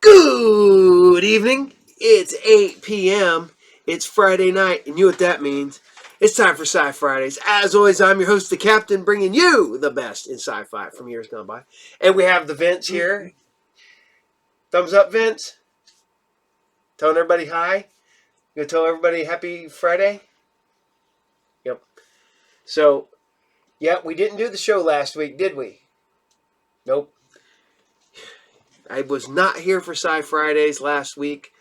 Good evening. It's 8 p.m. It's Friday night, and you know what that means. It's time for Scifridays. As always, I'm your host, the Captain, bringing you the best in sci-fi from years gone by. And we have the Vince here. Thumbs up, Vince. Telling everybody hi. You gonna tell everybody happy Friday? Yep. So, yeah, we didn't do the show last week, did we? Nope. I was not here for Scifridays last week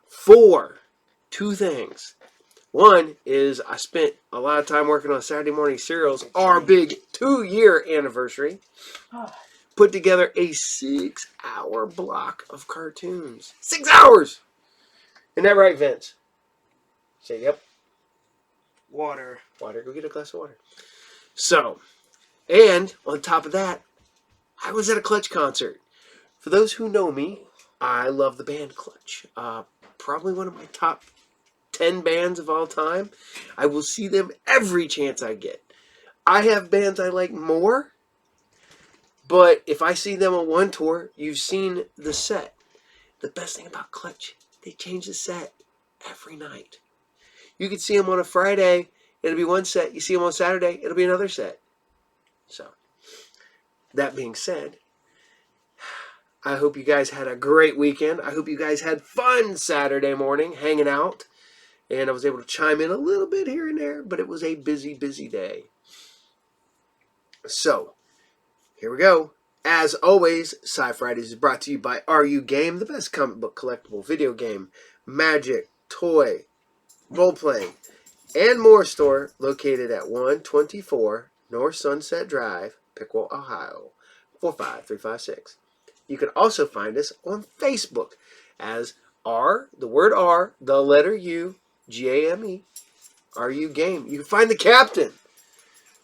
for two things. One is I spent a lot of time working on Saturday Morning Serials, our big 2-year anniversary. Put together a 6-hour block of cartoons. 6 hours! Isn't that right, Vince? Say, yep. Water. Go get a glass of water. So, and on top of that, I was at a Clutch concert. For those who know me, I love the band Clutch. Probably one of my top 10 bands of all time. I will see them every chance I get. I have bands I like more, but if I see them on one tour, you've seen the set. The best thing about Clutch, they change the set every night. You can see them on a Friday, it'll be one set. You see them on Saturday, it'll be another set. So, that being said, I hope you guys had a great weekend. I hope you guys had fun Saturday morning hanging out. And I was able to chime in a little bit here and there, but it was a busy, busy day. So, here we go. As always, Scifridays is brought to you by RU Game, the best comic book collectible video game, magic, toy, role-playing, and more store located at 124 North Sunset Drive, Piqua, Ohio, 45356. You can also find us on Facebook as R, the word R, the letter U, Game, RU Game. You can find the Captain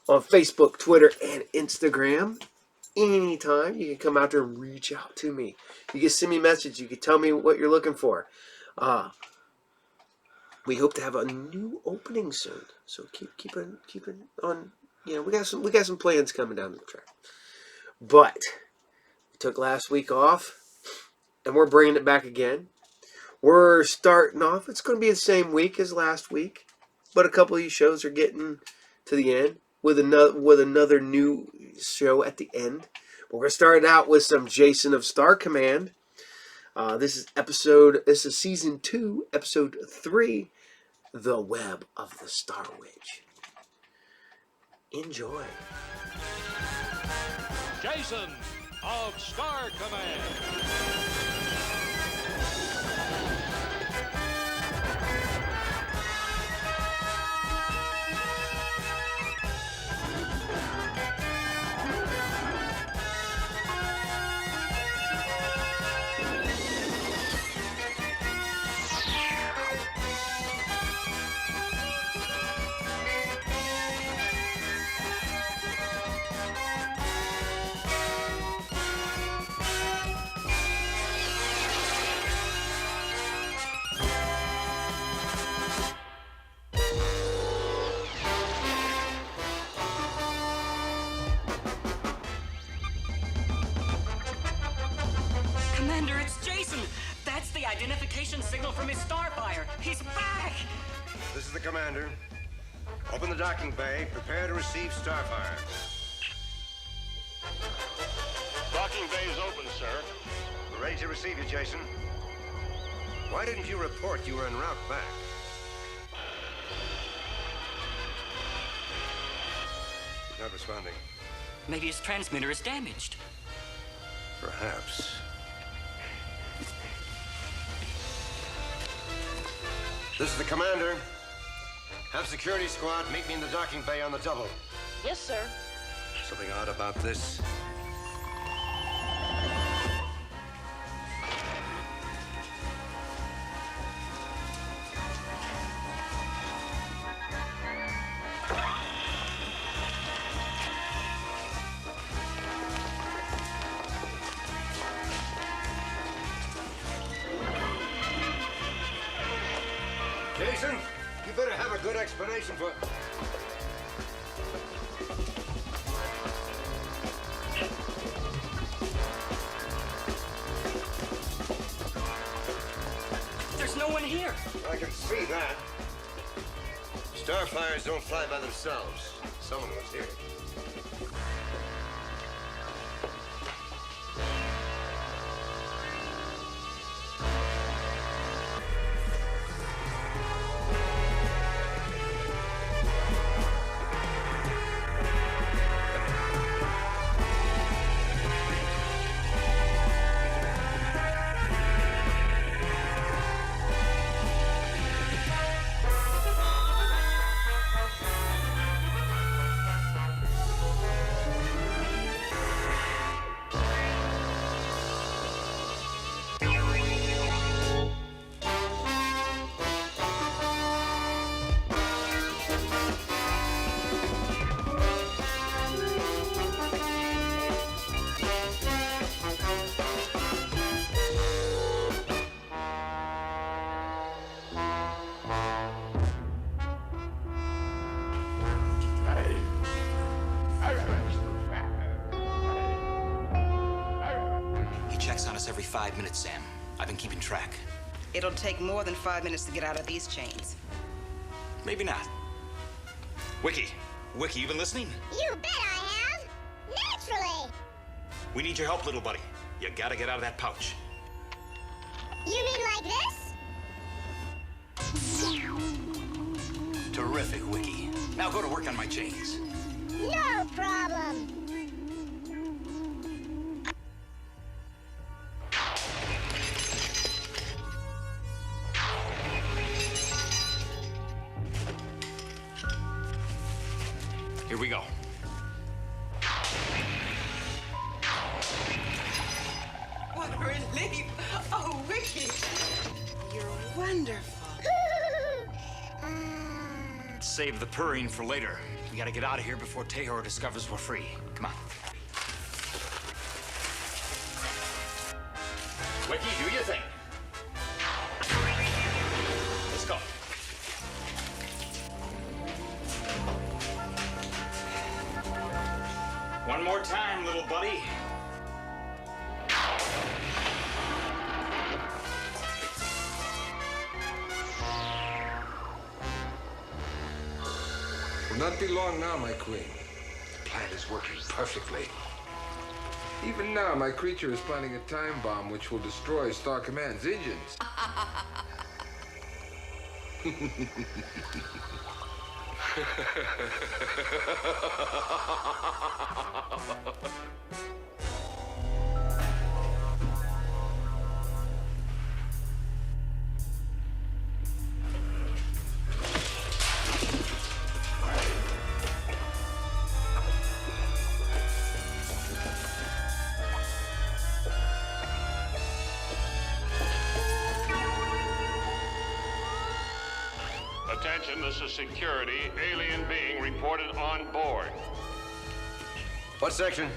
on Facebook, Twitter, and Instagram. Anytime you can come out there and reach out to me. You can send me a message. You can tell me what you're looking for. We hope to have a new opening soon. So keep it on. You know, we got some plans coming down the track. But we took last week off, and we're bringing it back again. We're starting off. It's going to be the same week as last week, but a couple of these shows are getting to the end with another new show at the end. We're going to start out with some Jason of Star Command. This is season 2, episode 3, The Web of the Star Witch. Enjoy. Jason of Star Command. Commander, it's Jason! That's the identification signal from his Starfire! He's back! This is the commander. Open the docking bay. Prepare to receive Starfire. Docking bay is open, sir. We're ready to receive you, Jason. Why didn't you report you were en route back? He's not responding. Maybe his transmitter is damaged. Perhaps. This is the commander. Have security squad meet me in the docking bay on the double. Yes, sir. Something odd about this. Jason, you better have a good explanation for... no one here. I can see that. Starfires don't fly by themselves. Someone was here. He checks on us every 5 minutes, Sam. I've been keeping track. It'll take more than 5 minutes to get out of these chains. Maybe not. Wiki, you been listening? You bet I have! Naturally! We need your help, little buddy. You gotta get out of that pouch. You mean like this? Terrific, Wiki. Now go to work on my chains. No problem! Here we go. What a relief! Oh, Wiki! You're wonderful. Save the purring for later. We gotta get out of here before Tehor discovers we're free. Come on. Wiki, do your thing. Let's go. One more time, little buddy. Will not be long now, my queen. The plan is working perfectly. Even now, my creature is planting a time bomb which will destroy Star Command's engines. Attention, this is security. Alien being reported on board. What section?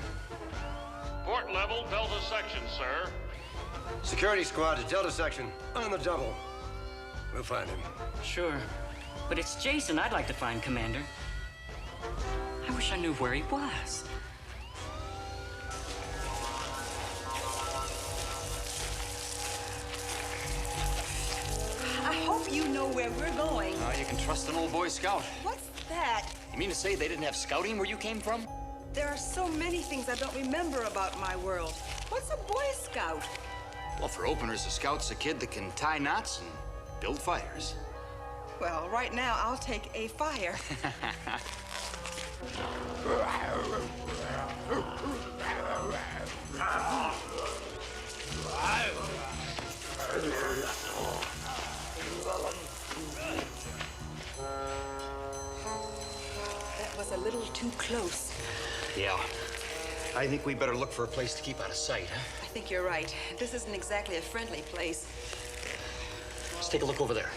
Port level, Delta section, sir. Security squad to Delta section. On the double. We'll find him. Sure. But it's Jason I'd like to find, Commander. I wish I knew where he was. I hope you know where we're going. You can trust an old Boy Scout. What's that? You mean to say they didn't have scouting where you came from? There are so many things I don't remember about my world. What's a Boy Scout? Well, for openers, a scout's a kid that can tie knots and build fires. Well, right now, I'll take a fire. That was a little too close. Yeah. I think we better look for a place to keep out of sight, huh? I think you're right. This isn't exactly a friendly place. Let's take a look over there.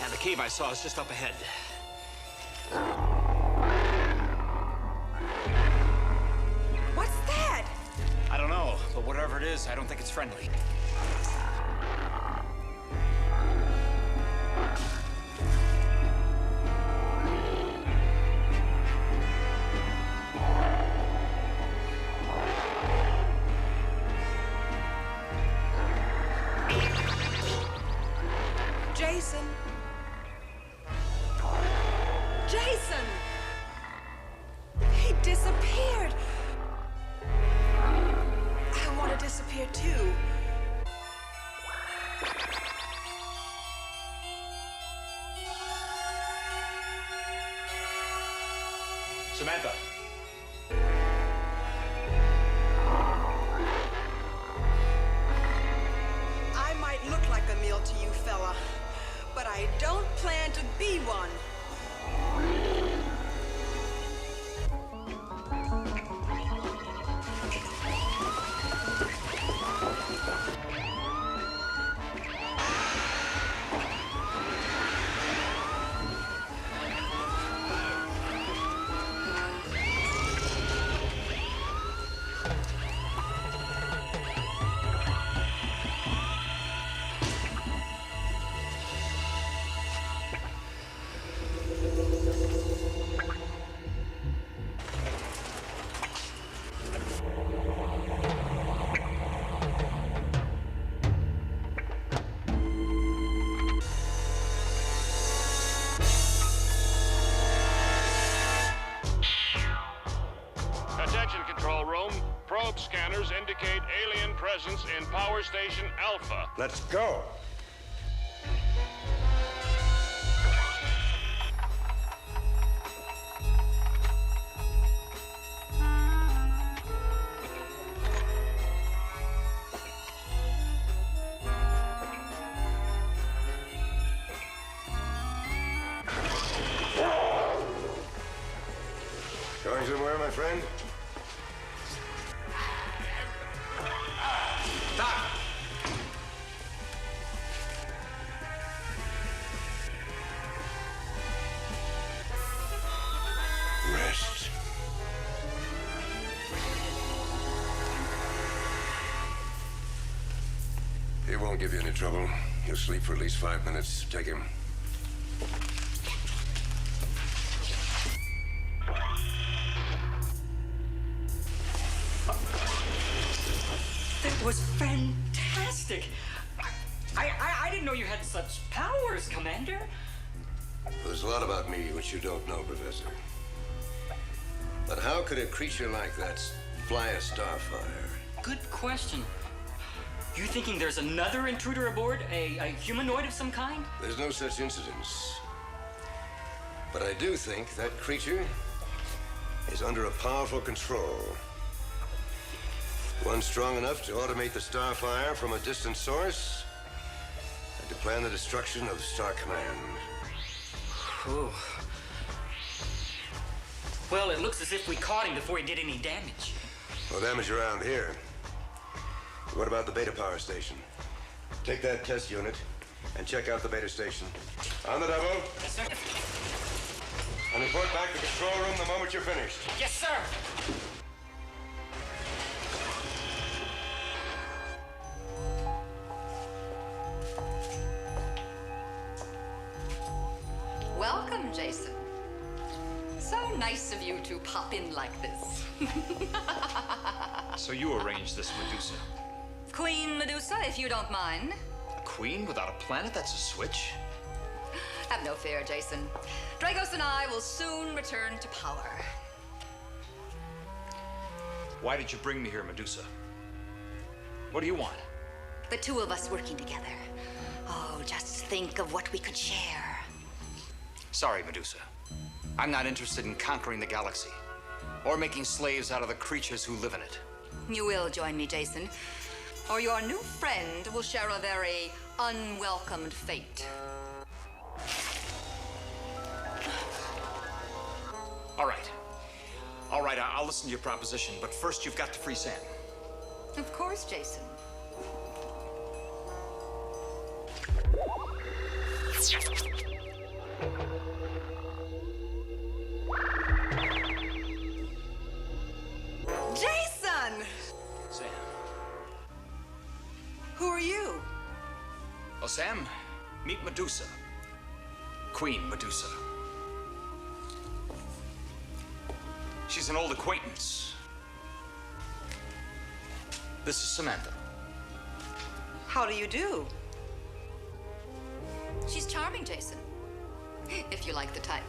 And the cave I saw is just up ahead. What's that? I don't know, but whatever it is, I don't think it's friendly. Jason. Jason! He disappeared. I want to disappear too. Samantha. I might look like a meal to you, fella, but I don't plan to be one. Attention, control room. Probe scanners indicate alien presence in Power Station Alpha. Let's go. Going somewhere, my friend? Doc! Rest. He won't give you any trouble. He'll sleep for at least 5 minutes. Take him. That was fantastic. I didn't know you had such powers, Commander. There's a lot about me which you don't know, Professor. But how could a creature like that fly a starfire? Good question. You thinking there's another intruder aboard? A humanoid of some kind? There's no such incidents. But I do think that creature is under a powerful control. One strong enough to automate the starfire from a distant source and to plan the destruction of Star Command. Ooh. Well, it looks as if we caught him before he did any damage. No damage around here. What about the beta power station? Take that test unit and check out the beta station. On the double. Yes, sir. And report back to control room the moment you're finished. Yes, sir. Welcome, Jason. So nice of you to pop in like this. So you arranged this, Medusa. Queen Medusa, if you don't mind. A queen without a planet? That's a switch? Have no fear, Jason. Dragos and I will soon return to power. Why did you bring me here, Medusa? What do you want? The two of us working together. Oh, just think of what we could share. Sorry, Medusa. I'm not interested in conquering the galaxy or making slaves out of the creatures who live in it. You will join me, Jason, or your new friend will share a very unwelcomed fate. All right. All right, I'll listen to your proposition, but first you've got to free Sam. Of course, Jason. Jason! Sam. Who are you? Well, Sam, meet Medusa. Queen Medusa. She's an old acquaintance. This is Samantha. How do you do? She's charming, Jason. If you like the type.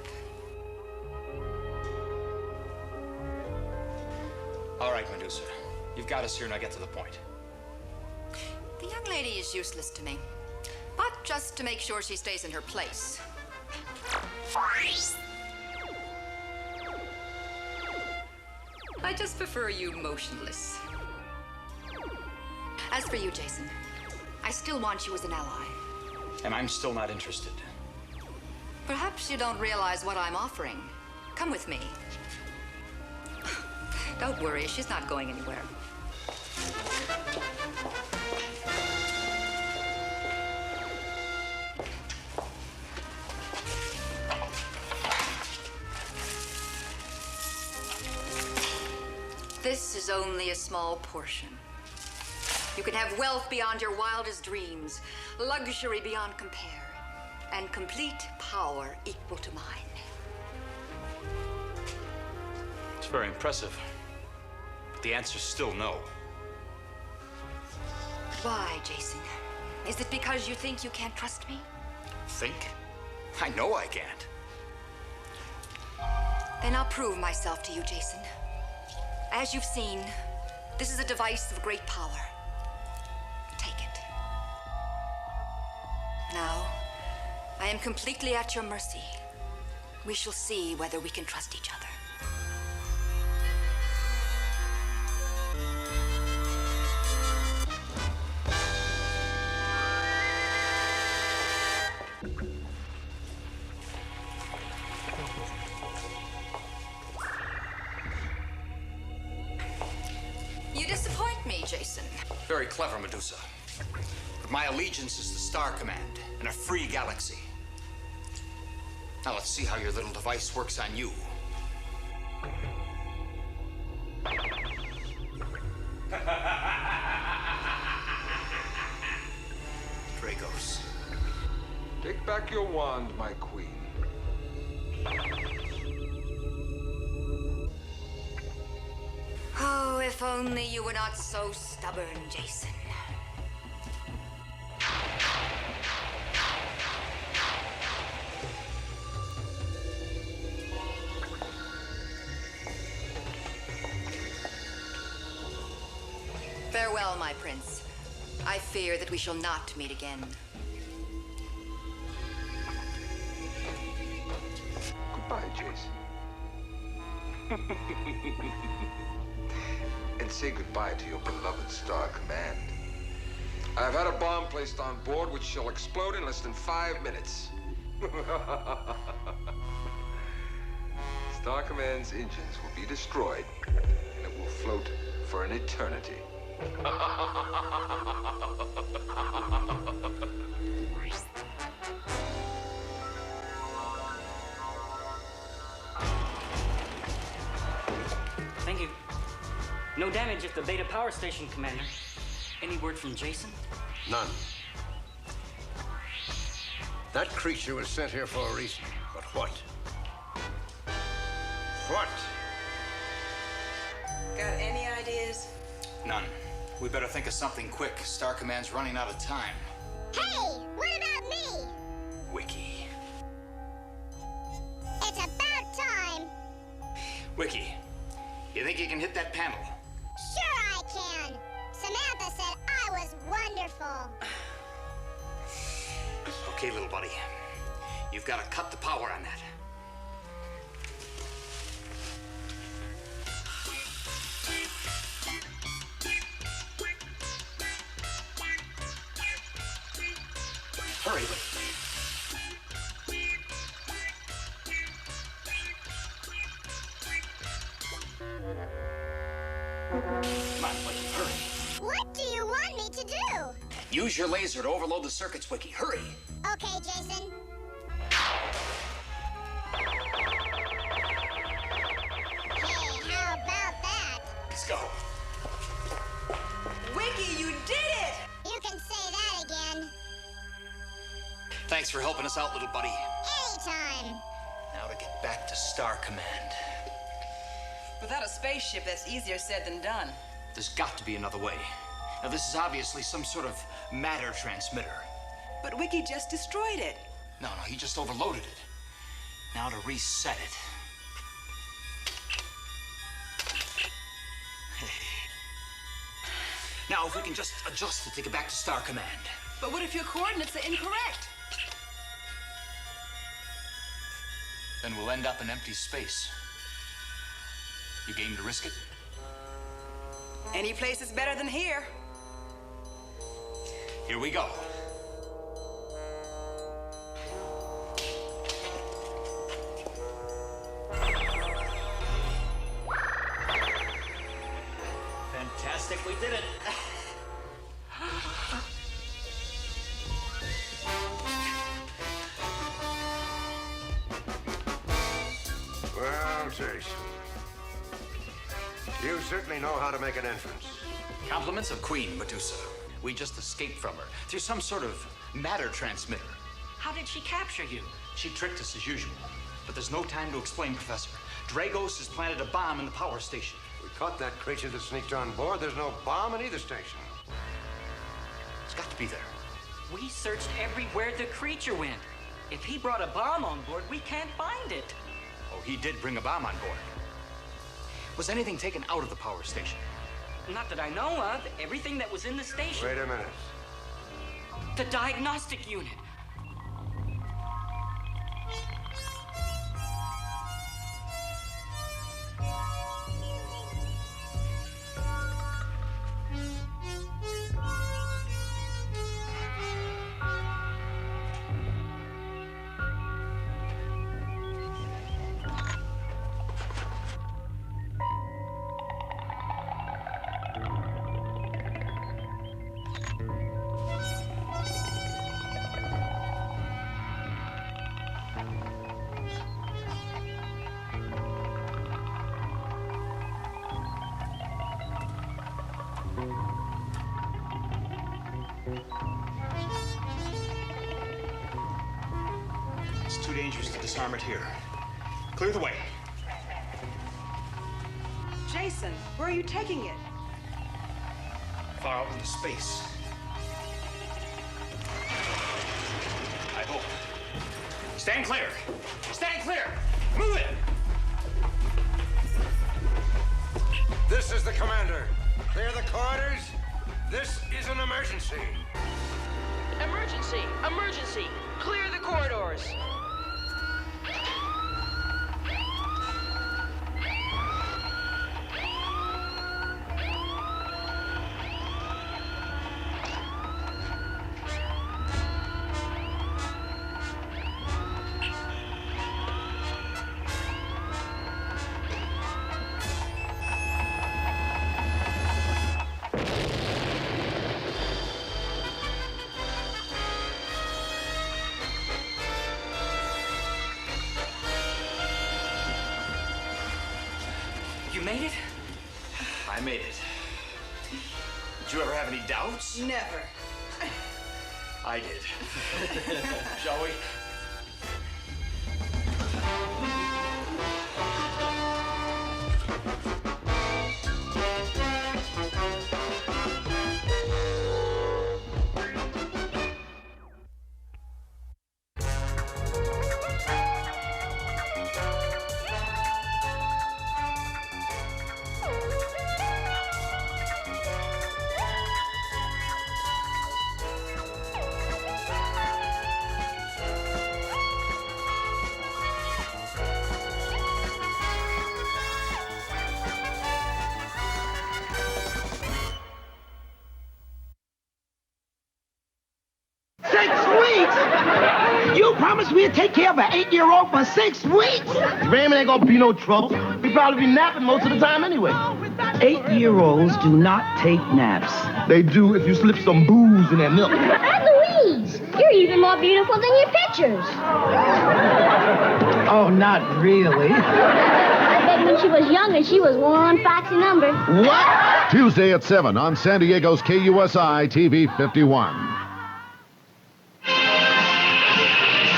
All right, Medusa. You've got us here, now get to the point. The young lady is useless to me. But just to make sure she stays in her place. I just prefer you motionless. As for you, Jason, I still want you as an ally. And I'm still not interested. Perhaps you don't realize what I'm offering. Come with me. Don't worry, she's not going anywhere. This is only a small portion. You can have wealth beyond your wildest dreams, luxury beyond compare, and complete power equal to mine. It's very impressive. But the answer's still no. Why, Jason? Is it because you think you can't trust me? Think? I know I can't. Then I'll prove myself to you, Jason. As you've seen, this is a device of great power. Take it. Now, I am completely at your mercy. We shall see whether we can trust each other. You disappoint me, Jason. Very clever, Medusa. But my allegiance is the Star Command and a free galaxy. Now let's see how your little device works on you. Dragos. Take back your wand, my queen. Oh, if only you were not so stubborn, Jason. Farewell, my prince. I fear that we shall not meet again. Goodbye, Jason. And say goodbye to your beloved Star Command. I've had a bomb placed on board which shall explode in less than 5 minutes. Star Command's engines will be destroyed, and it will float for an eternity. Thank you. No damage at the Beta Power Station, Commander. Any word from Jason? None. That creature was sent here for a reason. But what? What? Got any ideas? None. We better think of something quick. Star Command's running out of time. Hey, what about me? Wiki. It's about time. Wiki, you think you can hit that panel? Sure I can. Samantha said I was wonderful. Okay, little buddy. You've got to cut the power on that. Hurry, Wiki. Come on, Wiki, hurry. What do you want me to do? Use your laser to overload the circuits, Wiki. Hurry. Okay, Jason. Hey, how about that? Let's go. Wiki, you did it! You can say that again. Thanks for helping us out, little buddy. Anytime. Now to get back to Star Command. Without a spaceship, that's easier said than done. There's got to be another way. Now, this is obviously some sort of matter transmitter. But Wiki just destroyed it. No, he just overloaded it. Now to reset it. Now, if we can just adjust it to get back to Star Command. But what if your coordinates are incorrect? Then we'll end up in empty space. You game to risk it? Any place is better than here. Here we go. Fantastic, we did it. Well, Jason, you certainly know how to make an entrance. Compliments of Queen Medusa. We just escaped from her through some sort of matter transmitter. How did she capture you? She tricked us as usual. But there's no time to explain, Professor. Dragos has planted a bomb in the power station. We caught that creature that sneaked on board. There's no bomb in either station. It's got to be there. We searched everywhere the creature went. If he brought a bomb on board, we can't find it. Oh, he did bring a bomb on board. Was anything taken out of the power station? Not that I know of. Everything that was in the station. Wait a minute. The diagnostic unit. It's too dangerous to disarm it here. Clear the way. Jason, where are you taking it? Far out into space. I hope. Stand clear! Stand clear! Move it! This is the commander. Clear the corridors. This is an emergency. Emergency! Emergency! Clear the corridors! You made it? I made it. Did you ever have any doubts? Never. I did. Shall we? You promised we'd take care of an 8-year-old for 6 weeks? Raymond ain't gonna be no trouble. He'd probably be napping most of the time anyway. 8-year-olds do not take naps. They do if you slip some booze in their milk. Louise, you're even more beautiful than your pictures. Oh, not really. I bet when she was younger, she was one foxy number. What? Tuesday at 7 on San Diego's KUSI TV 51.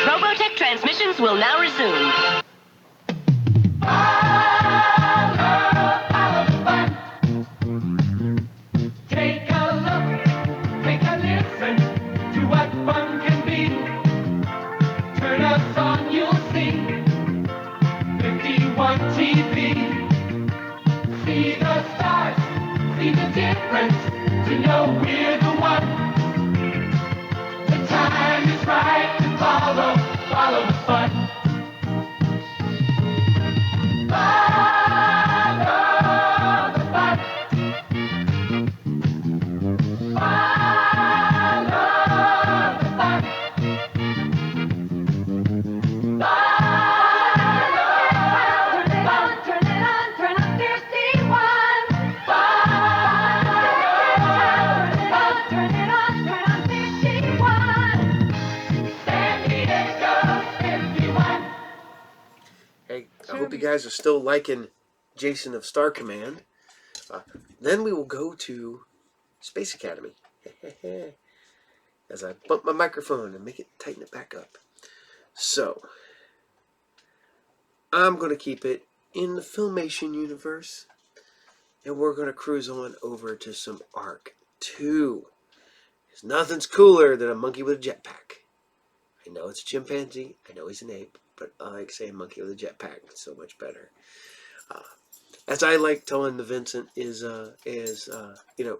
Robotech transmissions will now resume. Take a look, take a listen to what fun can hope you guys are still liking Jason of Star Command. Then we will go to Space Academy. As I bump my microphone and tighten it back up. So, I'm going to keep it in the Filmation universe. And we're going to cruise on over to some Arc 2. Because nothing's cooler than a monkey with a jetpack. I know it's a chimpanzee. I know he's an ape. But I like saying monkey with a jetpack. It's so much better. As I like telling the Vincent is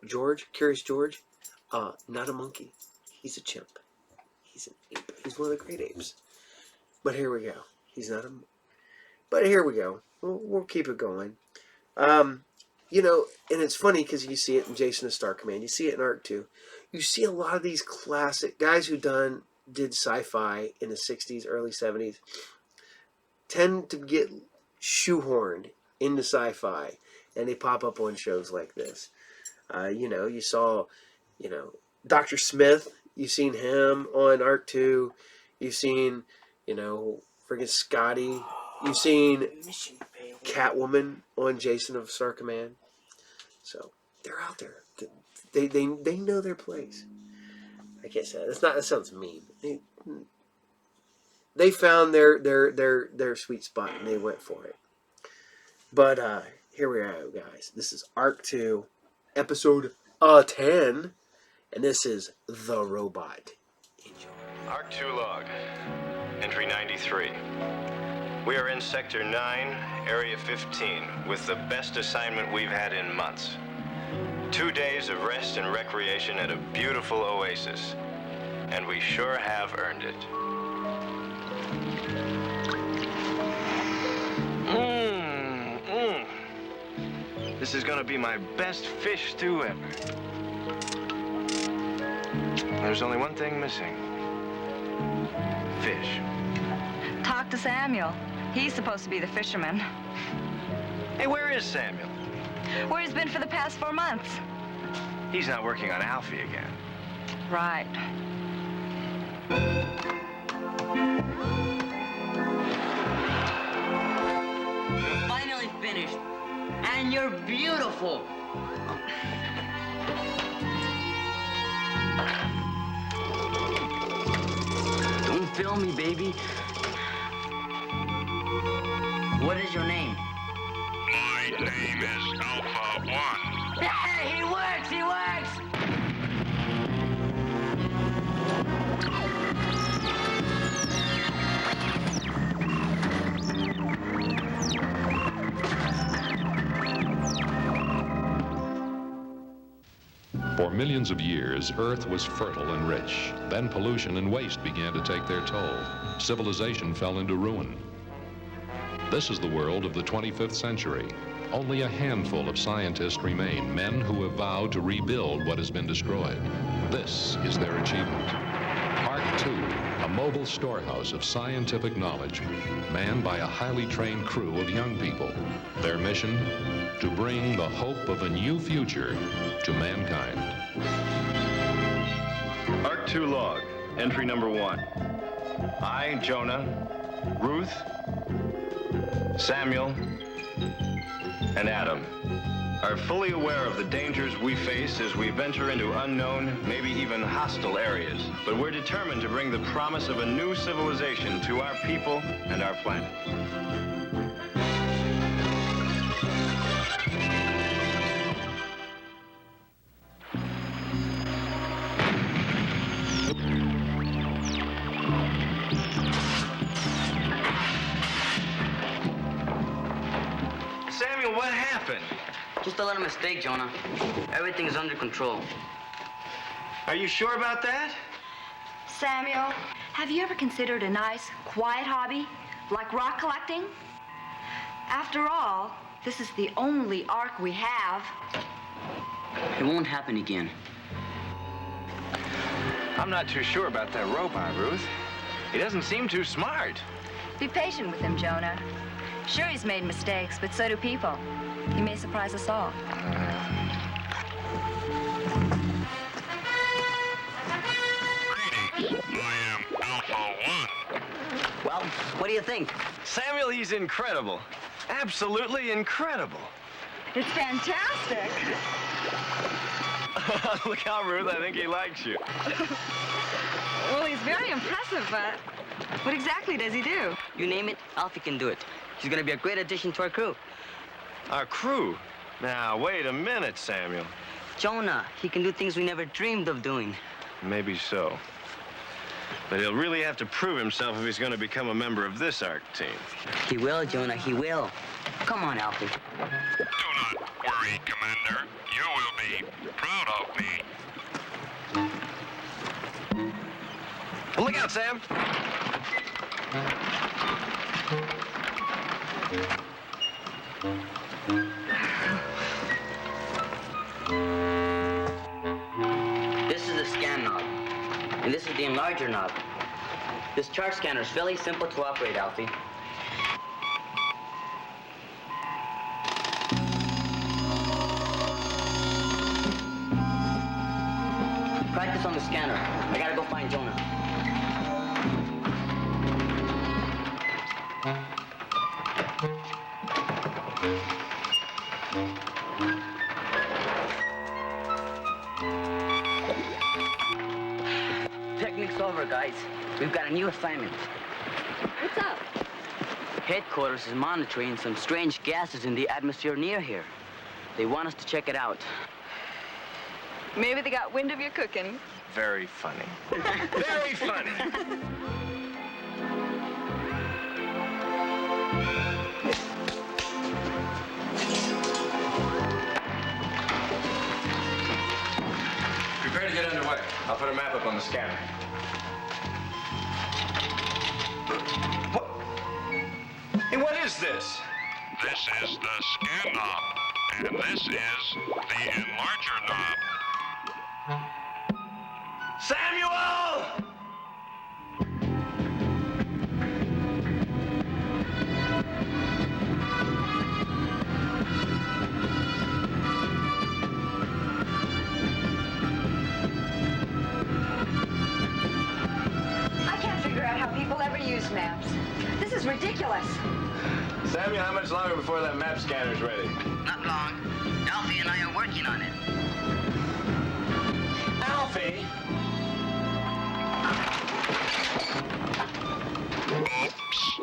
George, Curious George, not a monkey. He's a chimp. He's an ape. He's one of the great apes. But here we go. He's not a... But here we go. We'll keep it going. And it's funny because you see it in Jason of Star Command. You see it in Arc 2. You see a lot of these classic guys who did sci-fi in the 60s, early 70s, tend to get shoehorned into sci-fi, and they pop up on shows like this. You saw, Dr. Smith. You've seen him on Arc 2. You've seen, friggin' Scotty. You've seen Catwoman on Jason of Star Command. So they're out there. They know their place. Like I said, that sounds mean. They found their sweet spot and they went for it. But here we are, guys. This is Arc 2, episode 10, and this is The Robot. Enjoy. Arc 2 log, entry 93. We are in Sector 9, Area 15, with the best assignment we've had in months. 2 days of rest and recreation at a beautiful oasis, and we sure have earned it. This is gonna be my best fish stew ever. There's only one thing missing. Fish. Talk to Samuel. He's supposed to be the fisherman. Hey, where is Samuel? Where he's been for the past 4 months. He's not working on Alfie again. Right. You're finally finished. And you're beautiful. Don't film me, baby. What is your name? My name is Alpha 1. Hey, he works! He works! For millions of years, Earth was fertile and rich. Then pollution and waste began to take their toll. Civilization fell into ruin. This is the world of the 25th century. Only a handful of scientists remain, men who have vowed to rebuild what has been destroyed. This is their achievement. Arc 2, a mobile storehouse of scientific knowledge, manned by a highly trained crew of young people. Their mission? To bring the hope of a new future to mankind. Arc 2 log, entry number 1. I, Jonah, Ruth, Samuel, and Adam are fully aware of the dangers we face as we venture into unknown, maybe even hostile areas. But we're determined to bring the promise of a new civilization to our people and our planet. Samuel, what happened? Just a little mistake, Jonah. Everything is under control. Are you sure about that? Samuel, have you ever considered a nice, quiet hobby, like rock collecting? After all, this is the only Ark we have. It won't happen again. I'm not too sure about that robot, Ruth. He doesn't seem too smart. Be patient with him, Jonah. Sure, he's made mistakes, but so do people. He may surprise us all. Greetings. I am Alpha 1. Well, what do you think? Samuel, he's incredible. Absolutely incredible. It's fantastic. Look how, Ruth, I think he likes you. Well, he's very impressive, but what exactly does he do? You name it, Alfie can do it. He's gonna be a great addition to our crew. Our crew? Now, wait a minute, Samuel. Jonah, he can do things we never dreamed of doing. Maybe so. But he'll really have to prove himself if he's going to become a member of this ARC team. He will, Jonah, he will. Come on, Alfie. Do not worry, Commander. You will be proud of me. Look out, Sam! This is the scan knob, and this is the enlarger knob. This chart scanner is fairly simple to operate, Alfie. Practice on the scanner. I gotta go find Jonah. Technique's over, guys. We've got a new assignment. What's up? Headquarters is monitoring some strange gases in the atmosphere near here. They want us to check it out. Maybe they got wind of your cooking. Very funny. Very funny. Prepare to get underway. I'll put a map up on the scanner. What? Hey, what is this? This is the scan knob, and this is the enlarger knob. Samuel! I can't figure out how people ever use maps. This is ridiculous. Samuel, how much longer before that map scanner's ready? Not long. Alfie and I are working on it. Alfie! Oops.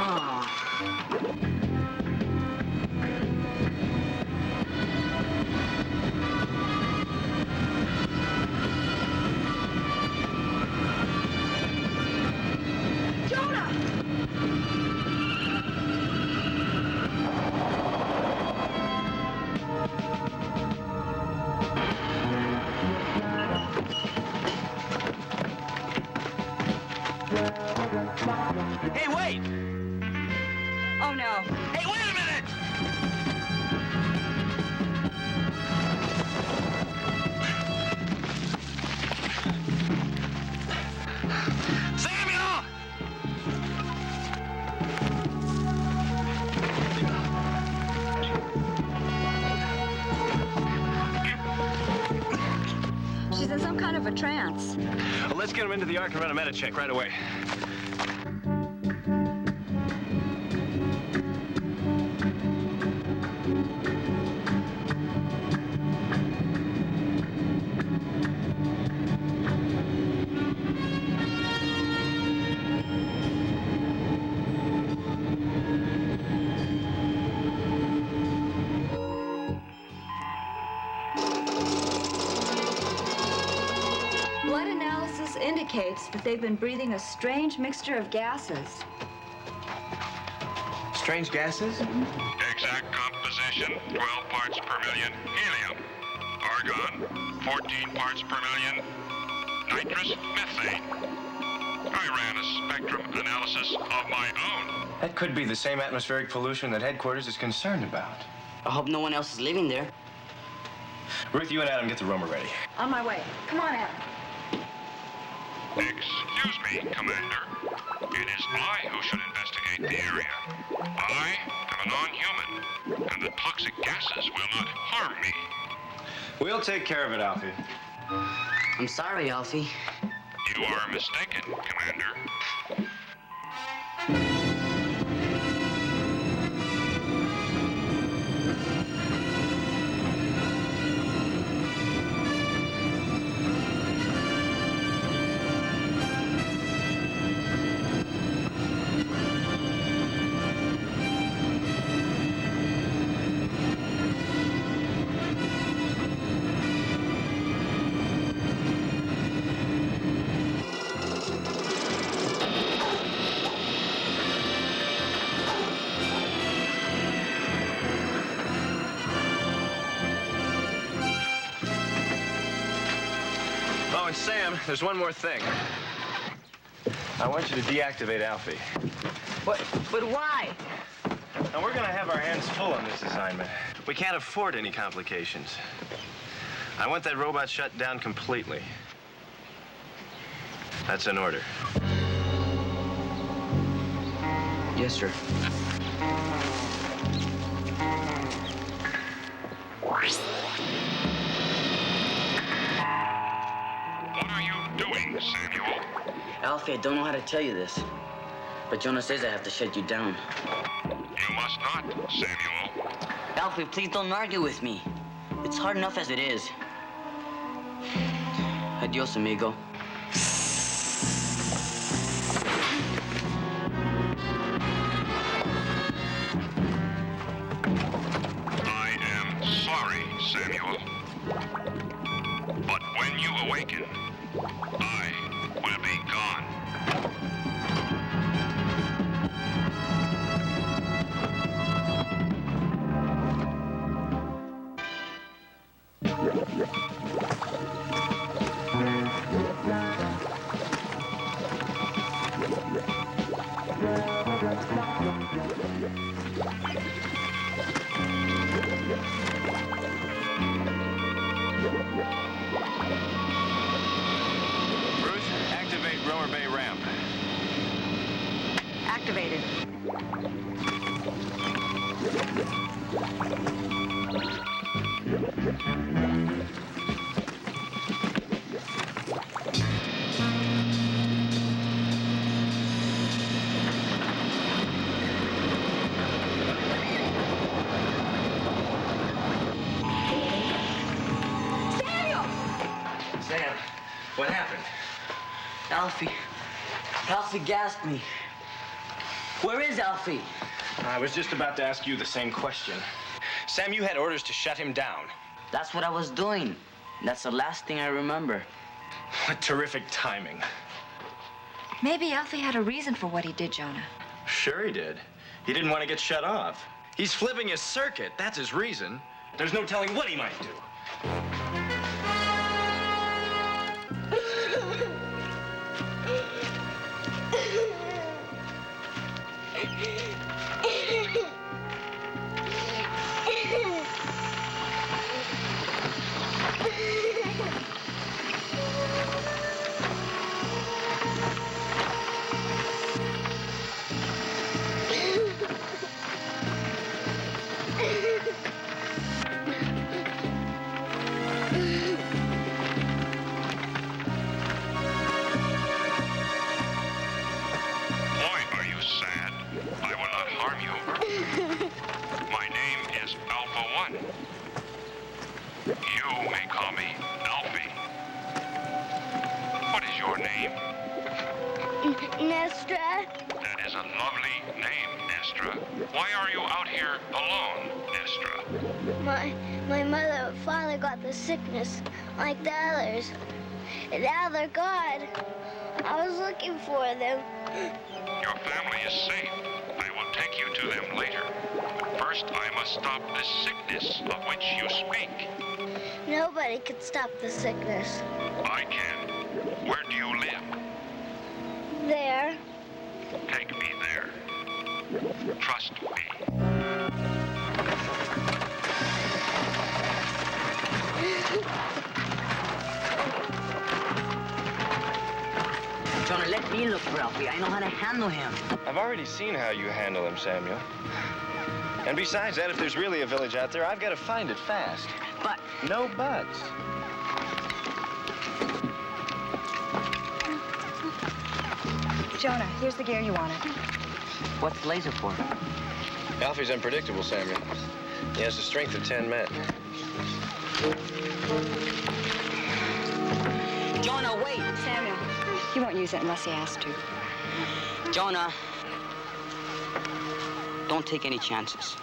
Oh. Jonah! Hey, wait! Oh, no. Hey, wait a minute! Samuel! She's in some kind of a trance. Well, let's get him into the Ark and run a meta check right away. Blood analysis indicates that they've been breathing a strange mixture of gases. Strange gases? Exact composition, 12 parts per million helium. Argon, 14 parts per million. Nitrous methane. I ran a spectrum analysis of my own. That could be the same atmospheric pollution that headquarters is concerned about. I hope no one else is living there. Ruth, you and Adam get the roamer ready. On my way. Come on, Adam. Excuse me, Commander. It is I who should investigate the area. I am a non-human, and the toxic gases will not harm me. We'll take care of it, Alfie. I'm sorry, Alfie. You are mistaken, Commander. Oh, and Sam, there's one more thing. I want you to deactivate Alfie. But why? Now, we're gonna have our hands full on this assignment. We can't afford any complications. I want that robot shut down completely. That's an order. Yes, sir. What are you doing, Samuel? Alfie, I don't know how to tell you this, but Jonah says I have to shut you down. You must not, Samuel. Alfie, please don't argue with me. It's hard enough as it is. Adios, amigo. I am sorry, Samuel. But when you awaken, I will be gone. Bruce, activate Rower Bay ramp. Activated. Sam, what happened? Alfie gassed me. Where is Alfie? I was just about to ask you the same question. Sam, you had orders to shut him down. That's what I was doing. That's the last thing I remember. What terrific timing. Maybe Alfie had a reason for what he did, Jonah. Sure he did. He didn't want to get shut off. He's flipping his circuit. That's his reason. There's no telling what he might do. Why are you sad? I will not harm you. My name is Alpha One. You may call me Alfie. What is your name? Nestra. That is a lovely name, Nestra. Why are you out here alone, Nestra? My mother and father got the sickness like the others. And now they're gone. I was looking for them. Your family is safe. I will take you to them later. But first, I must stop this sickness of which you speak. Nobody can stop the sickness. I can. Where do you live? There. Take me there. Trust me. Jonah, let me look for Alfie. I know how to handle him. I've already seen how you handle him, Samuel. And besides that, if there's really a village out there, I've got to find it fast. But... No buts. Jonah, here's the gear you wanted. What's the laser for? Alfie's unpredictable, Samuel. He has the strength of 10 men. Jonah, wait! Samuel, he won't use it unless he has to. Jonah, don't take any chances.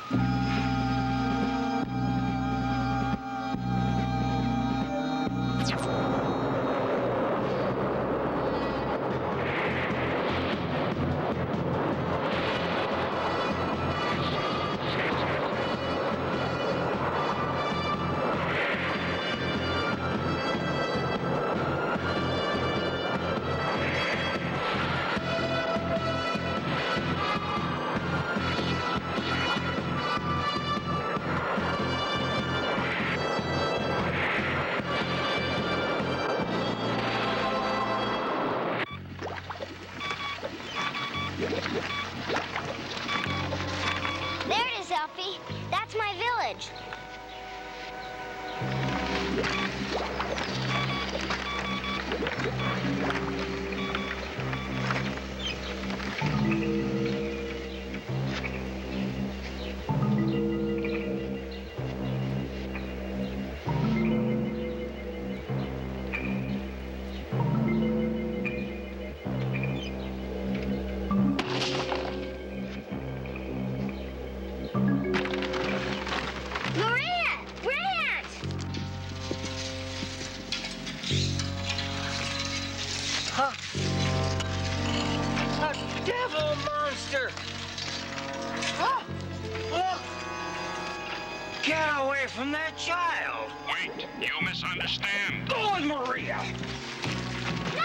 There it is, Alfie. That's my village. A devil monster! Oh! Oh! Get away from that child! Wait, you misunderstand. Go on, Maria! No,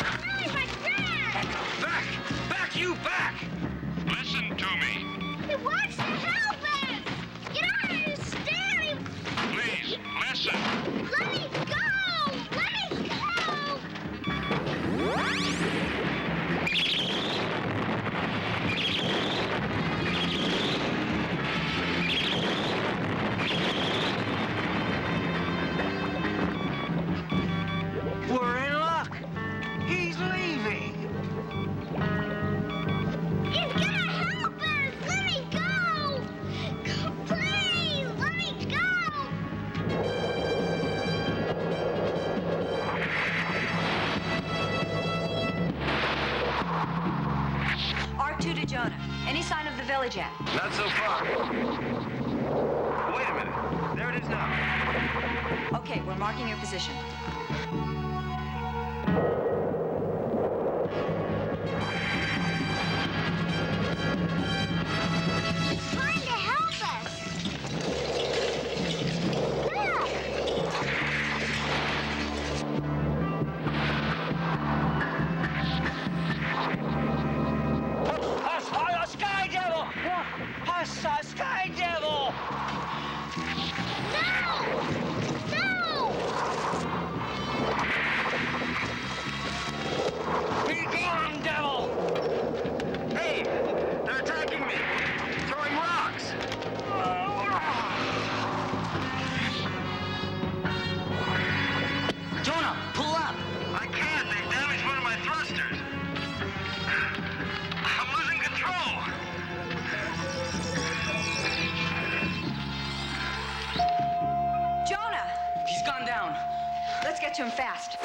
my dad! Back! Back, you back! Listen to me. He wants to help us! You don't understand! Please, listen. Let me go! Let me go! We're in luck. He's leaving. He's gonna help us! Let me go! Please, let me go! R2 to Jonah. Any sign of the village yet? Not so far. Wait a minute. There it is now. Okay, we're marking your position. He's trying to help us! Look! A sky devil! A sky devil! Be gone, devil! Hey! They're attacking me! Throwing rocks! Jonah, pull up! I can't! They damaged one of my thrusters! I'm losing control! Jonah! He's gone down. Let's get to him fast.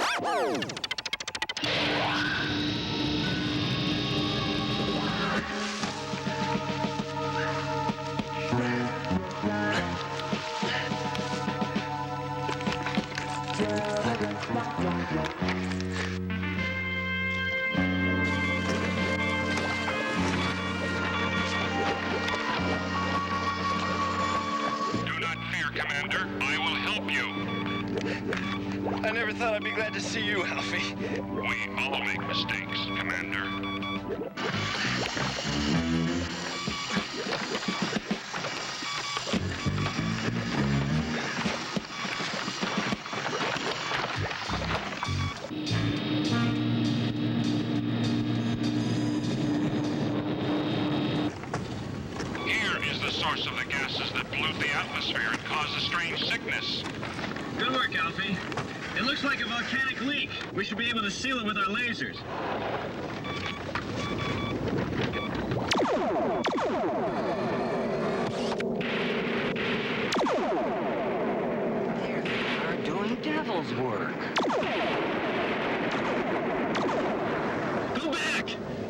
Do not fear, Commander. I will help you. I never thought I'd be glad to see you, Alfie. We all make mistakes, Commander. Here is the source of the gases that pollute the atmosphere and cause a strange sickness. Good work, Alfie. It looks like a volcanic leak. We should be able to seal it with our lasers.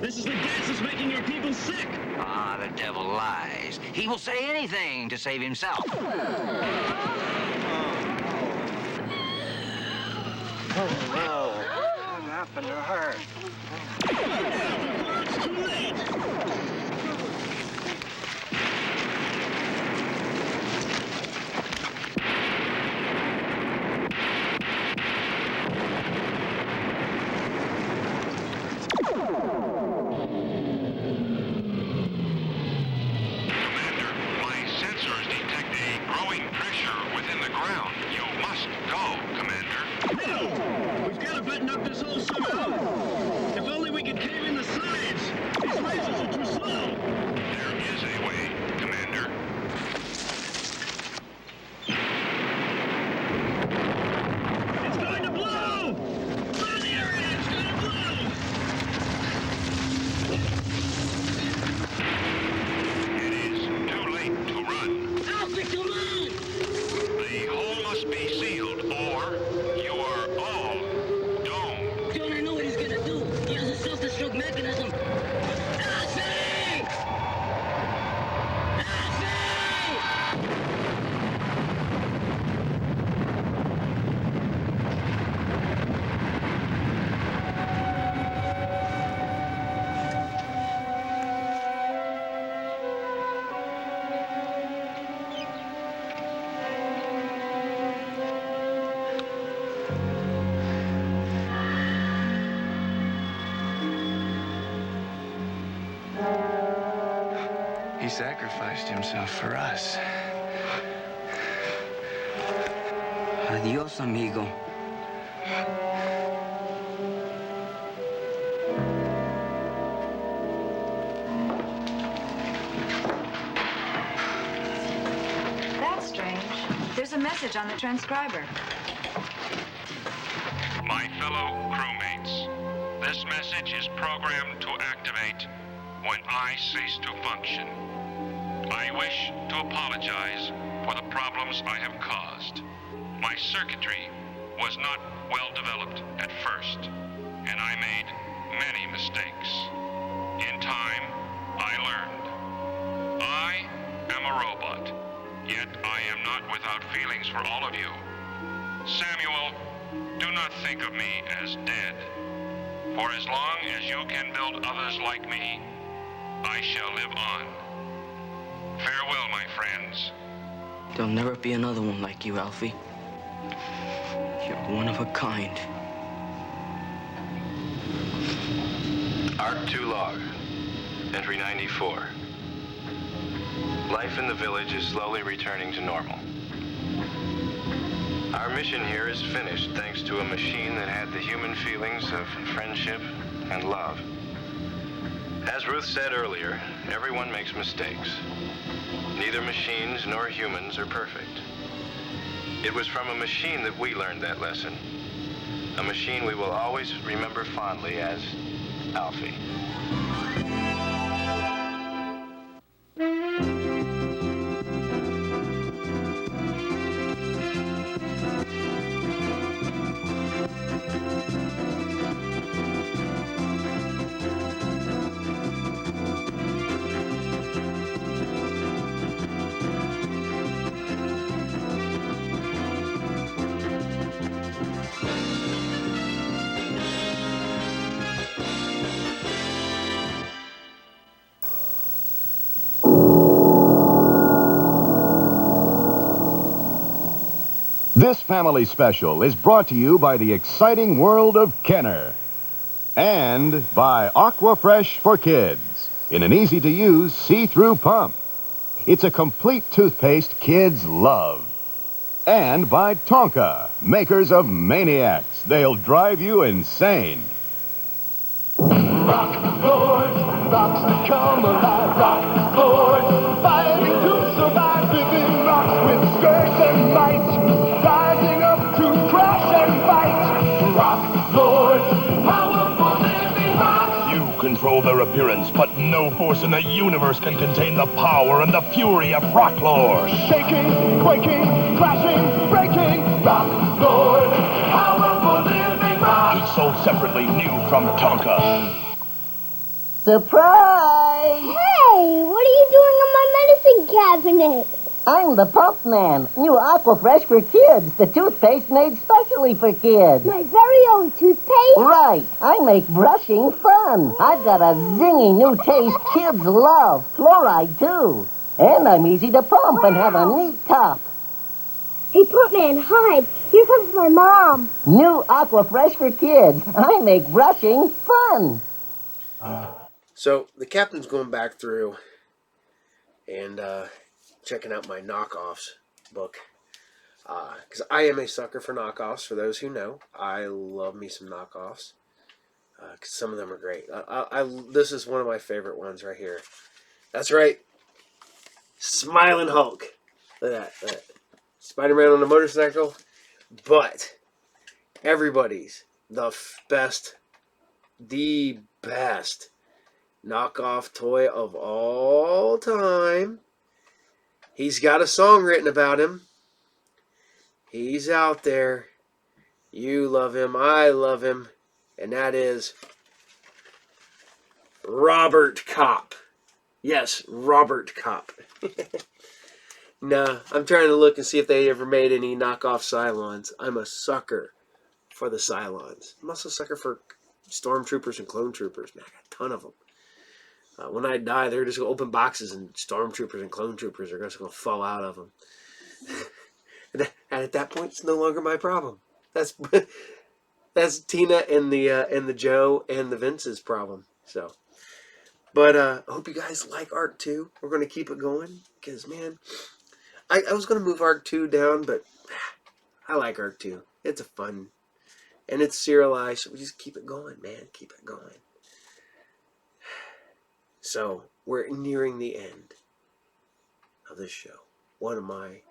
This is the gas that's making your people sick. Ah, the devil lies. He will say anything to save himself. Oh, what happened to her? It's too late. We've got to button up this hole somehow. If only we could cave in the sides. These lasers are too slow. There is a way, Commander. It's going to blow! Blow the area! It's going to blow! It is too late to run. Alfie, come on! The hole must be sealed, or you are all doomed. Don't I know what he's gonna do? He has a self-destruct mechanism. Alfie! He sacrificed himself for us. Adios, amigo. That's strange. There's a message on the transcriber. My fellow crewmates, this message is programmed to activate when I cease to function. I wish to apologize for the problems I have caused. My circuitry was not well developed at first, and I made many mistakes. In time, I learned. I am a robot, yet I am not without feelings for all of you. Samuel, do not think of me as dead. For as long as you can build others like me, I shall live on. Farewell, my friends. There'll never be another one like you, Alfie. You're one of a kind. Arc 2 log, entry 94. Life in the village is slowly returning to normal. Our mission here is finished thanks to a machine that had the human feelings of friendship and love. As Ruth said earlier, everyone makes mistakes. Neither machines nor humans are perfect. It was from a machine that we learned that lesson. A machine we will always remember fondly as Alfie. This family special is brought to you by the exciting world of Kenner and by Aquafresh for Kids in an easy-to-use see-through pump. It's a complete toothpaste kids love. And by Tonka, makers of Maniacs. They'll drive you insane. Rock lords, rocks that come alive. Rock lords, fighting to survive. Living rocks with strength and might. Rising up to crash and fight. Rock lords, powerful living rocks. You control their appearance, but no force in the universe can contain the power and the fury of Rock Lord. Shaking, quaking, crashing, breaking. Rock lord, powerful living rocks. Each sold separately, new from Tonka. Surprise! Hey, what are you doing in my medicine cabinet? I'm the Pump Man. New Aquafresh for kids. The toothpaste made specially for kids. My very own toothpaste? Right. I make brushing fun. I've got a zingy new taste kids love. Fluoride, too. And I'm easy to pump and have a neat top. Hey, Pump Man, hide. Here comes my mom. New Aquafresh for kids. I make brushing fun. So the captain's going back through and checking out my knockoffs book. Because I am a sucker for knockoffs, for those who know. I love me some knockoffs. Because some of them are great. This is one of my favorite ones right here. That's right. Smiling Hulk. Look at that. Spider-Man on a motorcycle. But everybody's the best knockoff toy of all time. He's got a song written about him. He's out there. You love him. I love him. And that is Robert Kopp. Yes, Robert Kopp. Nah, I'm trying to look and see if they ever made any knockoff Cylons. I'm a sucker for the Cylons. I'm also a sucker for Stormtroopers and Clone Troopers. Man, I got a ton of them. When I die, they're just going to open boxes and Stormtroopers and Clone Troopers are just going to fall out of them. And at that point, it's no longer my problem. That's Tina and the Joe and the Vince's problem. So, but I hope you guys like Arc 2. We're going to keep it going because, man, I was going to move Arc 2 down, but I like Arc 2. It's a fun, and it's serialized, so we just keep it going, man. Keep it going. So, we're nearing the end of this show. One of my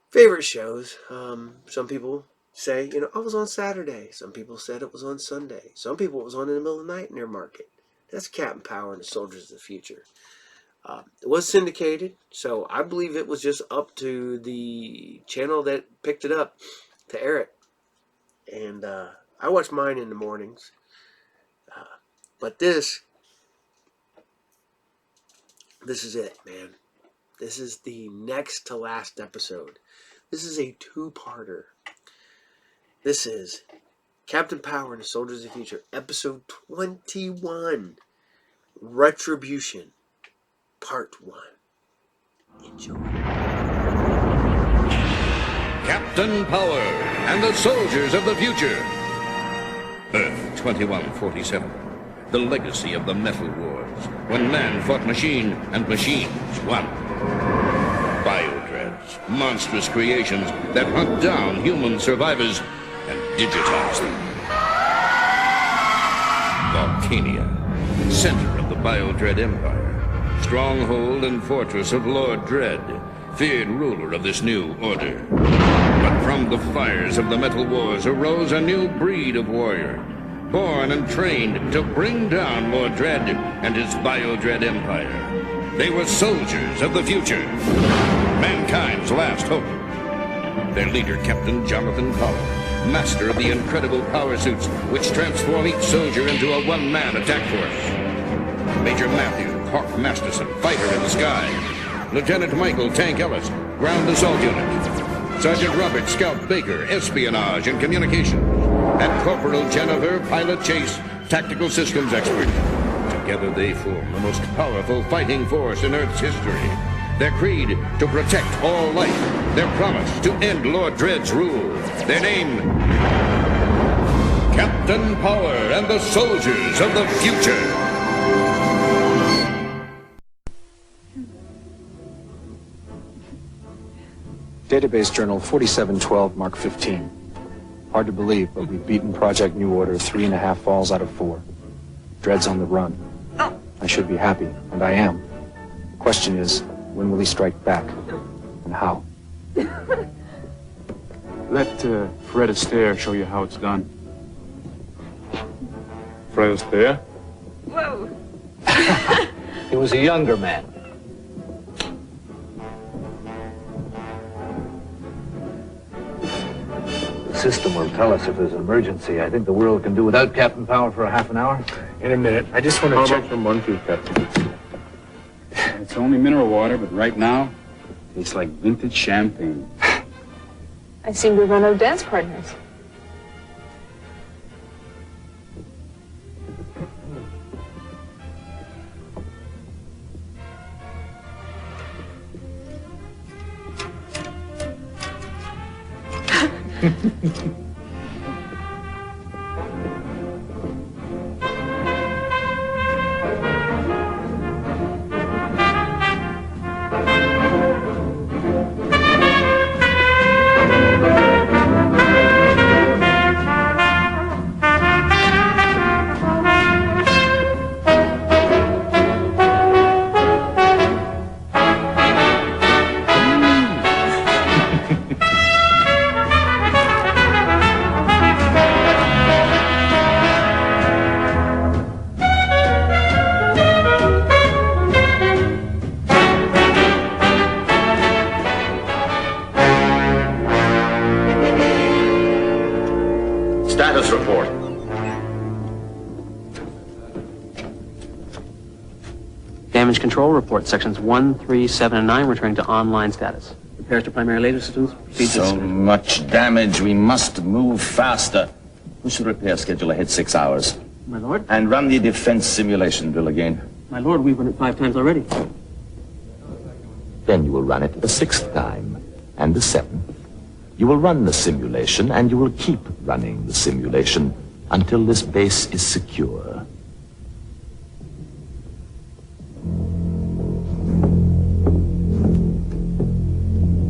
favorite shows. Some people say, I was on Saturday. Some people said it was on Sunday. Some people it was on in the middle of the night in their market. That's Captain Power and the Soldiers of the Future. It was syndicated, so I believe it was just up to the channel that picked it up to air it. And I watch mine in the mornings. But this is it, man. This is the next to last episode. This is a two-parter. This is Captain Power and the Soldiers of the Future, episode 21, Retribution, part 1. Enjoy. Captain Power and the Soldiers of the Future. Earth 2147. The legacy of the Metal Wars, when man fought machine and machines won. Biodreads, monstrous creations that hunt down human survivors and digitize them. Volcania, center of the Biodread Empire, stronghold and fortress of Lord Dread, feared ruler of this new order. But from the fires of the Metal Wars arose a new breed of warrior, born and trained to bring down Lord Dread and his Biodread Empire. They were soldiers of the future, mankind's last hope. Their leader, Captain Jonathan Power, master of the incredible power suits which transform each soldier into a one-man attack force. Major Matthew Hawk Masterson, fighter in the sky. Lieutenant Michael Tank Ellis, ground assault unit. Sergeant Robert Scout Baker, espionage and communication. And Corporal Jennifer, pilot chase, tactical systems expert. Together they form the most powerful fighting force in Earth's history. Their creed, to protect all life. Their promise, to end Lord Dread's rule. Their name, Captain Power and the Soldiers of the Future. Database Journal 4712, Mark 15. Hard to believe, but we've beaten Project New Order 3.5 falls out of 4. Dread's on the run. I should be happy, and I am. The question is, when will he strike back? And how? Let Fred Astaire show you how it's done. Fred Astaire? Whoa. He was a younger man. The system will tell us if there's an emergency. I think the world can do without Captain Power for a half an hour. In a minute. I just want to check from 1 2, Captain. It's only mineral water, but right now, it tastes like vintage champagne. I seem to have run out of dance partners. Status report. Damage control report, sections 1, 3, 7, and 9 returning to online status. Repairs to primary laser systems. So much damage, we must move faster. Push the repair schedule ahead 6 hours. My lord? And run the defense simulation drill again. My lord, we've run it 5 times already. Then you will run it the 6th time, and the 7th. You will run the simulation, and you will keep running the simulation until this base is secure.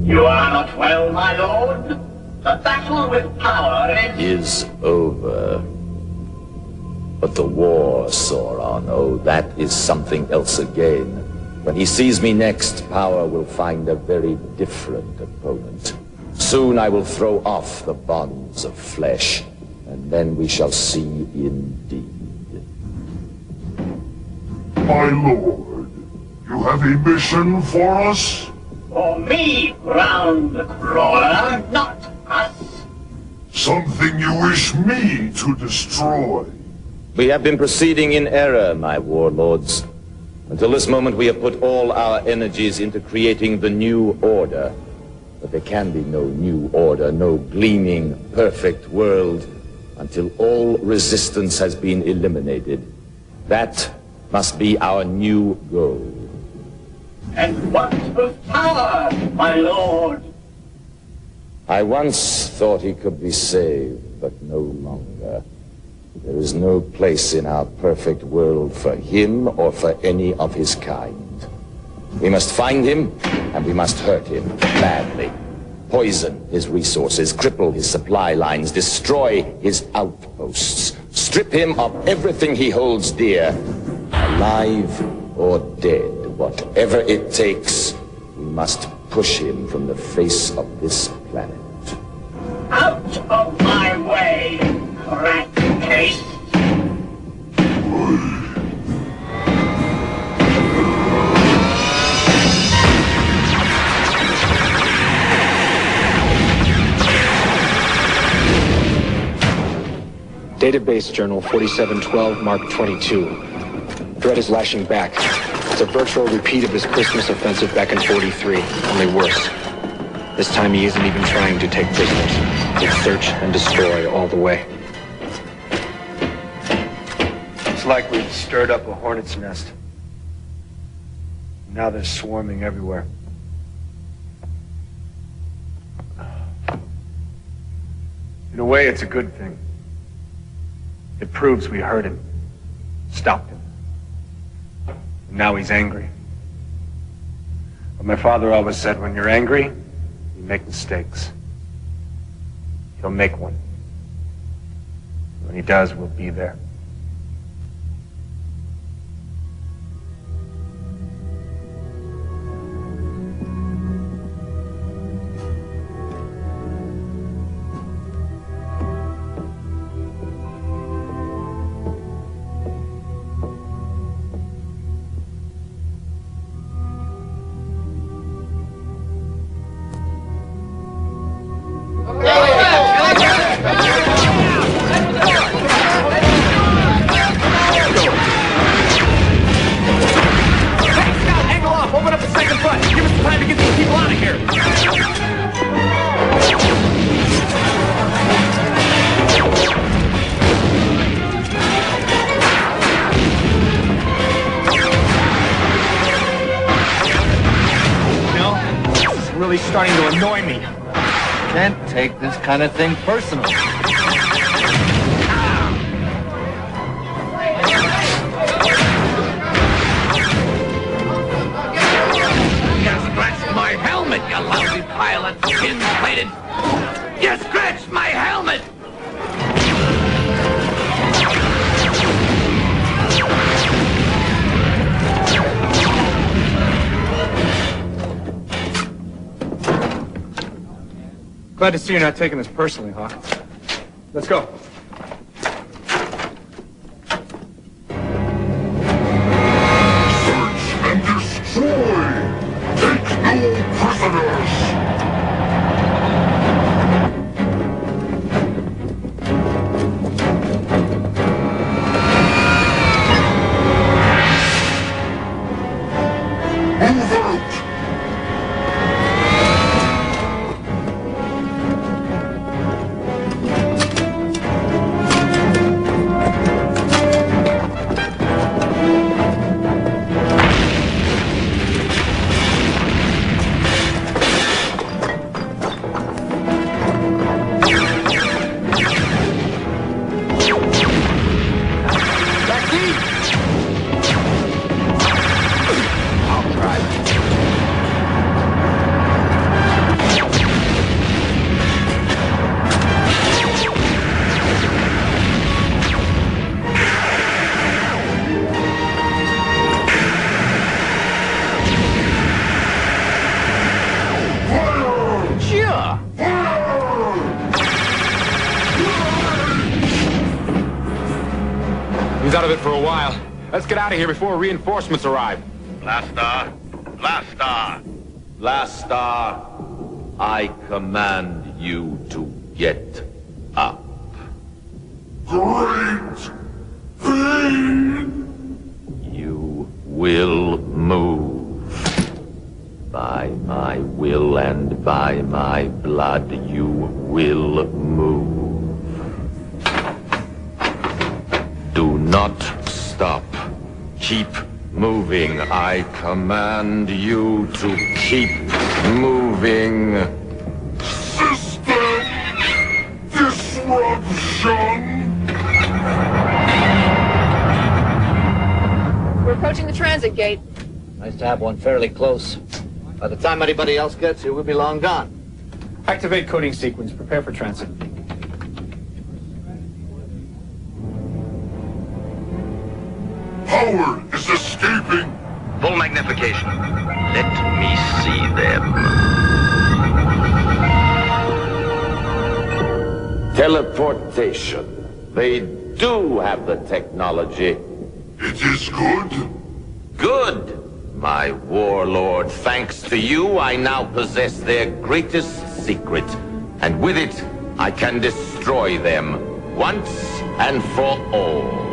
You are not well, my lord. The battle with power Is over. But the war, Sauron, oh, that is something else again. When he sees me next, power will find a very different opponent. Soon I will throw off the bonds of flesh, and then we shall see indeed. My lord, you have a mission for us? For me, ground crawler, not us. Something you wish me to destroy? We have been proceeding in error, my warlords. Until this moment, we have put all our energies into creating the new order. But there can be no new order, no gleaming, perfect world, until all resistance has been eliminated. That must be our new goal. And what of power, my lord? I once thought he could be saved, but no longer. There is no place in our perfect world for him or for any of his kind. We must find him, and we must hurt him badly. Poison his resources, cripple his supply lines, destroy his outposts. Strip him of everything he holds dear, alive or dead. Whatever it takes, we must push him from the face of this planet. Out of my way, rat case. Database Journal 4712, Mark 22. Dredd is lashing back. It's a virtual repeat of his Christmas offensive back in 43, only worse. This time he isn't even trying to take prisoners. It's search and destroy all the way. It's like we've stirred up a hornet's nest. Now they're swarming everywhere. In a way, it's a good thing. It proves we heard him, stopped him. And now he's angry. But my father always said, when you're angry, you make mistakes. He'll make one. When he does, we'll be there. really starting to annoy me. Can't take this kind of thing personal. You scratched my helmet, you lousy pilot, skin-plated. You scratched my helmet! Glad to see you're not taking this personally, Hawk. Let's go. Search and destroy! Take no prisoners! Move out! He's out of it for a while. Let's get out of here before reinforcements arrive. Blaster! Blaster! Blaster! I command you to get up. Great thing! You will move. By my will and by my blood, you will move. Do not stop. Keep moving. I command you to keep moving. System disruption! We're approaching the transit gate. Nice to have one fairly close. By the time anybody else gets here, we'll be long gone. Activate coding sequence. Prepare for transit. Howard is escaping! Full magnification. Let me see them. Teleportation. They do have the technology. It is good? Good. My warlord, thanks to you, I now possess their greatest secret. And with it, I can destroy them once and for all.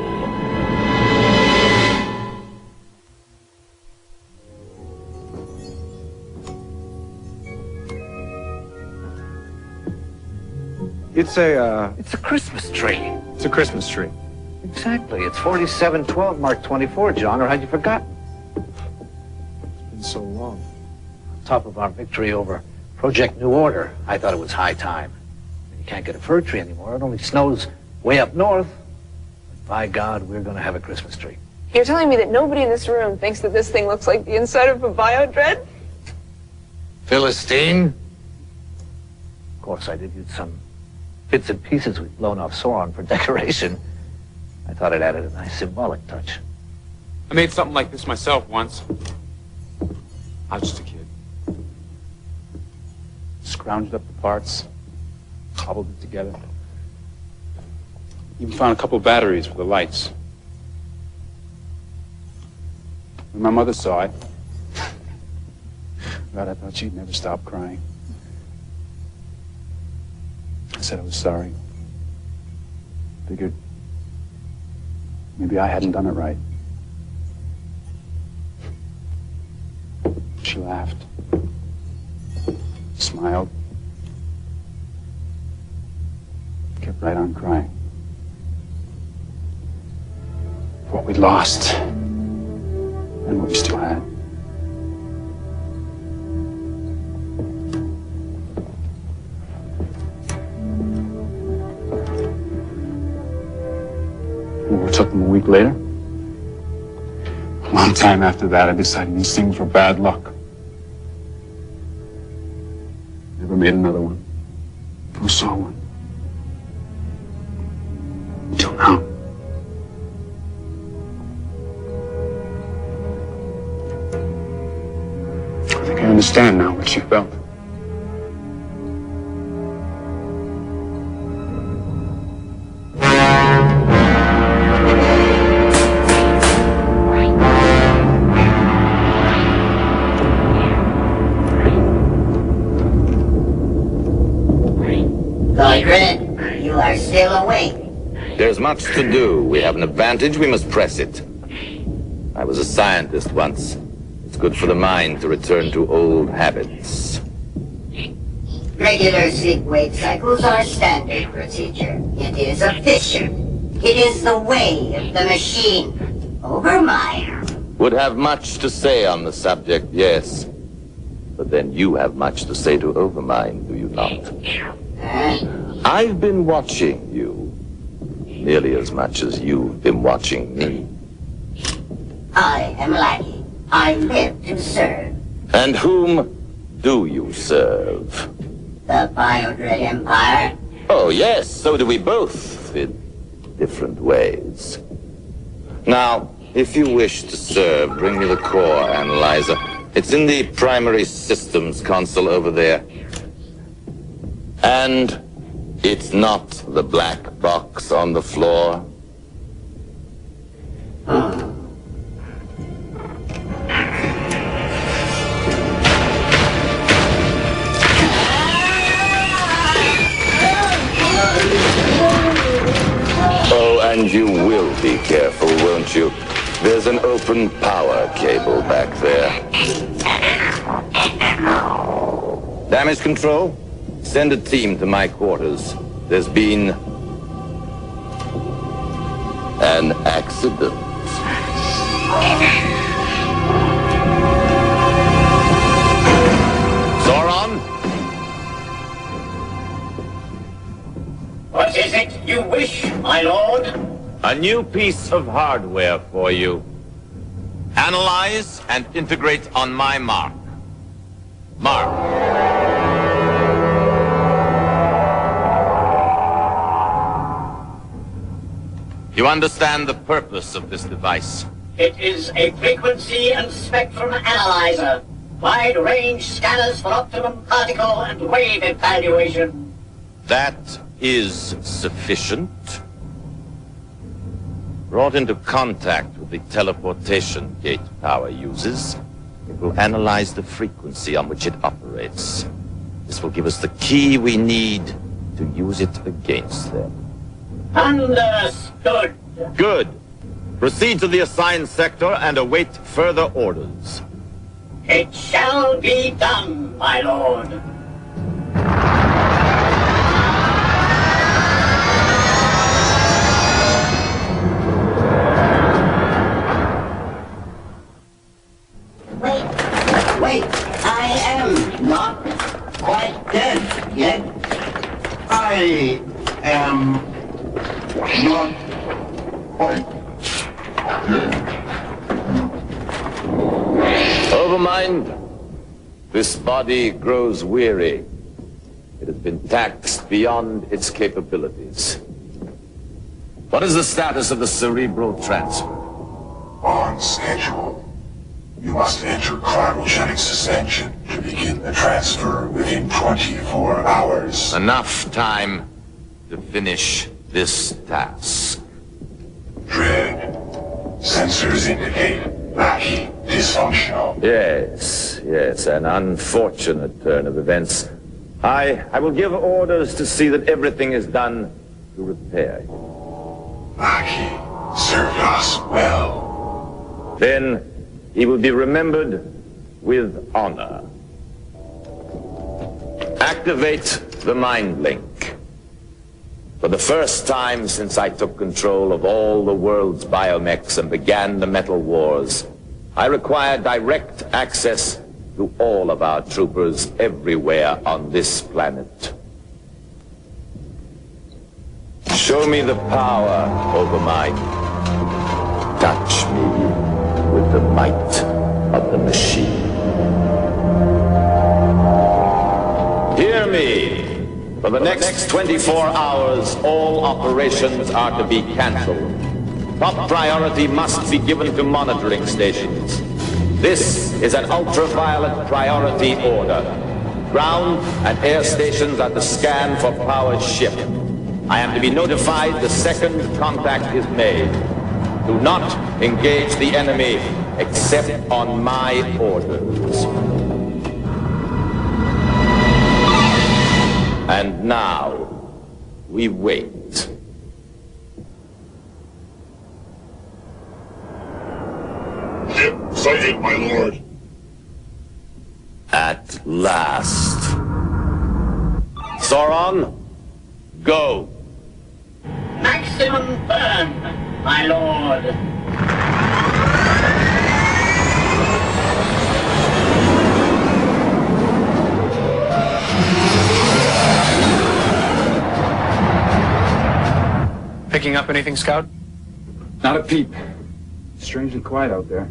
It's a Christmas tree. It's a Christmas tree. Exactly. It's 4712 Mark 24, John, or had you forgotten? It's been so long. On top of our victory over Project New Order, I thought it was high time. You can't get a fir tree anymore. It only snows way up north. But by God, we're going to have a Christmas tree. You're telling me that nobody in this room thinks that this thing looks like the inside of a biodread? Philistine? Of course, I did use some bits and pieces we've blown off Sauron for decoration. I thought it added a nice symbolic touch. I made something like this myself once. I was just a kid. Scrounged up the parts, cobbled it together. Even found a couple of batteries for the lights. When my mother saw it, God, I thought she'd never stop crying. I said I was sorry. Figured maybe I hadn't done it right. She laughed, smiled, kept right on crying. For what we'd lost and what we still had. week later. A long time after that, I decided these things were bad luck. Never made another one. Who saw one? Until now. I think I understand now what she felt. Gordred, you are still awake. There's much to do. We have an advantage. We must press it. I was a scientist once. It's good for the mind to return to old habits. Regular sleep-wake cycles are standard procedure. It is efficient. It is the way of the machine. Over mine. Would have much to say on the subject, yes. But then you have much to say to Overmind, do you not? I've been watching you. Nearly as much as you've been watching me. I am Lackey. I live to serve. And whom do you serve? The Biodread Empire. Oh, yes, so do we both, in different ways. Now, if you wish to serve, bring me the core analyzer. It's in the primary systems console over there. And it's not the black box on the floor. Oh, and you will be careful, won't you? There's an open power cable back there. Damage control? Send a team to my quarters. There's been an accident. Sauron? What is it you wish, my lord? A new piece of hardware for you. Analyze and integrate on my mark. Mark. You understand the purpose of this device? It is a frequency and spectrum analyzer. Wide-range scanners for optimum particle and wave evaluation. That is sufficient. Brought into contact with the teleportation gate power uses, it will analyze the frequency on which it operates. This will give us the key we need to use it against them. Understood. Good. Proceed to the assigned sector and await further orders. It shall be done, my lord. Wait, I am not quite dead yet. I am not quite dead. Overmind, this body grows weary. It has been taxed beyond its capabilities. What is the status of the cerebral transfer? On schedule. You must enter cryogenic suspension to begin the transfer within 24 hours. Enough time to finish this task. Dread. Sensors indicate Lackey dysfunctional. Yes, an unfortunate turn of events. I will give orders to see that everything is done to repair you. Lackey served us well. Then he will be remembered with honor. Activate the mind link. For the first time since I took control of all the world's biomechs and began the Metal Wars, I require direct access to all of our troopers everywhere on this planet. Show me the power, Overmind. touch me with the might of the machine. Hear me. For the next 24 hours, all operations are to be cancelled. Top priority must be given to monitoring stations. This is an ultraviolet priority order. Ground and air stations are to scan for Power's ship. I am to be notified the second contact is made. Do not engage the enemy except on my orders. And now, we wait. Ship sighted, my lord. At last. Sauron, go. Maximum burn, my lord. Picking up anything, Scout? Not a peep. Strangely quiet out there.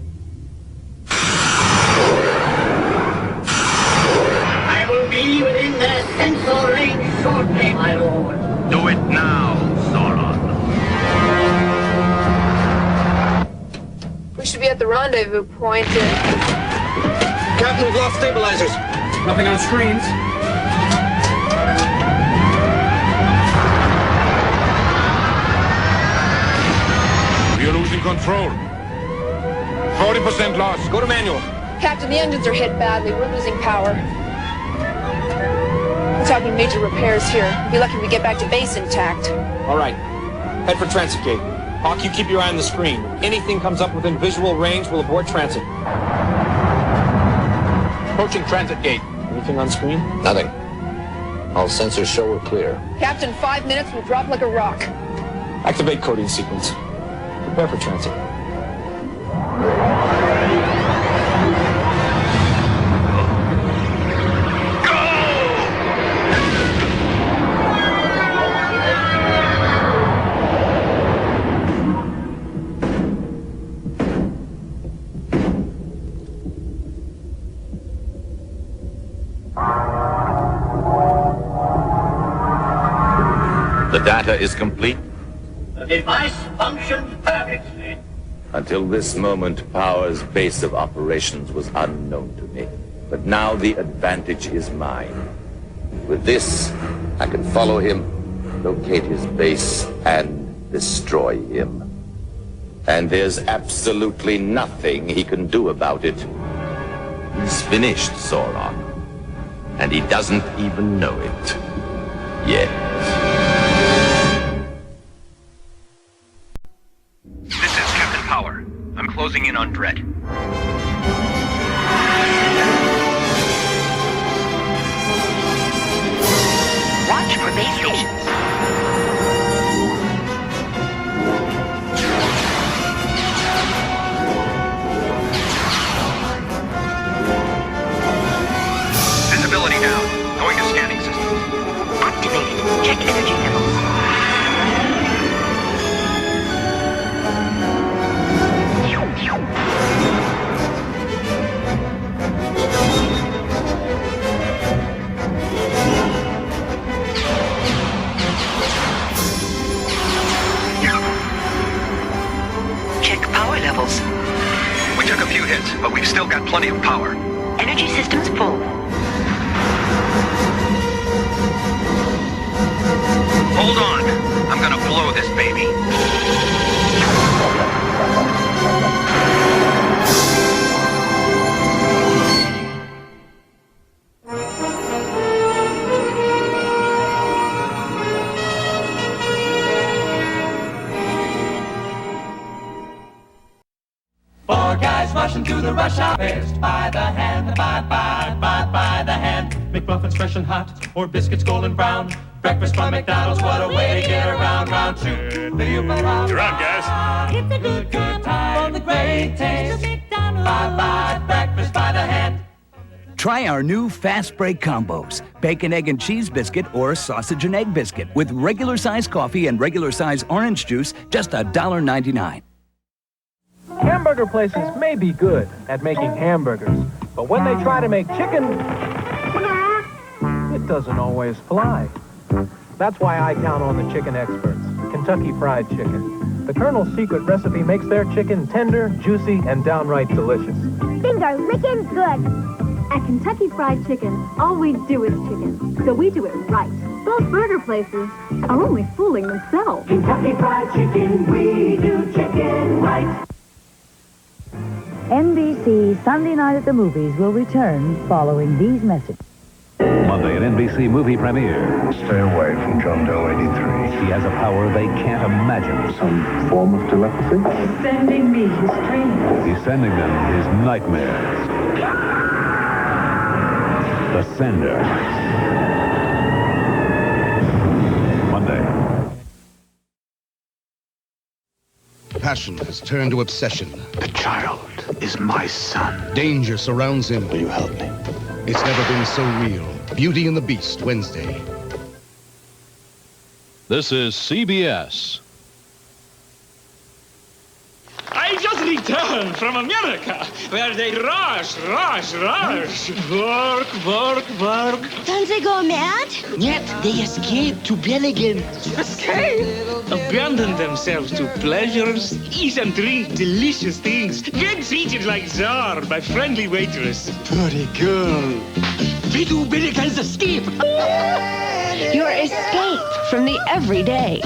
I will be within their sensor range shortly, my lord. Do it now, Sauron. We should be at the rendezvous point. Captain, we've lost stabilizers. Nothing on screens. We are losing control. 40% loss. Go to manual. Captain, the engines are hit badly. We're losing power. We're talking major repairs here. We'll be lucky if we get back to base intact. All right. Head for transit gate. Hawk, you keep your eye on the screen. If anything comes up within visual range, we'll abort transit. Approaching transit gate. Anything on screen? Nothing. All sensors show we're clear. Captain, 5 minutes, we'll drop like a rock. Activate coding sequence. Prepare for transit. The data is complete. The device functions perfectly. Until this moment, Power's base of operations was unknown to me. But now the advantage is mine. With this, I can follow him, locate his base, and destroy him. And there's absolutely nothing he can do about it. He's finished, Sauron. And he doesn't even know it. Yet. This is Captain Power. I'm closing in on Dredd. Watch for base stations. Visibility down. Going to scanning systems. Activated. Check energy levels. Check power levels. We took a few hits, but we've still got plenty of power. Energy systems full. Hold on. I'm gonna blow this baby. Four guys rushing to the rush hour. Fist by the hand, by the hand. McMuffins fresh and hot, or biscuits golden brown. Breakfast from McDonald's, what a way to get around. Round two, You're on, guys. It's a good time for the great taste. Bye, breakfast by the hand. Try our new Fast Break combos. Bacon, egg, and cheese biscuit or sausage and egg biscuit with regular size coffee and regular size orange juice, just $1.99. burger places may be good at making hamburgers, but when they try to make chicken, it doesn't always fly. That's why I count on the chicken experts, Kentucky Fried Chicken. The Colonel's secret recipe makes their chicken tender, juicy, and downright delicious. Things are licking good. At Kentucky Fried Chicken, all we do is chicken, so we do it right. Those burger places are only fooling themselves. Kentucky Fried Chicken, we do chicken right. NBC Sunday Night at the Movies will return following these messages. Monday, an NBC movie premiere. Stay away from John Doe 83. He has a power they can't imagine. Some form of telepathy? He's sending me his dreams. He's sending them his nightmares. The Sender. Monday. Passion has turned to obsession. The child is my son. Danger surrounds him. Will you help me? It's never been so real. Beauty and the Beast, Wednesday. This is CBS. I just returned from America, where they rush. Work. Don't they go mad? Yet they escape to Belgium. Escape? Abandon themselves to pleasures, eat and drink delicious things, get treated like czar by friendly waitress. Pretty girl. We do Belgians escape. Your escape from the everyday.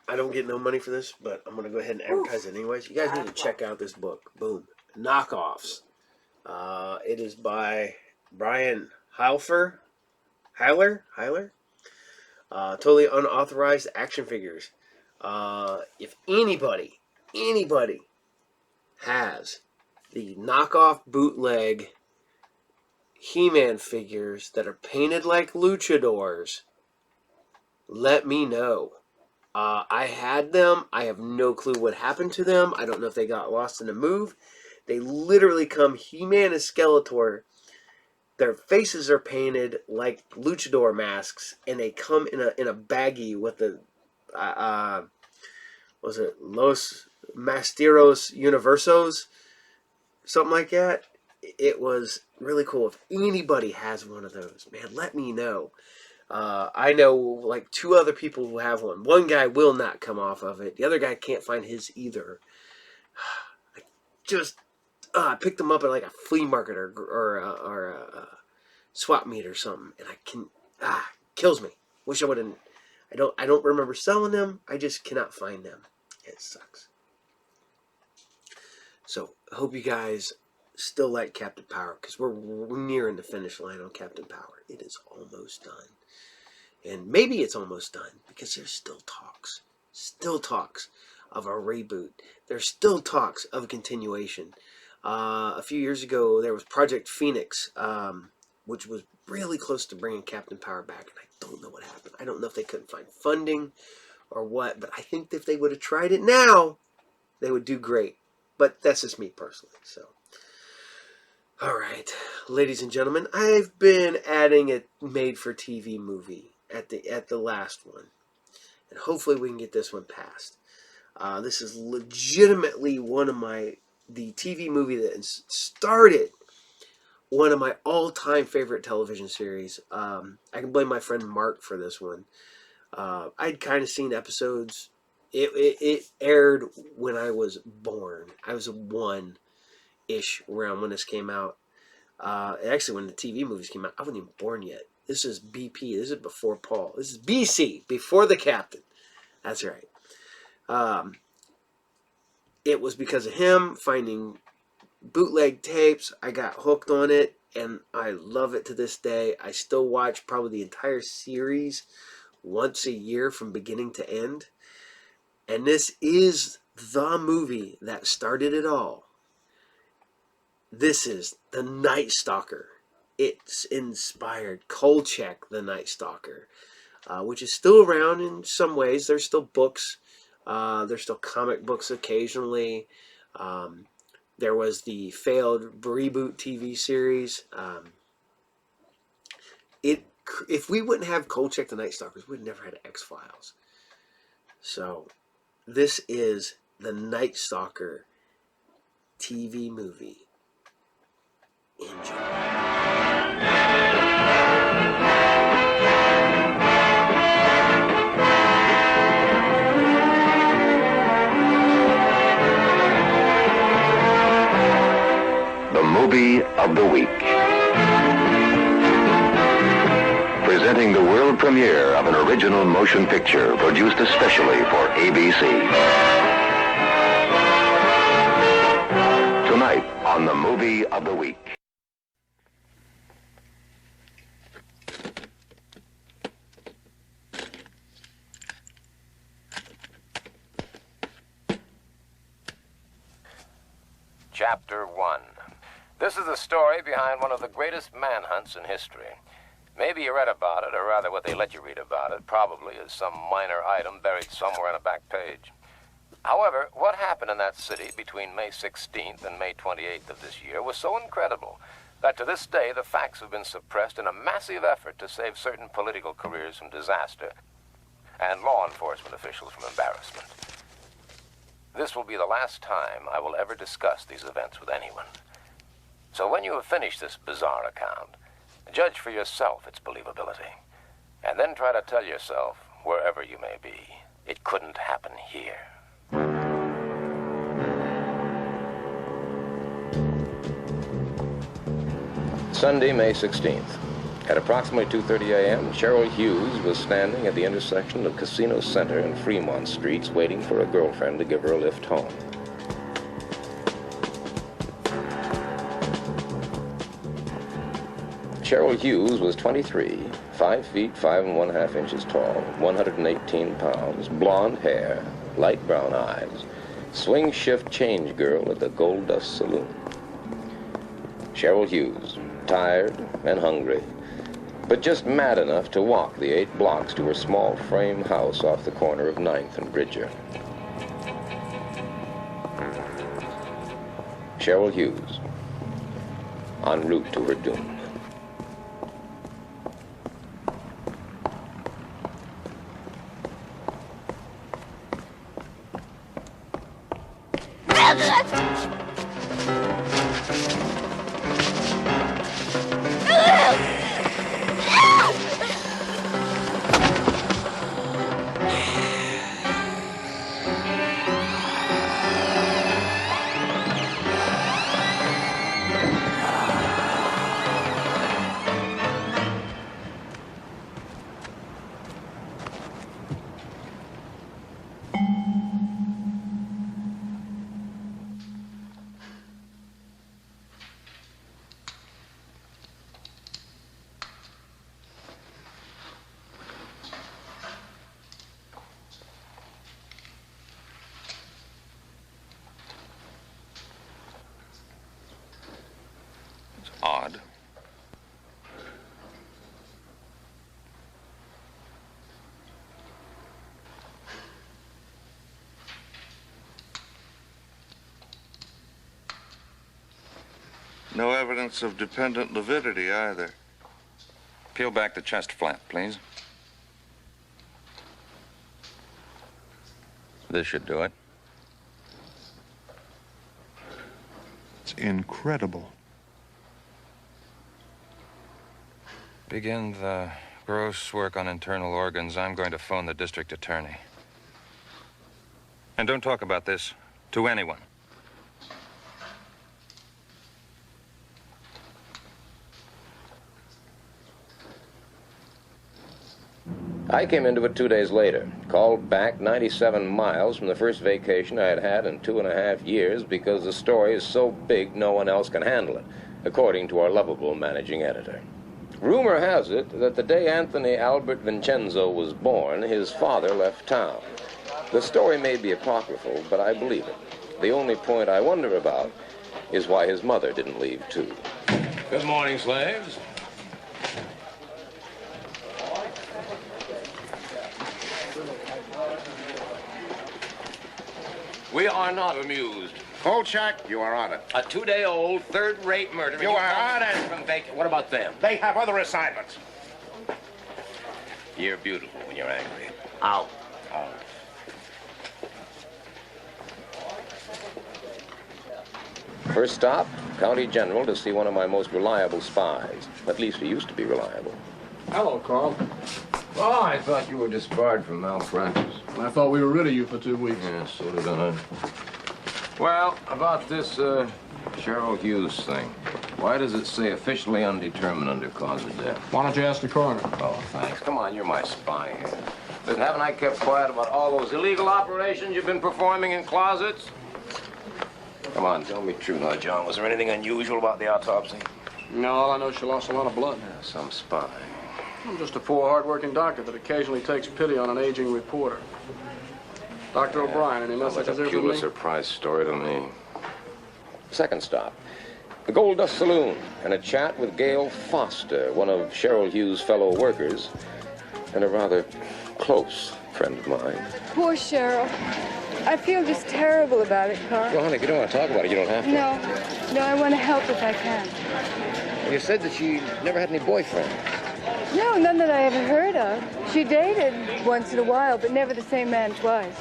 I don't get no money for this, but I'm going to go ahead and advertise it anyways. You guys need to check out this book. Boom. Knockoffs. It is by Brian Heiler. Totally unauthorized action figures. If anybody has the knockoff bootleg He-Man figures that are painted like luchadors, let me know. I had them. I have no clue what happened to them. I don't know if they got lost in a move. They literally come He-Man and Skeletor. Their faces are painted like luchador masks, and they come in a baggie with the was it Los Masteros Universos, something like that. It was really cool. If anybody has one of those, man, let me know. I know like 2 other people who have one. One guy will not come off of it. The other guy can't find his either. I picked them up at like a flea market or a swap meet or something, and kills me. Wish I wouldn't. I don't remember selling them. I just cannot find them. It sucks. So I hope you guys still like Captain Power, because we're nearing the finish line on Captain Power. It is almost done. And maybe it's almost done, because there's still talks of a reboot. There's still talks of a continuation. A few years ago, there was Project Phoenix, which was really close to bringing Captain Power back, and I don't know what happened. I don't know if they couldn't find funding or what, but I think if they would have tried it now, they would do great. But that's just me personally, so. All right, ladies and gentlemen, I've been adding a made-for-TV movie at the last one, and hopefully we can get this one passed. This is legitimately the TV movie that started one of my all-time favorite television series. I can blame my friend Mark for this one. I'd kind of seen episodes. It aired when I was born. I was 1-ish around when this came out. Actually, when the TV movies came out, I wasn't even born yet. This is BP. This is before Paul. This is BC, before the Captain. That's right. It was because of him finding bootleg tapes. I got hooked on it, and I love it to this day. I still watch probably the entire series once a year from beginning to end. And this is the movie that started it all. This is The Night Stalker. It's inspired Kolchak, The Night Stalker, which is still around in some ways. There's still books. There's still comic books occasionally. There was the failed reboot TV series. It if we wouldn't have Kolchak the Night Stalkers, we'd never had X-Files. So, this is the Night Stalker TV movie. Enjoy. The movie of the week. Presenting the world premiere of an original motion picture produced especially for ABC. Tonight on the movie of the week. Chapter 1. This is the story behind one of the greatest manhunts in history. Maybe you read about it, or rather what they let you read about it, probably as some minor item buried somewhere on a back page. However, what happened in that city between May 16th and May 28th of this year was so incredible that to this day the facts have been suppressed in a massive effort to save certain political careers from disaster and law enforcement officials from embarrassment. This will be the last time I will ever discuss these events with anyone. So when you have finished this bizarre account, judge for yourself its believability, and then try to tell yourself, wherever you may be, it couldn't happen here. Sunday, May 16th. At approximately 2:30 a.m., Cheryl Hughes was standing at the intersection of Casino Center and Fremont Streets waiting for a girlfriend to give her a lift home. Cheryl Hughes was 23, 5 feet 5 1/2 inches tall, 118 pounds, blonde hair, light brown eyes, swing shift change girl at the Gold Dust Saloon. Cheryl Hughes, tired and hungry, but just mad enough to walk the 8 blocks to her small frame house off the corner of 9th and Bridger. Cheryl Hughes, en route to her doom. Odd. No evidence of dependent lividity either. Peel back the chest flap, please. This should do it. It's incredible. Begin the gross work on internal organs. I'm going to phone the district attorney. And don't talk about this to anyone. I came into it 2 days later, called back 97 miles from the first vacation I had had in 2.5 years because the story is so big no one else can handle it, according to our lovable managing editor. Rumor has it that the day Anthony Albert Vincenzo was born, his father left town. The story may be apocryphal, but I believe it. The only point I wonder about is why his mother didn't leave, too. Good morning, slaves. We are not amused. Kolchak, you are on it. A 2-day-old, third-rate murder. You are on it. What about them? They have other assignments. You're beautiful when you're angry. Out. Oh. First stop, County General to see one of my most reliable spies. At least he used to be reliable. Hello, Carl. Oh, I thought you were disbarred from malpractice. I thought we were rid of you for 2 weeks. Yeah, so did I. Well, about this, Cheryl Hughes thing. Why does it say officially undetermined under cause of death? Why don't you ask the coroner? Oh, thanks. Come on, you're my spy here. Listen, haven't I kept quiet about all those illegal operations you've been performing in closets? Come on, tell me true now, John. Was there anything unusual about the autopsy? No, all I know is she lost a lot of blood. Yeah, some spy. I'm just a poor, hard-working doctor that occasionally takes pity on an aging reporter. Dr. O'Brien, any messages there for me? Pulitzer Prize story to me. Second stop. The Gold Dust Saloon, and a chat with Gail Foster, one of Cheryl Hughes' fellow workers, and a rather close friend of mine. Poor Cheryl. I feel just terrible about it, Carl. Well, honey, if you don't want to talk about it, you don't have to. No, I want to help if I can. Well, you said that she never had any boyfriends. No, none that I ever heard of. She dated once in a while, but never the same man twice.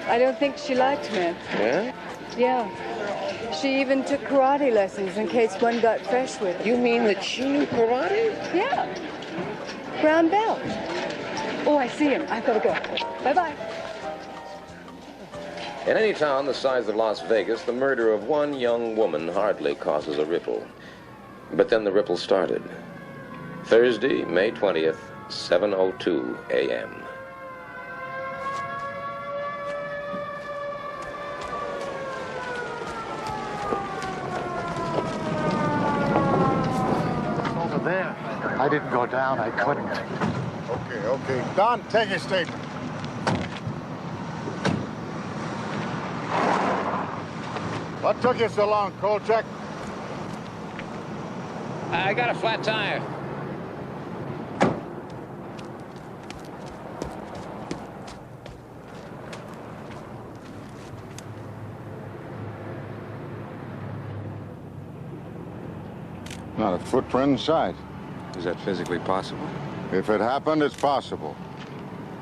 I don't think she liked men. Yeah? Yeah. She even took karate lessons in case one got fresh with it. You mean that she knew karate? Yeah. Brown belt. Oh, I see him. I've got to go. Bye-bye. In any town the size of Las Vegas, the murder of one young woman hardly causes a ripple. But then the ripple started. Thursday, May 20th, 7:02 a.m. Over there. I didn't go down. I couldn't. Okay. Don, take your statement. What took you so long, Kolchak? I got a flat tire. Not a footprint inside. Is that physically possible? If it happened, it's possible.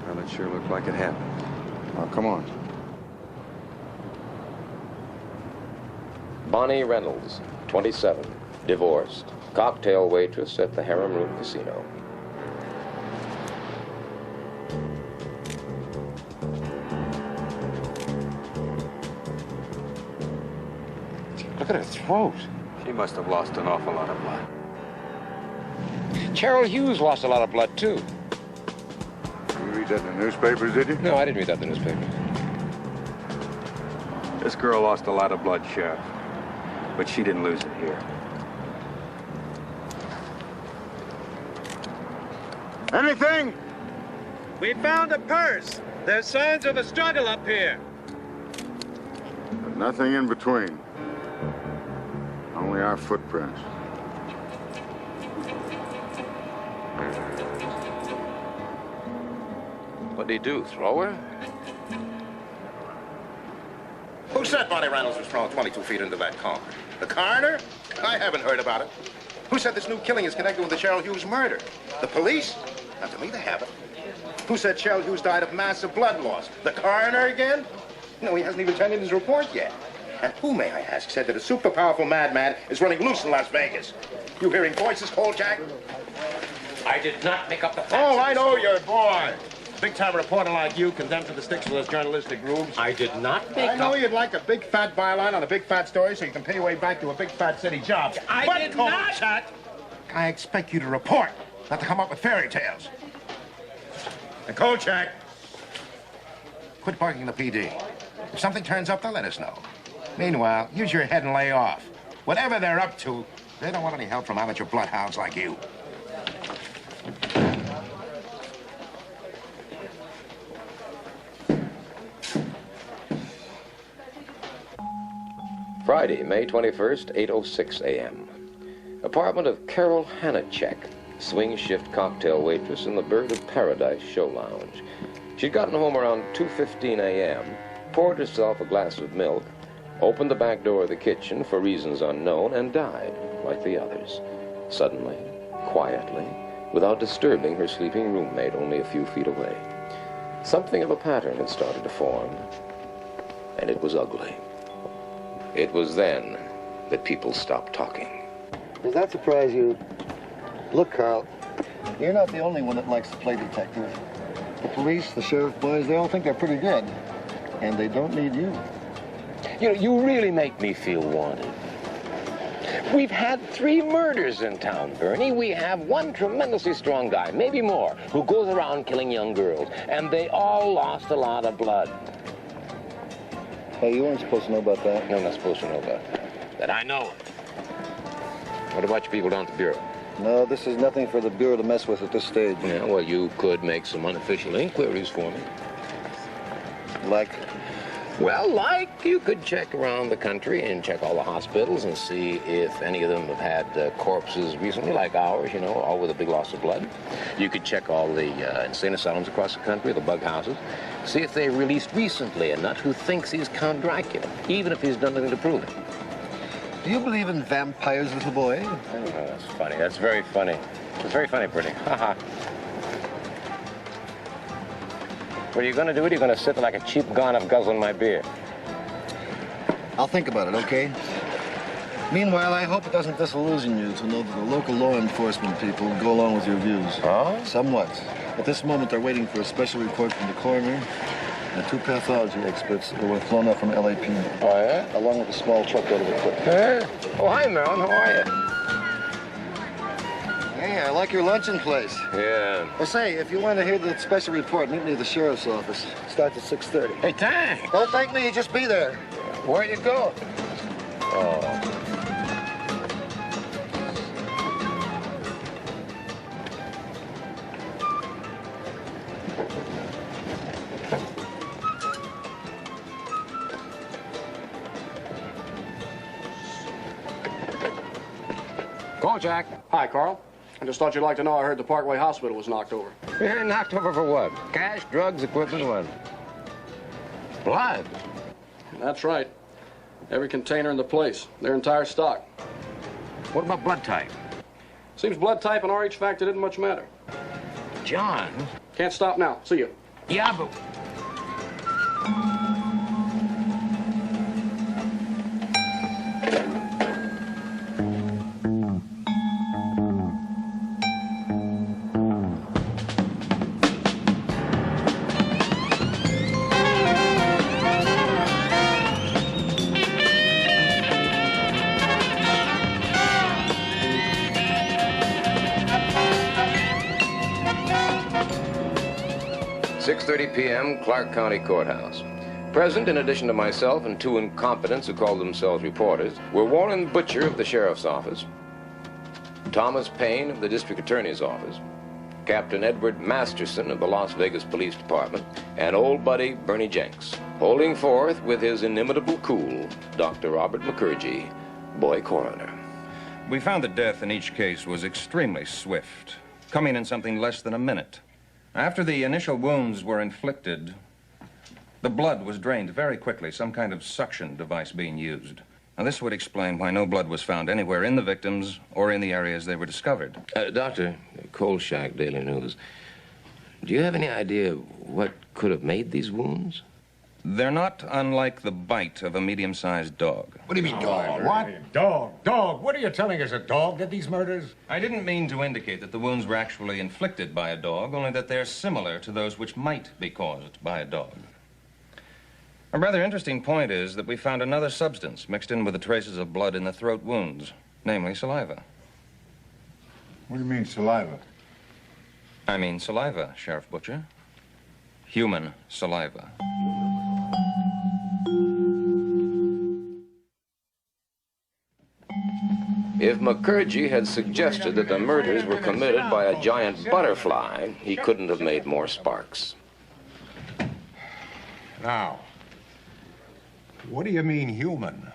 Well, it sure looked like it happened. Now, come on. Bonnie Reynolds, 27, divorced, cocktail waitress at the Harem Room Casino. Look at her throat. She must have lost an awful lot of blood. Cheryl Hughes lost a lot of blood, too. You read that in the newspapers, did you? No, I didn't read that in the newspaper. This girl lost a lot of blood, Sheriff. But she didn't lose it here. Anything? We found a purse. There's signs of a struggle up here. But nothing in between. Only our footprints. What'd he do, throw her? Who said Bonnie Reynolds was thrown 22 feet into that car? The coroner? I haven't heard about it. Who said this new killing is connected with the Cheryl Hughes murder? The police? Not to me, they haven't. Who said Cheryl Hughes died of massive blood loss? The coroner again? No, he hasn't even turned in his report yet. And who, may I ask, said that a super powerful madman is running loose in Las Vegas? You hearing voices, Kolchak? I did not make up the facts. Oh, I know your boy. Big-time reporter like you condemned to the sticks for those journalistic rubes. I did not make up... I know you'd like a big fat byline on a big fat story so you can pay your way back to a big fat city job. I did not... Kolchak, I expect you to report, not to come up with fairy tales. And Kolchak, quit barking the PD. If something turns up, they'll let us know. Meanwhile, use your head and lay off. Whatever they're up to, they don't want any help from amateur bloodhounds like you. Friday, May 21st, 8:06 a.m. Apartment of Carol Hanachek, swing shift cocktail waitress in the Bird of Paradise show lounge. She'd gotten home around 2:15 a.m., poured herself a glass of milk, opened the back door of the kitchen for reasons unknown, and died like the others. Suddenly, quietly, without disturbing her sleeping roommate only a few feet away. Something of a pattern had started to form, and it was ugly. It was then that people stopped talking. Does that surprise you? Look, Carl, you're not the only one that likes to play detective. The police, the sheriff boys, they all think they're pretty good. And they don't need you. You know, you really make me feel wanted. We've had 3 murders in town, Bernie. We have one tremendously strong guy, maybe more, who goes around killing young girls. And they all lost a lot of blood. Hey, you weren't supposed to know about that. No, I'm not supposed to know about that. That I know it. What about you people down at the Bureau? No, this is nothing for the Bureau to mess with at this stage. Yeah, well, you could make some unofficial inquiries for me. Like? Well, like you could check around the country and check all the hospitals and see if any of them have had corpses recently, like ours, you know, all with a big loss of blood. You could check all the insane asylums across the country, the bug houses, see if they released recently a nut who thinks he's Count Dracula, even if he's done nothing to prove it. Do you believe in vampires, little boy? Oh, that's funny. That's very funny. It's very funny, Bernie. Ha-ha. What are you going to do? Are you going to sit like a cheap gonoph guzzling my beer? I'll think about it, okay? Meanwhile, I hope it doesn't disillusion you to know that the local law enforcement people go along with your views. Oh? Somewhat. At this moment, they're waiting for a special report from the coroner and 2 pathology experts who were flown up from LAPD. Oh, yeah? Along with a small truckload of equipment. Yeah? Oh, hi, Marilyn. How are you? Hey, I like your luncheon place. Yeah. Well, say, if you want to hear the special report, meet me at the sheriff's office. Starts at 6:30. Hey, thanks. Don't thank me, just be there. Where you go? Oh. Call, Jack. Hi, Carl. I just thought you'd like to know I heard the Parkway Hospital was knocked over. Yeah, knocked over for what? Cash, drugs, equipment, what? Blood? That's right. Every container in the place. Their entire stock. What about blood type? Seems blood type and RH factor didn't much matter. John? Can't stop now. See you. Yeah, but... p.m., Clark County Courthouse. Present, in addition to myself and 2 incompetents who called themselves reporters, were Warren Butcher of the Sheriff's Office, Thomas Payne of the District Attorney's Office, Captain Edward Masterson of the Las Vegas Police Department, and old buddy Bernie Jenks, holding forth with his inimitable cool, Dr. Robert McCurgy, boy coroner. We found that death in each case was extremely swift, coming in something less than a minute. After the initial wounds were inflicted, the blood was drained very quickly, some kind of suction device being used. Now, this would explain why no blood was found anywhere in the victims or in the areas they were discovered. Doctor, Kolchak, Daily News, do you have any idea what could have made these wounds? They're not unlike the bite of a medium-sized dog. What do you mean, dog? What? Dog. What are you telling us? A dog did these murders? I didn't mean to indicate that the wounds were actually inflicted by a dog, only that they're similar to those which might be caused by a dog. A rather interesting point is that we found another substance mixed in with the traces of blood in the throat wounds, namely saliva. What do you mean, saliva? I mean saliva, Sheriff Butcher. Human saliva. If McCurgy had suggested that the murders were committed by a giant butterfly, he couldn't have made more sparks. Now, what do you mean human?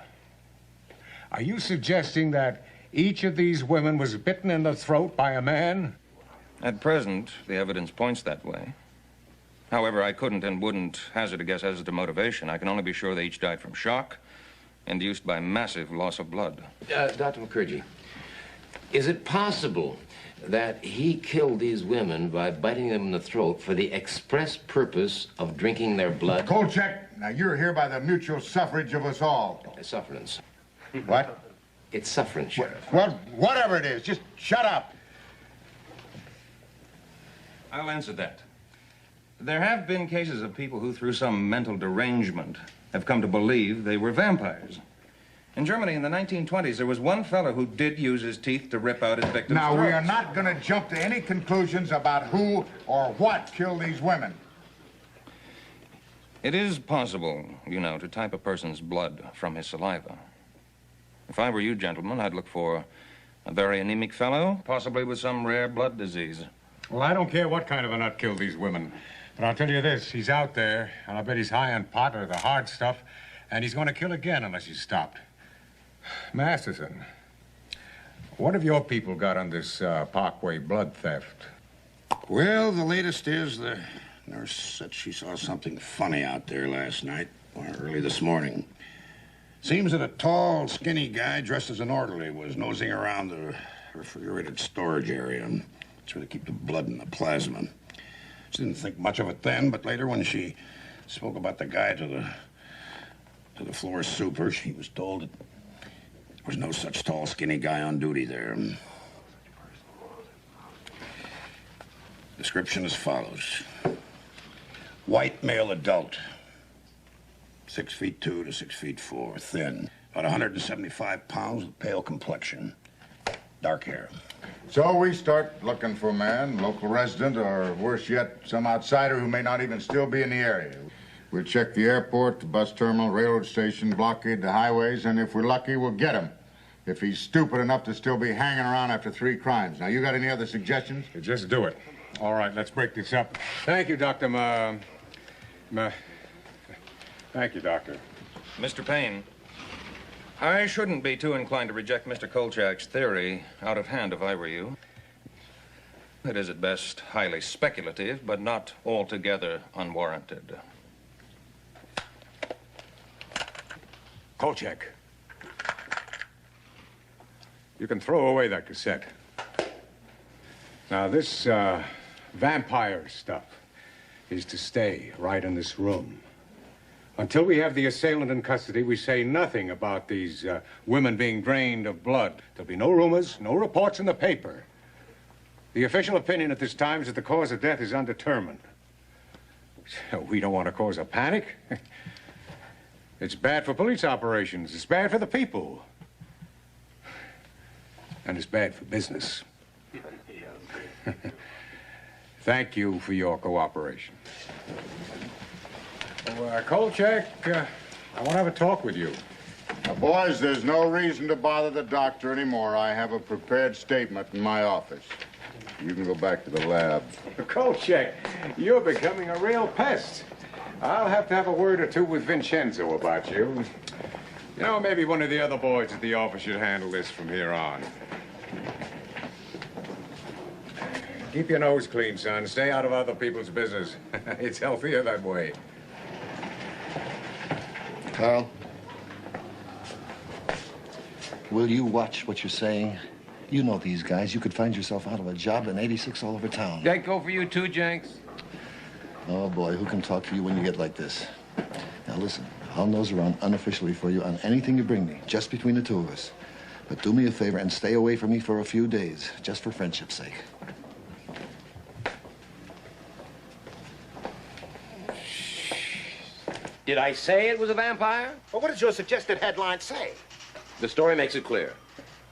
Are you suggesting that each of these women was bitten in the throat by a man? At present, the evidence points that way. However, I couldn't and wouldn't hazard a guess as to motivation. I can only be sure they each died from shock, induced by massive loss of blood. Dr. McCurgy, Is it possible that he killed these women by biting them in the throat for the express purpose of drinking their blood? Kolchak, now you're here by the mutual suffrage of us all. Sufferance. What? It's sufferance, Sheriff. Well, whatever it is, just shut up. I'll answer that. There have been cases of people who, through some mental derangement, have come to believe they were vampires. In Germany in the 1920s, there was one fellow who did use his teeth to rip out his victims' Now, throats. we are not going to jump to any conclusions about who or what killed these women. It is possible, you know, to type a person's blood from his saliva. If I were you, gentlemen, I'd look for a very anemic fellow, possibly with some rare blood disease. Well, I don't care what kind of a nut killed these women. But I'll tell you this, he's out there, and I bet he's high on pot or the hard stuff, and he's going to kill again unless he's stopped. Masterson, what have your people got on this Parkway blood theft? Well, the latest is the nurse said she saw something funny out there last night, or early this morning. Seems that a tall, skinny guy dressed as an orderly was nosing around the refrigerated storage area. That's where they keep the blood and the plasma. She didn't think much of it then, but later when she spoke about the guy to the floor super, she was told that there was no such tall, skinny guy on duty there. Description as follows. White male adult, 6'2" to 6'4", thin, about 175 pounds, with pale complexion, dark hair. So we start looking for a man, local resident, or worse yet, some outsider who may not even still be in the area. We'll check the airport, the bus terminal, railroad station, blockade the highways, and if we're lucky, we'll get him. If he's stupid enough to still be hanging around after 3 crimes. Now, you got any other suggestions? Just do it. All right, let's break this up. Thank you, Dr. Thank you, Doctor. Mr. Payne, I shouldn't be too inclined to reject Mr. Kolchak's theory out of hand if I were you. It is at best highly speculative, but not altogether unwarranted. Kolchak, you can throw away that cassette. Now, this vampire stuff is to stay right in this room. Until we have the assailant in custody, we say nothing about these women being drained of blood. There'll be no rumors, no reports in the paper. The official opinion at this time is that the cause of death is undetermined. We don't want to cause a panic. It's bad for police operations. It's bad for the people. And it's bad for business. Thank you for your cooperation. Kolchak, I want to have a talk with you. Now, boys, there's no reason to bother the doctor anymore. I have a prepared statement in my office. You can go back to the lab. Kolchak, you're becoming a real pest. I'll have to have a word or two with Vincenzo about you. You know, maybe one of the other boys at the office should handle this from here on. Keep your nose clean, son. Stay out of other people's business. It's healthier that way. Carl, will you watch what you're saying? You know these guys. You could find yourself out of a job in 86 all over town. That go for you too, Jenks? Oh, boy, who can talk to you when you get like this? Now, listen, I'll nose around unofficially for you on anything you bring me, just between the two of us. But do me a favor and stay away from me for a few days, just for friendship's sake. Did I say it was a vampire? Well, what does your suggested headline say? The story makes it clear.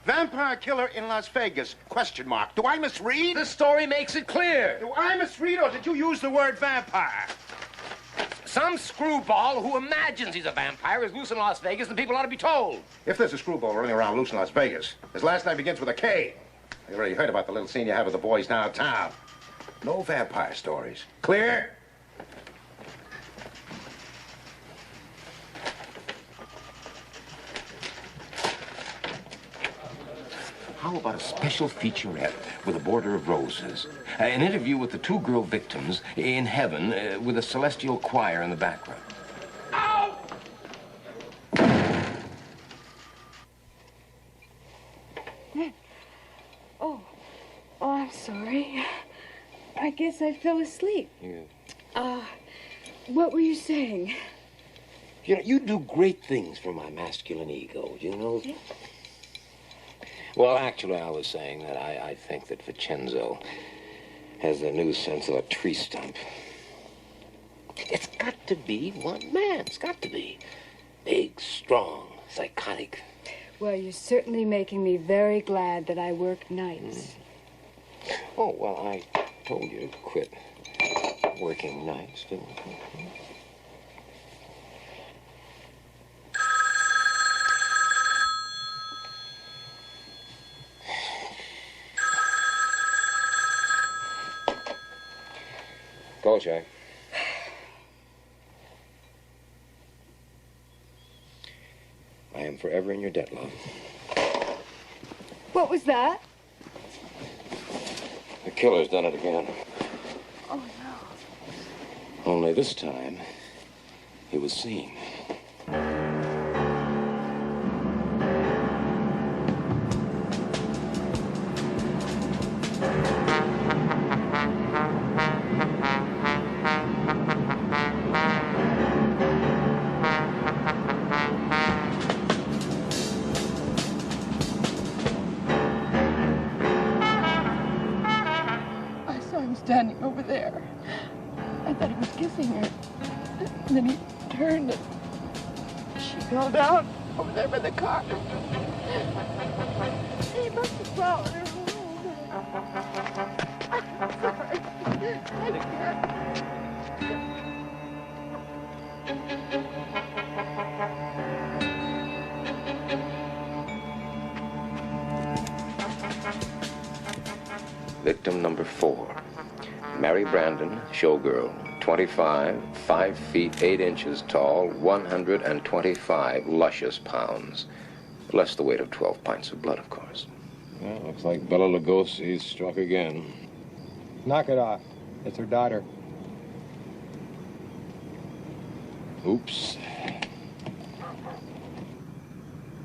Vampire killer in Las Vegas, question mark. Do I misread? The story makes it clear. Do I misread, or did you use the word vampire? Some screwball who imagines he's a vampire is loose in Las Vegas, and people ought to be told. If there's a screwball running around loose in Las Vegas, his last name begins with a K. You already heard about the little scene you have with the boys downtown. No vampire stories. Clear? How about a special featurette with a border of roses? An interview with the 2 girl victims in heaven with a celestial choir in the background. I guess I fell asleep. Yeah. What were you saying? You know, you do great things for my masculine ego, you know? Yeah. Well, actually, I was saying that I think that Vincenzo has the new sense of a tree stump. It's got to be one man. It's got to be. Big, strong, psychotic. Well, you're certainly making me very glad that I work nights. Oh, well, I told you to quit working nights, didn't I? Kolchak. I am forever in your debt, love. What was that? The killer's done it again. Oh, no. Only this time, he was seen. I saw him standing over there. I thought he was kissing her. And then he turned and she fell down over there by the car. He must have swallowed her whole. I'm sorry. I can't. Victim number 4. Mary Brandon, showgirl, 25, 5 feet 8 inches tall, 125 luscious pounds. Less the weight of 12 pints of blood, of course. Well, looks like Bela Lugosi's struck again. Knock it off. It's her daughter. Oops.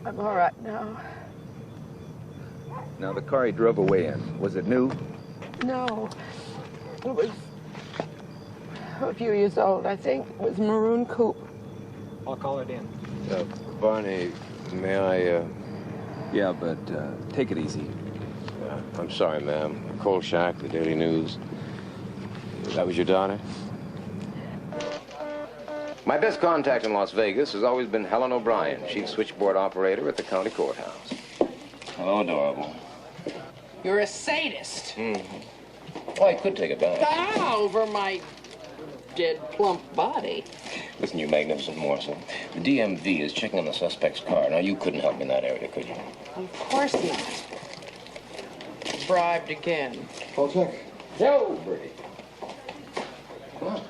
I'm all right now. Now, the car he drove away in, was it new? No. It was a few years old, I think. It was a maroon coupe. I'll call it in. Barney, may I, Yeah, but take it easy. I'm sorry, ma'am. Kolchak, the Daily News. That was your daughter? My best contact in Las Vegas has always been Helen O'Brien, chief switchboard operator at the county courthouse. Hello, adorable. You're a sadist. Well, I could take it back. Over my dead, plump body. Listen, you magnificent morsel. The DMV is checking on the suspect's car. Now, you couldn't help me in that area, could you? Of course not. Bribed again. Kolchak? No, Bertie. Come on.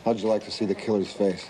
How'd you like to see the killer's face?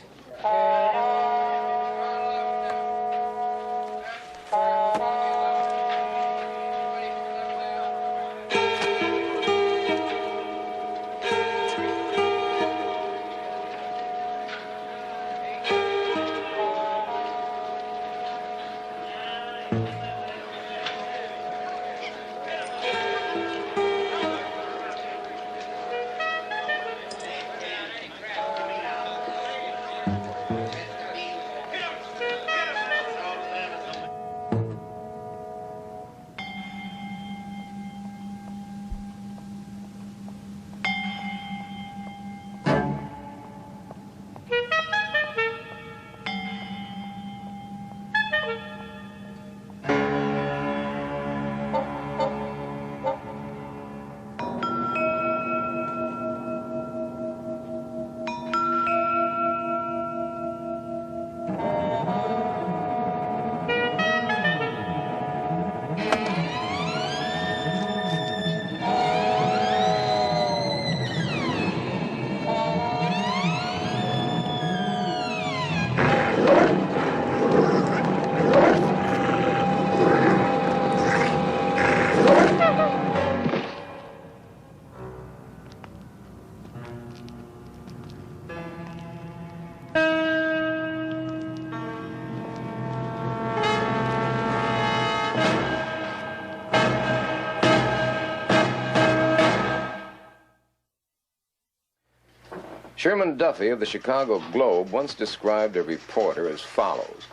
Sherman Duffy of the Chicago Globe once described a reporter as follows.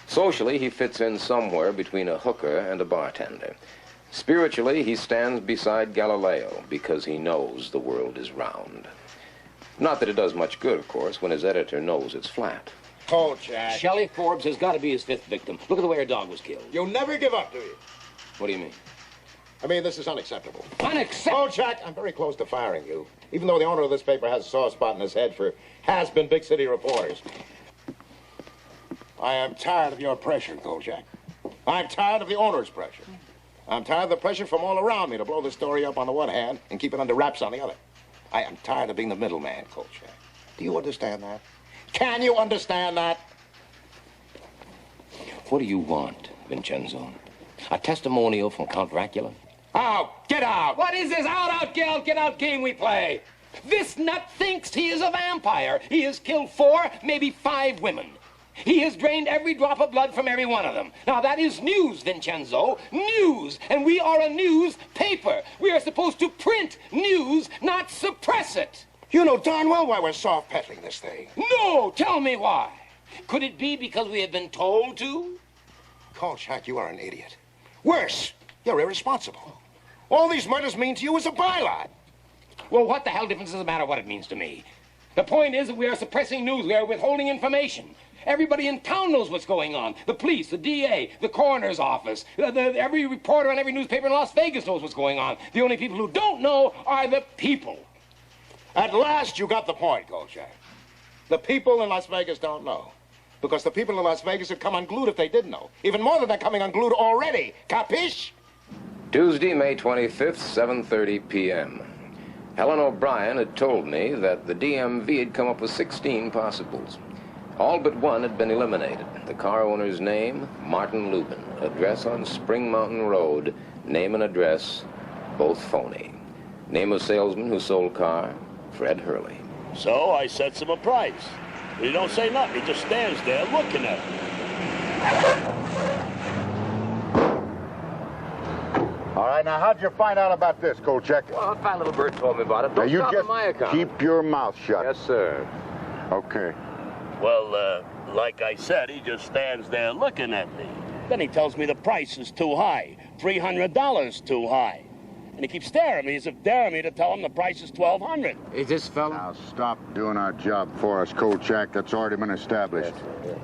Socially, he fits in somewhere between a hooker and a bartender. Spiritually, he stands beside Galileo because he knows the world is round. Not that it does much good, of course, when his editor knows it's flat. Kolchak. Shelley Forbes has got to be his fifth victim. Look at the way her dog was killed. You'll never give up, do you? What do you mean? I mean, this is unacceptable. Unacceptable? Kolchak, I'm very close to firing you, even though the owner of this paper has a soft spot in his head for has-been big city reporters. I am tired of your pressure, Kolchak. I'm tired of the owner's pressure. I'm tired of the pressure from all around me to blow the story up on the one hand and keep it under wraps on the other. I am tired of being the middleman, Kolchak. Do you understand that? Can you understand that? What do you want, Vincenzo? A testimonial from Count Dracula? Out! Get out! What is this out, get out game we play? This nut thinks he is a vampire. He has killed 4, maybe 5 women. He has drained every drop of blood from every one of them. Now, that is news, Vincenzo. News. And we are a news paper. We are supposed to print news, not suppress it. You know darn well why we're soft peddling this thing. No! Tell me why. Could it be because we have been told to? Kolchak, you are an idiot. Worse, you're irresponsible. All these murders mean to you is a byline. Well, what the hell difference does it matter what it means to me? The point is that we are suppressing news. We are withholding information. Everybody in town knows what's going on. The police, the DA, the coroner's office, every reporter on every newspaper in Las Vegas knows what's going on. The only people who don't know are the people. At last you got the point, Kolchak. The people in Las Vegas don't know. Because the people in Las Vegas would come unglued if they did know. Even more than they're coming unglued already. Capiche? Tuesday, May 25th, 7:30 p.m. Helen O'Brien had told me that the DMV had come up with 16 possibles. All but one had been eliminated. The car owner's name, Martin Lubin. Address on Spring Mountain Road. Name and address, both phony. Name of salesman who sold car, Fred Hurley. So I sets him a price. He don't say nothing. He just stands there looking at me. All right, now, how'd you find out about this, Kolchak? Well, a fat little bird told me about it. Now, Don't you stop just on my account. keep your mouth shut. Yes, sir. Okay. Well, like I said, he just stands there looking at me. Then he tells me the price is too high. $300 too high. And he keeps staring at me as if daring me to tell him the price is $1,200. Is this fella? Now, stop doing our job for us, Kolchak. That's already been established.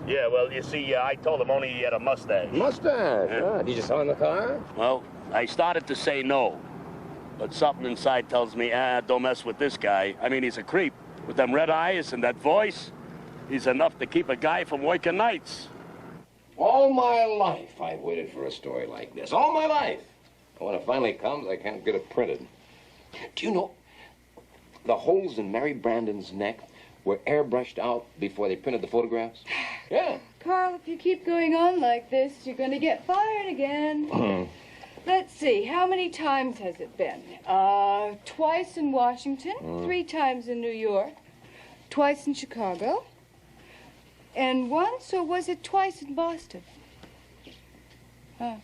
Yeah, well, you see, I told him only he had a mustache. Mustache? Yeah. Did you sell him the car? Well, I started to say no. But something inside tells me, don't mess with this guy. I mean, he's a creep. With them red eyes and that voice, he's enough to keep a guy from working nights. All my life I've waited for a story like this. All my life. When it finally comes, I can't get it printed. Do you know, the holes in Mary Brandon's neck were airbrushed out before they printed the photographs? Yeah. Carl, if you keep going on like this, you're going to get fired again. Let's see, how many times has it been? Twice in Washington, 3 times in New York, twice in Chicago, and once, or was it twice in Boston? Huh.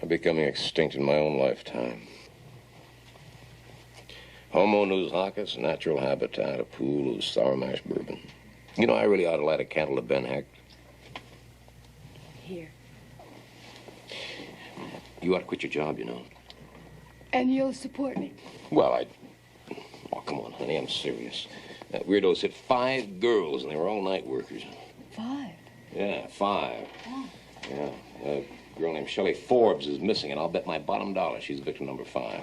I'm becoming extinct in my own lifetime. Homo nous hocus, natural habitat, a pool of sour mash bourbon. You know, I really ought to light a candle to Ben Hecht. Here. You ought to quit your job, you know. And you'll support me? Well, oh, come on, honey, I'm serious. That weirdo's hit 5 girls, and they were all night workers. 5? Yeah, 5. Oh. Yeah, a girl named Shelley Forbes is missing, and I'll bet my bottom dollar she's victim number 5.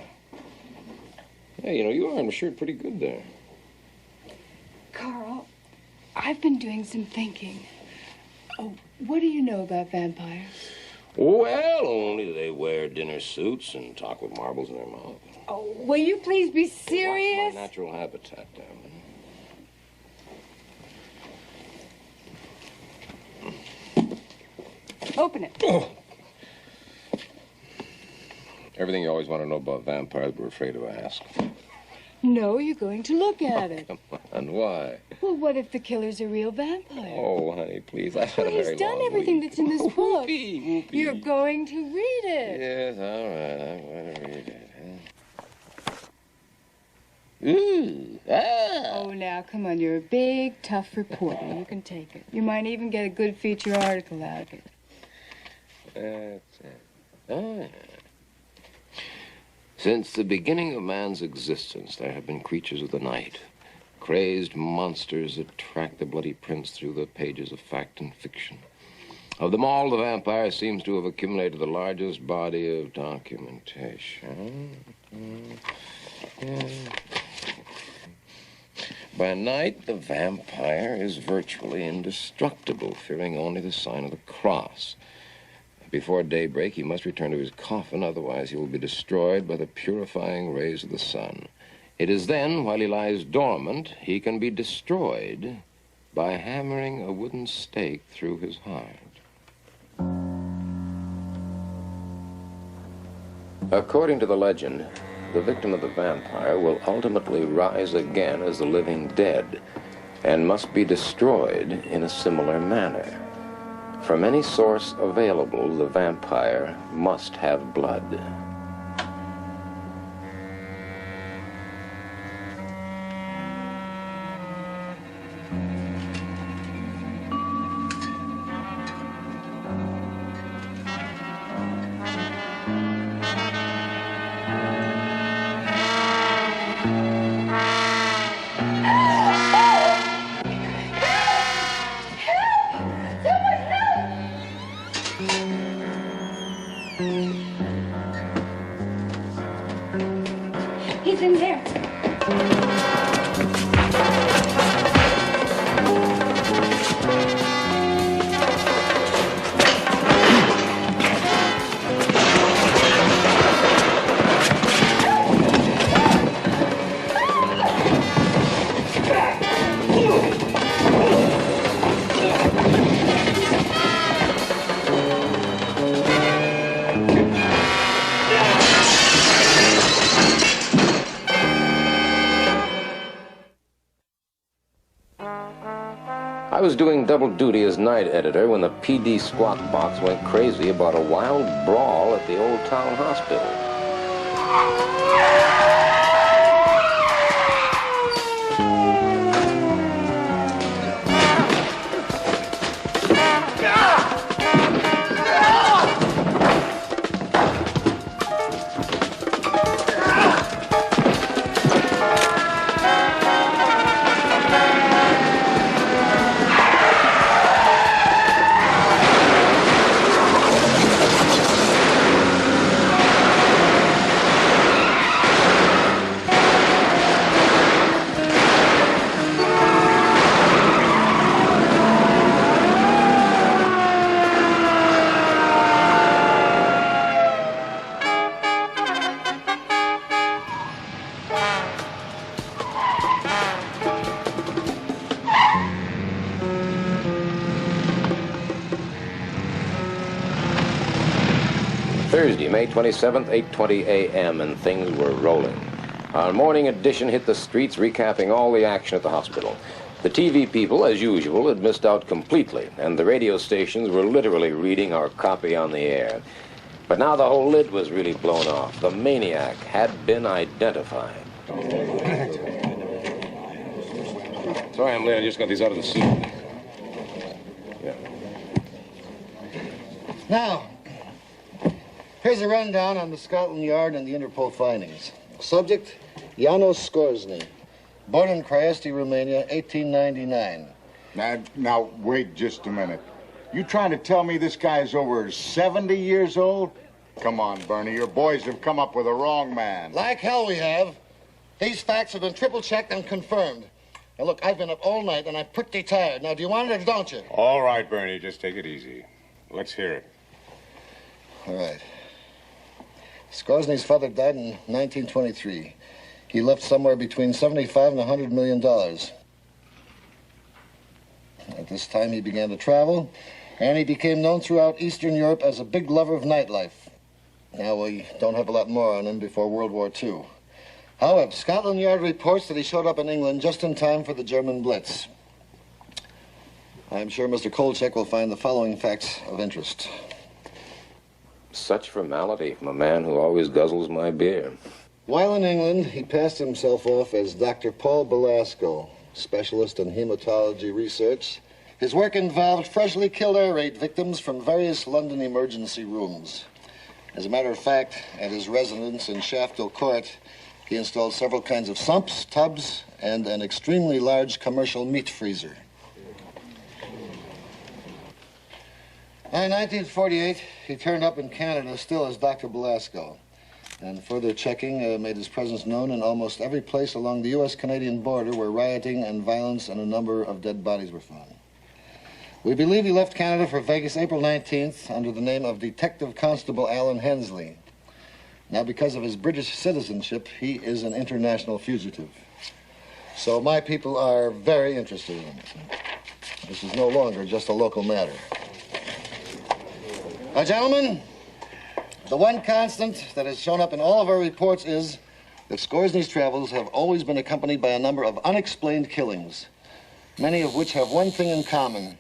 Hey, you know, you are in the shirt pretty good there. Carl, I've been doing some thinking. Oh, what do you know about vampires? Well, only they wear dinner suits and talk with marbles in their mouth. Oh, will you please be serious? Watch my natural habitat, darling. Open it. Everything you always want to know about vampires, but we're afraid to ask. No, you're going to look at it. Come on, why? Well, what if the killer's a real vampire? Oh, honey, please. I've had a very He's done long everything week. that's in this book. Whoopee. You're going to read it. Yes, all right. I'm going to read it. Huh? Ooh. Oh, now, come on. You're a big, tough reporter. You can take it. You might even get a good feature article out of it. That's it. Ah. Since the beginning of man's existence, there have been creatures of the night, crazed monsters that track the bloody prints through the pages of fact and fiction. Of them all, the vampire seems to have accumulated the largest body of documentation. By night, the vampire is virtually indestructible, fearing only the sign of the cross. Before daybreak, he must return to his coffin, otherwise he will be destroyed by the purifying rays of the sun. It is then, while he lies dormant, he can be destroyed by hammering a wooden stake through his heart. According to the legend, the victim of the vampire will ultimately rise again as the living dead and must be destroyed in a similar manner. From any source available, the vampire must have blood. He's in there. I was doing double duty as night editor when the PD squawk box went crazy about a wild brawl at the old town hospital. Thursday, May 27th, 8:20 a.m., and things were rolling. Our morning edition hit the streets, recapping all the action at the hospital. The TV people, as usual, had missed out completely, and the radio stations were literally reading our copy on the air. But now the whole lid was really blown off. The maniac had been identified. Sorry I'm late, I just got these out of the suit. Yeah. Now, here's a rundown on the Scotland Yard and the Interpol findings. Subject, Janos Skorzny. Born in Craiesti, Romania, 1899. Now, wait just a minute. You trying to tell me this guy's over 70 years old? Come on, Bernie, your boys have come up with a wrong man. Like hell we have. These facts have been triple-checked and confirmed. Now, look, I've been up all night, and I'm pretty tired. Now, do you want it or don't you? All right, Bernie, just take it easy. Let's hear it. All right. Skorzny's father died in 1923. He left somewhere between $75 and $100 million. At this time, he began to travel, and he became known throughout Eastern Europe as a big lover of nightlife. Now, we don't have a lot more on him before World War II. However, Scotland Yard reports that he showed up in England just in time for the German Blitz. I'm sure Mr. Kolchak will find the following facts of interest. Such formality from a man who always guzzles my beer. While in England, he passed himself off as Dr. Paul Belasco, specialist in hematology research. His work involved freshly killed air raid victims from various London emergency rooms. As a matter of fact, at his residence in Shafto Court, he installed several kinds of sumps, tubs, and an extremely large commercial meat freezer. In 1948, he turned up in Canada still as Dr. Belasco, and further checking made his presence known in almost every place along the U.S.-Canadian border where rioting and violence and a number of dead bodies were found. We believe he left Canada for Vegas April 19th under the name of Detective Constable Alan Hensley. Now, because of his British citizenship, he is an international fugitive. So my people are very interested in him. This is no longer just a local matter. Now, gentlemen, the one constant that has shown up in all of our reports is that Scoresby's travels have always been accompanied by a number of unexplained killings, many of which have one thing in common: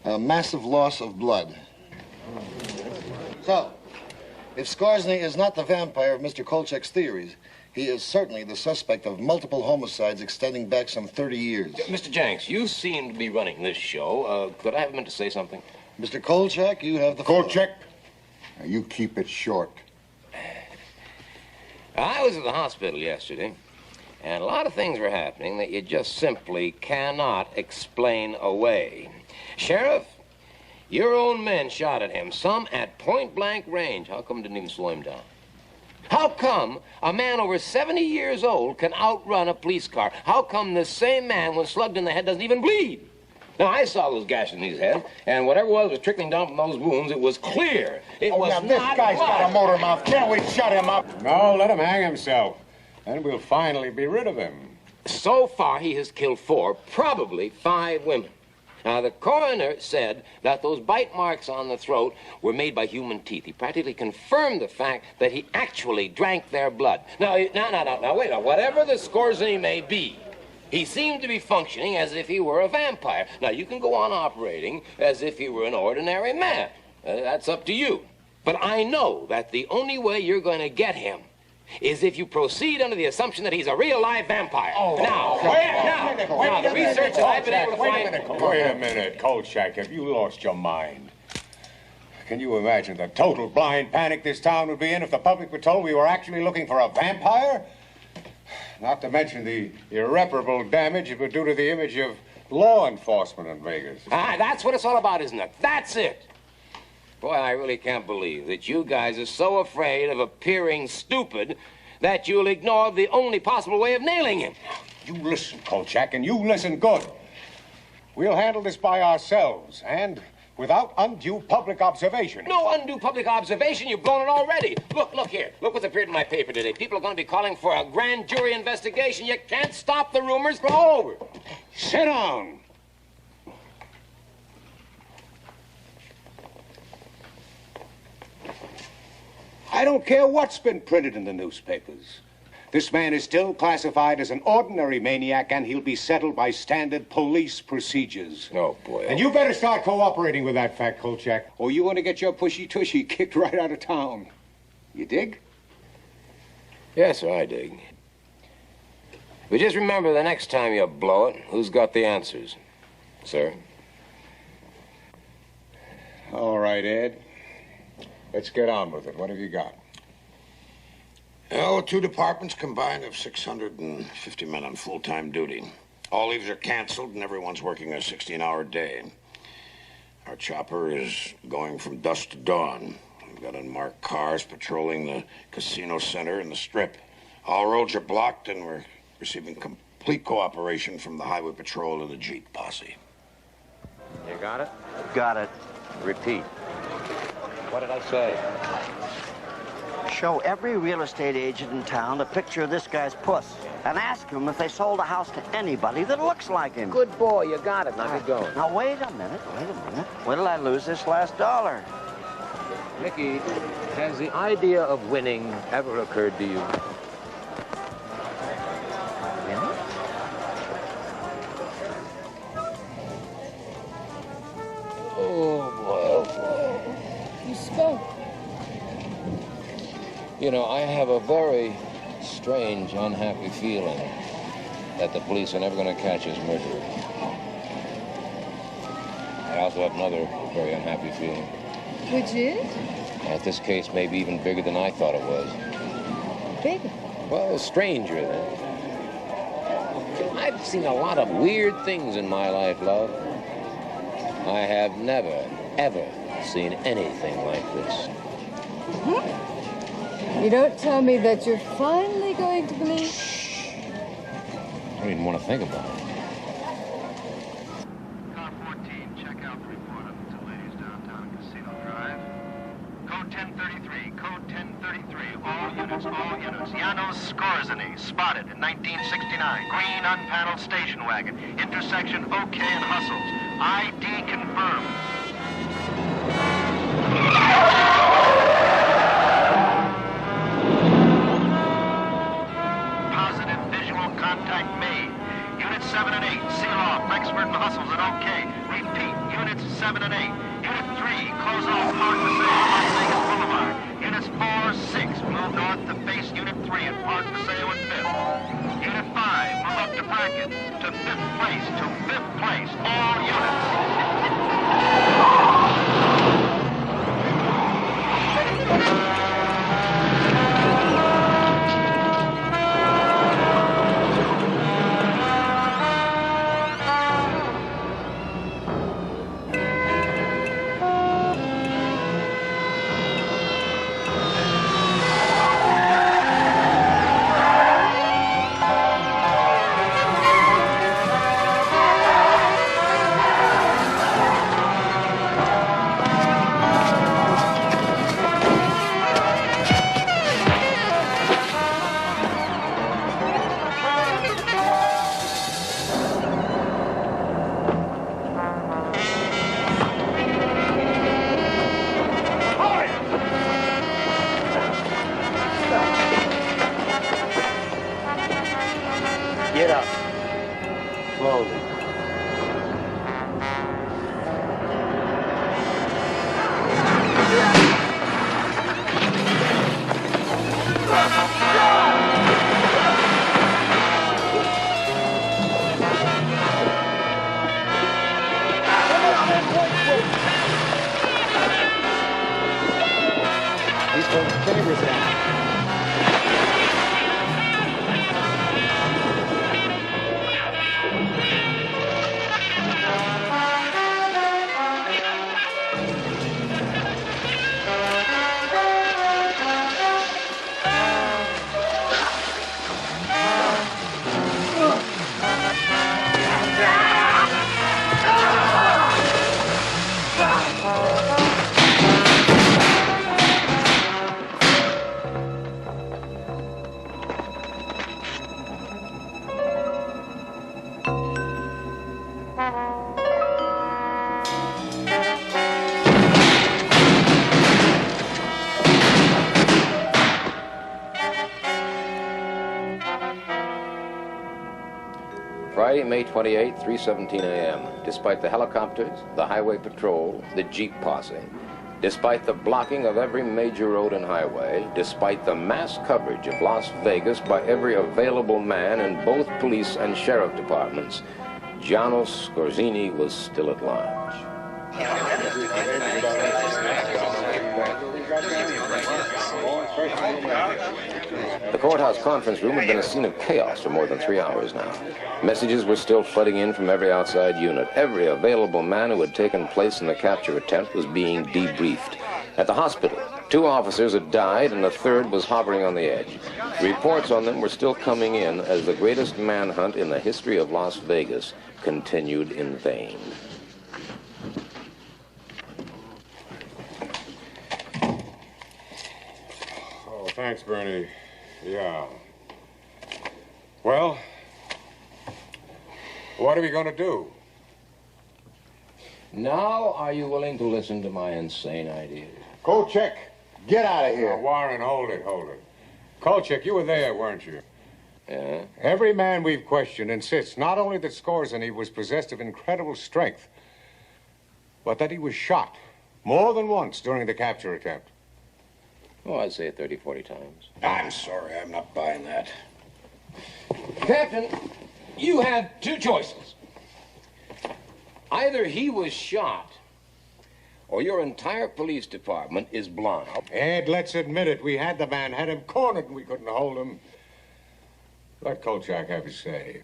a massive loss of blood. So, if Scoresby is not the vampire of Mr. Kolchak's theories, he is certainly the suspect of multiple homicides extending back some 30 years. Mr. Jenks, you seem to be running this show. Could I have a minute to say something? Mr. Kolchak, you have the floor. Kolchak, now you keep it short. I was at the hospital yesterday, and a lot of things were happening that you just simply cannot explain away. Sheriff, your own men shot at him, some at point-blank range. How come it didn't even slow him down? How come a man over 70 years old can outrun a police car? How come this same man, when slugged in the head, doesn't even bleed? Now, I saw those gashes in his head, and whatever was trickling down from those wounds, it was clear. It was this not guy's blood. got a motor mouth. Can't we shut him up? No, let him hang himself. Then we'll finally be rid of him. So far, he has killed 4, probably 5 women. Now, the coroner said that those bite marks on the throat were made by human teeth. He practically confirmed the fact that he actually drank their blood. Now, wait. Now, whatever the Scoresby may be, he seemed to be functioning as if he were a vampire. Now, you can go on operating as if he were an ordinary man. That's up to you. But I know that the only way you're going to get him is if you proceed under the assumption that he's a real live vampire. Now, the research that I've been able to find... Wait a minute, Kolchak, have you lost your mind? Can you imagine the total blind panic this town would be in if the public were told we were actually looking for a vampire? Not to mention the irreparable damage it would do to the image of law enforcement in Vegas. That's what it's all about, isn't it? That's it. Boy, I really can't believe that you guys are so afraid of appearing stupid that you'll ignore the only possible way of nailing him. You listen, Kolchak, and you listen good. We'll handle this by ourselves, and without undue public observation. No undue public observation. You've blown it already. Look here. Look what's appeared in my paper today. People are going to be calling for a grand jury investigation. You can't stop the rumors. They're all over. Sit down. I don't care what's been printed in the newspapers. This man is still classified as an ordinary maniac, and he'll be settled by standard police procedures. Oh, boy. And you better start cooperating with that fact, Kolchak, or you want to get your pushy-tushy kicked right out of town. You dig? Yes, sir, I dig. But just remember, the next time you blow it, who's got the answers, sir? All right, Ed. Let's get on with it. What have you got? Oh, 2 departments combined of 650 men on full-time duty. All leaves are canceled and everyone's working a 16-hour day. Our chopper is going from dusk to dawn. We've got unmarked cars patrolling the casino center and the strip. All roads are blocked and we're receiving complete cooperation from the highway patrol and the Jeep posse. You got it? Got it. Repeat. What did I say? Show every real estate agent in town a picture of this guy's puss and ask them if they sold a house to anybody that looks like him. Good boy, you got it. Now get going. Now, wait a minute. When did I lose this last dollar? Mickey, has the idea of winning ever occurred to you? Oh, boy, oh, boy. You spoke. You know, I have a very strange, unhappy feeling that the police are never going to catch his murderer. I also have another very unhappy feeling. Which is? That this case may be even bigger than I thought it was. Bigger? Well, stranger than. I've seen a lot of weird things in my life, love. I have never, ever seen anything like this. You don't tell me that you're finally going to believe? I don't even want to think about it. Car 14, check out the report of the two ladies downtown Casino Drive. Code 1033, code 1033, all units, all units. Janos Skorzeny, spotted in 1969. Green unpaneled station wagon. Intersection OK and Hustles. ID confirmed. Positive visual contact made. Units 7 and 8, seal off. Rexford and Hustles and OK. Repeat, units 7 and 8. Unit 3, close off Park Paseo, Las Vegas Boulevard. Units 4, 6, move north to face Unit 3 at Park Paseo and 5th. Unit 5, move up to Bracken. To 5th place, to 5th place. All units. Get up. Slowly. He's pulling the chambers down. Friday, May 28, 3:17 a.m. Despite the helicopters, the highway patrol, the Jeep posse, despite the blocking of every major road and highway, despite the mass coverage of Las Vegas by every available man in both police and sheriff departments, Janos Skorzeny was still at large. The courthouse conference room had been a scene of chaos for more than 3 hours now. Messages were still flooding in from every outside unit. Every available man who had taken place in the capture attempt was being debriefed. At the hospital, 2 officers had died and a third was hovering on the edge. Reports on them were still coming in as the greatest manhunt in the history of Las Vegas continued in vain. Oh, thanks, Bernie. Yeah. Well, what are we going to do? Now, are you willing to listen to my insane ideas? Kolchak, get out of here. Warren, hold it. Kolchak, you were there, weren't you? Yeah? Every man we've questioned insists not only that Skorzeny was possessed of incredible strength, but that he was shot more than once during the capture attempt. Oh, I'd say 30, 40 times. I'm sorry, I'm not buying that. Captain, you had two choices. Either he was shot, or your entire police department is blind. Ed, let's admit it. We had the man, had him cornered, and we couldn't hold him. Let Kolchak have his say.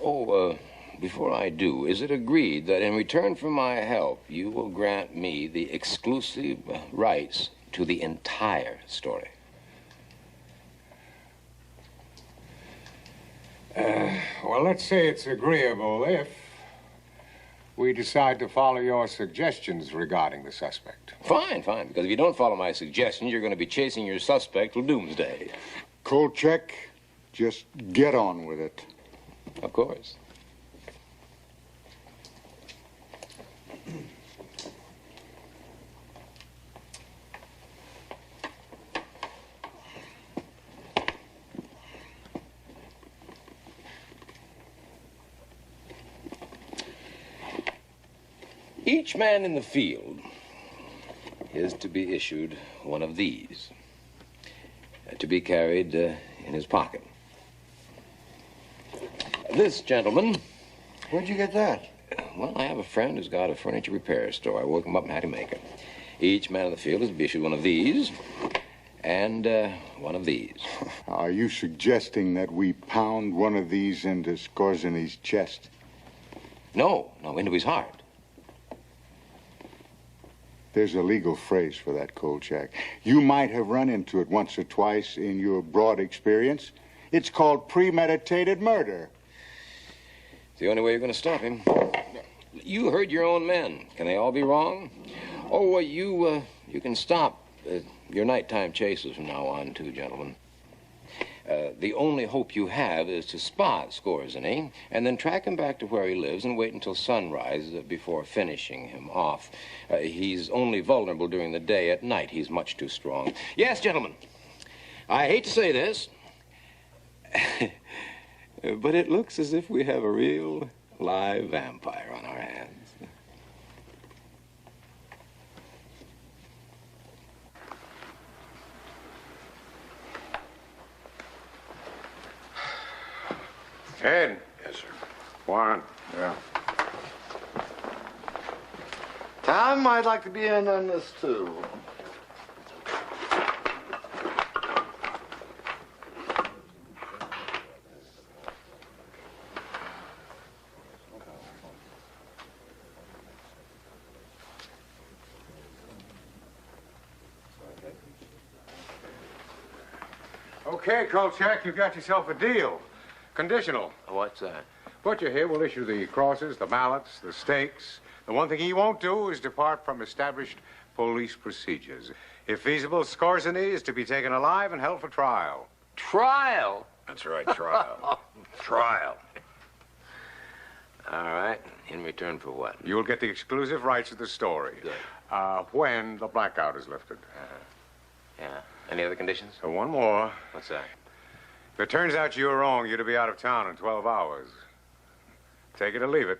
Oh, before I do, is it agreed that in return for my help, you will grant me the exclusive rights to the entire story? Well, let's say it's agreeable if we decide to follow your suggestions regarding the suspect. Fine, fine, because if you don't follow my suggestions, you're going to be chasing your suspect till doomsday. Kolchak, just get on with it. Of course. Each man in the field is to be issued one of these, to be carried in his pocket. This gentleman... Where'd you get that? Well, I have a friend who's got a furniture repair store. I woke him up and had him make it. Each man in the field is to be issued one of these and one of these. Are you suggesting that we pound one of these into Skorzeny's chest? No, into his heart. There's a legal phrase for that, Kolchak. You might have run into it once or twice in your broad experience. It's called premeditated murder. It's the only way you're going to stop him. You heard your own men. Can they all be wrong? Oh, you can stop your nighttime chases from now on, too, gentlemen. The only hope you have is to spot Skorzeny and then track him back to where he lives and wait until sunrise before finishing him off. He's only vulnerable during the day. At night, he's much too strong. Yes, gentlemen, I hate to say this, but it looks as if we have a real live vampire on our hands. Ed. Yes, sir. Warren. Yeah. Tom, I'd like to be in on this, too. Okay, Kolchak, you've got yourself a deal. Conditional. What's that? Butcher here will issue the crosses, the mallets, the stakes. The one thing he won't do is depart from established police procedures. If feasible, Skorzeny is to be taken alive and held for trial. Trial? That's right, trial. Trial. All right. In return for what? You will get the exclusive rights of the story. Good. When the blackout is lifted. Yeah. Any other conditions? One more. What's that? If it turns out you're wrong, you're to be out of town in 12 hours. Take it or leave it.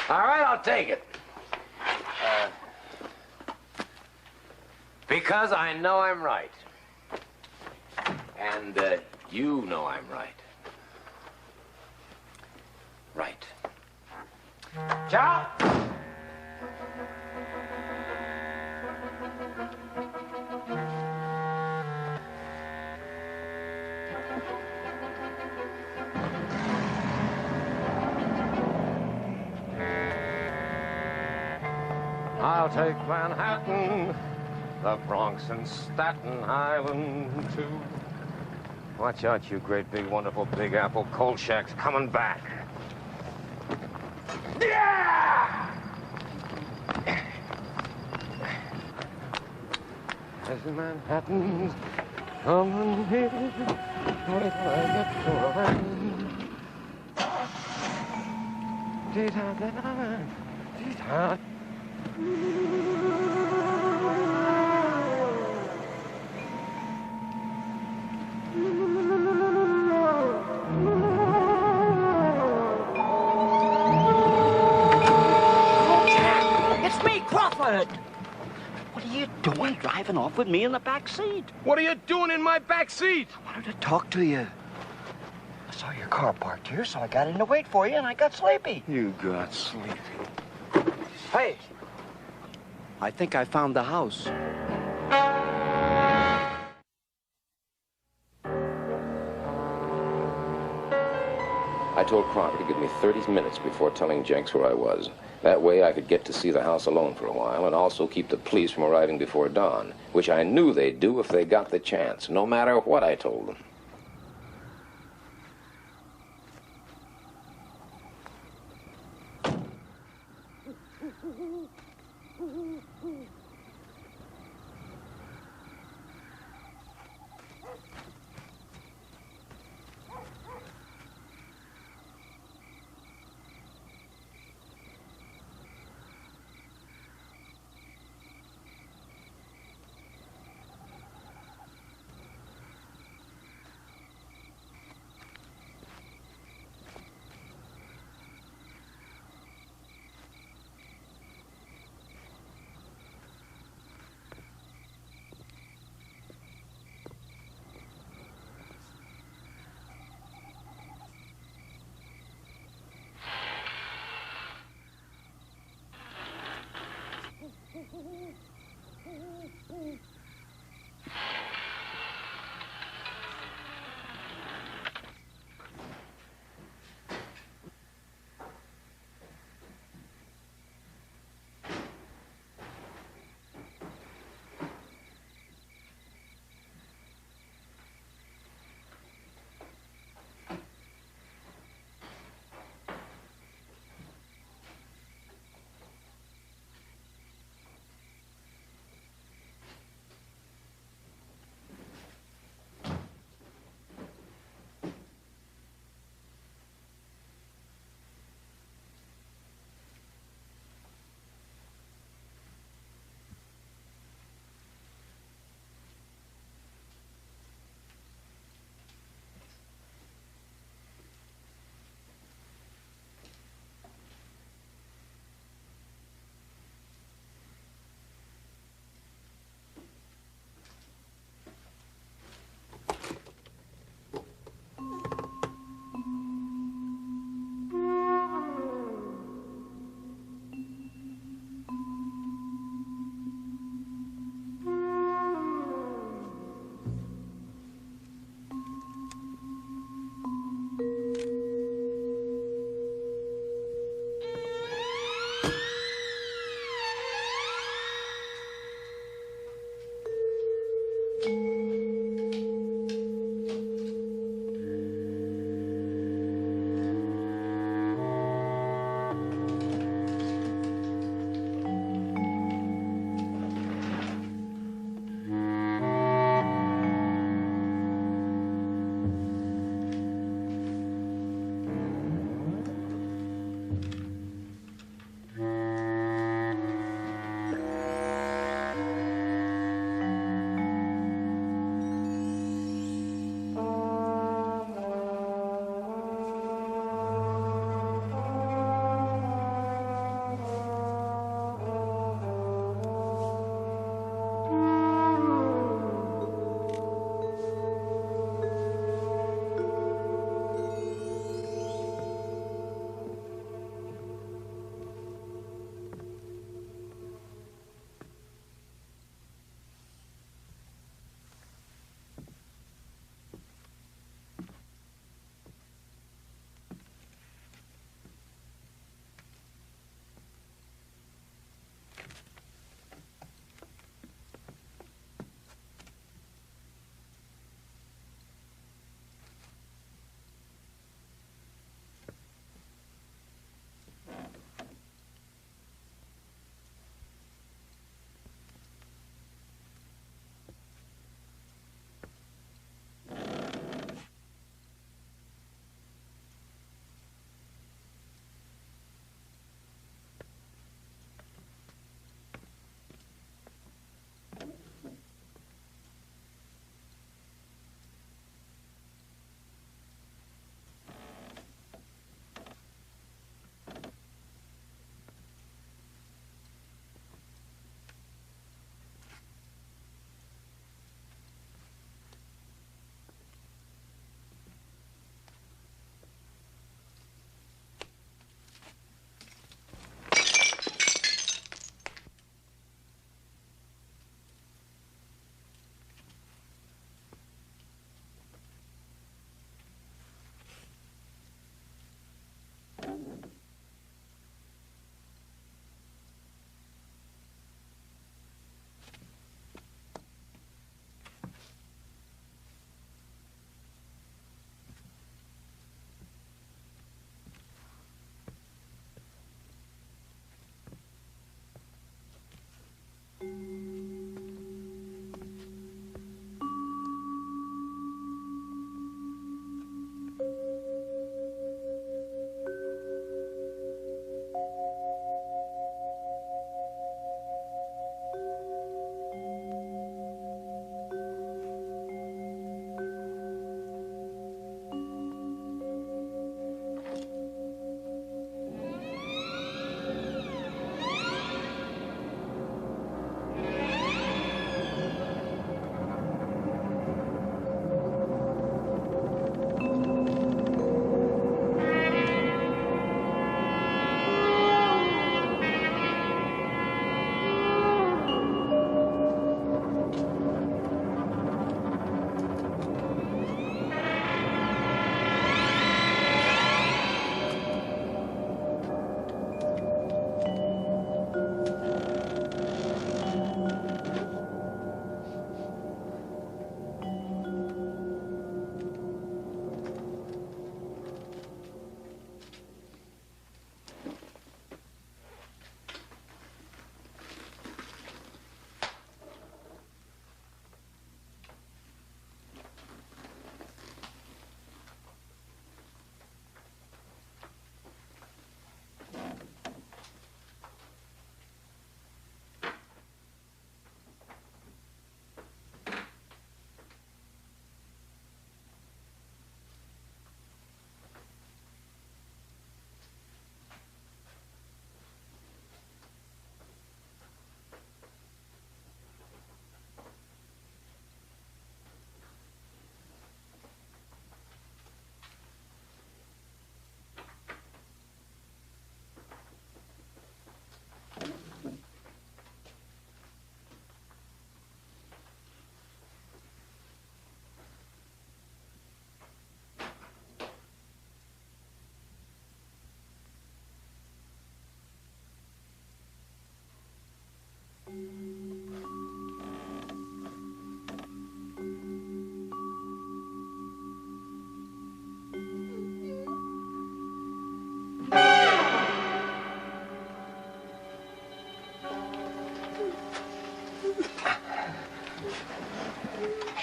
All right, I'll take it. Because I know I'm right. And you know I'm right. Right. Ciao! I'll take Manhattan, the Bronx and Staten Island, too. Watch out, you great big wonderful Big Apple. Kolchak's coming back. Yeah! There's the Manhattans coming here. Wait till I get to the land. Howard! What are you doing driving off with me in the back seat? What are you doing in my back seat? I wanted to talk to you. I saw your car parked here, so I got in to wait for you, and I got sleepy. You got sleepy. Hey, I think I found the house. I told Crocker to give me 30 minutes before telling Jenks where I was. That way I could get to see the house alone for a while and also keep the police from arriving before dawn, which I knew they'd do if they got the chance, no matter what I told them.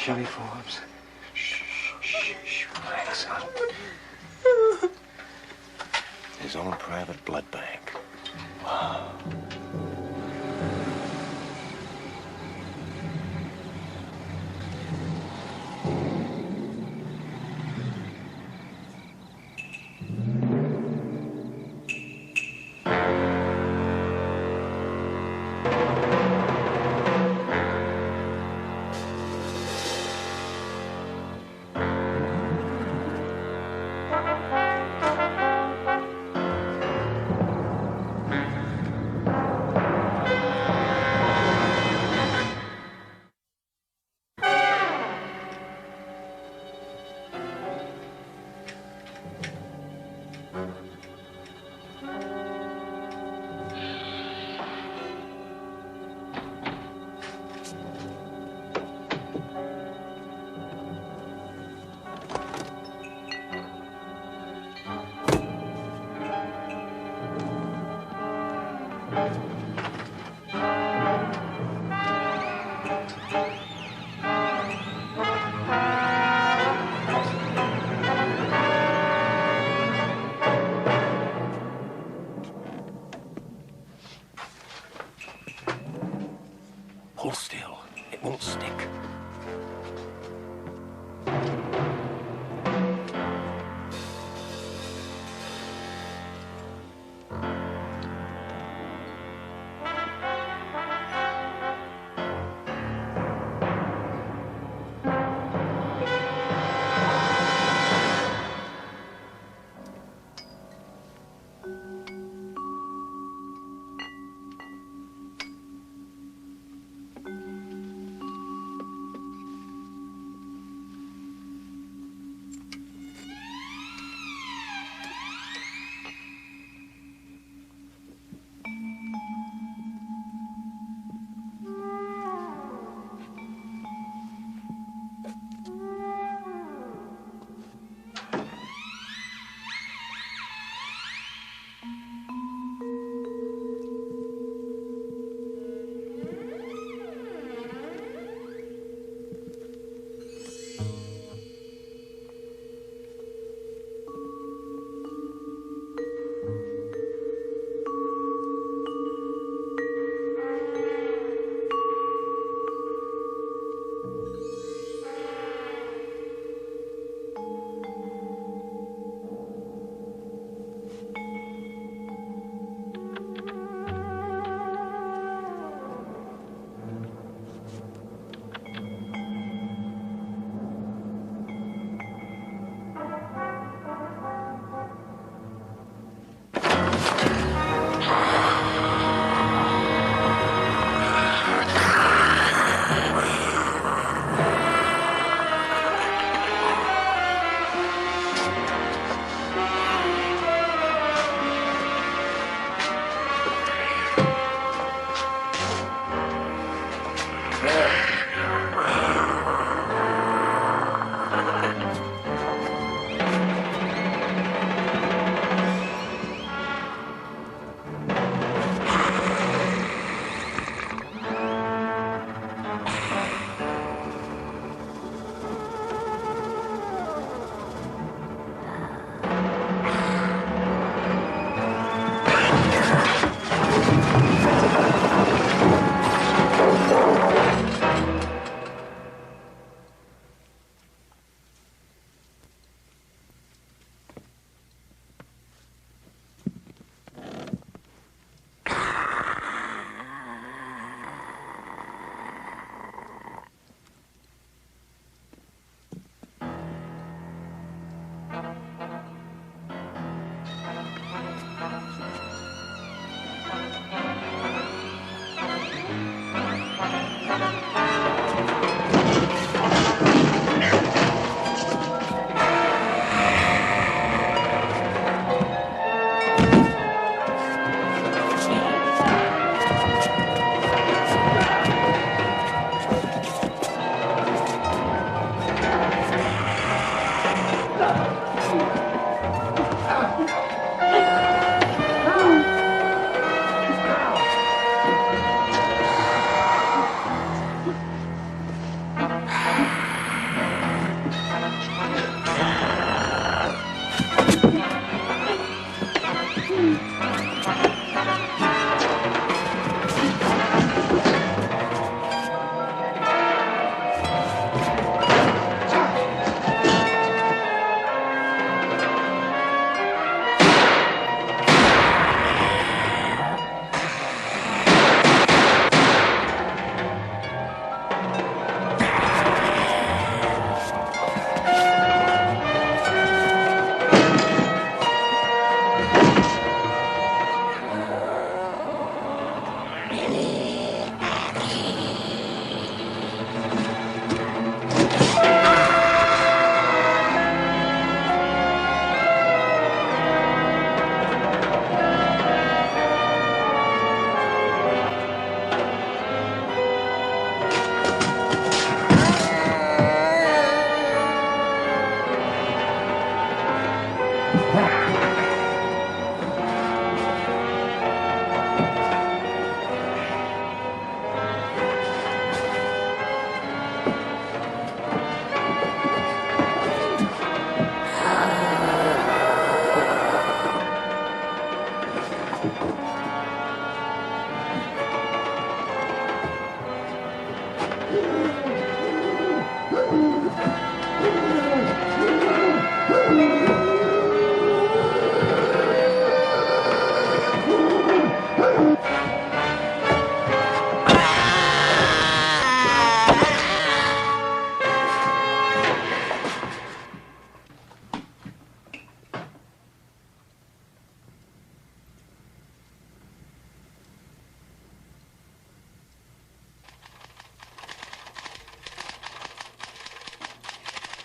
Chevy Forbes. Shh, shh, shh, relax, son. His own private blood bank. Wow. Hold still. It won't stick.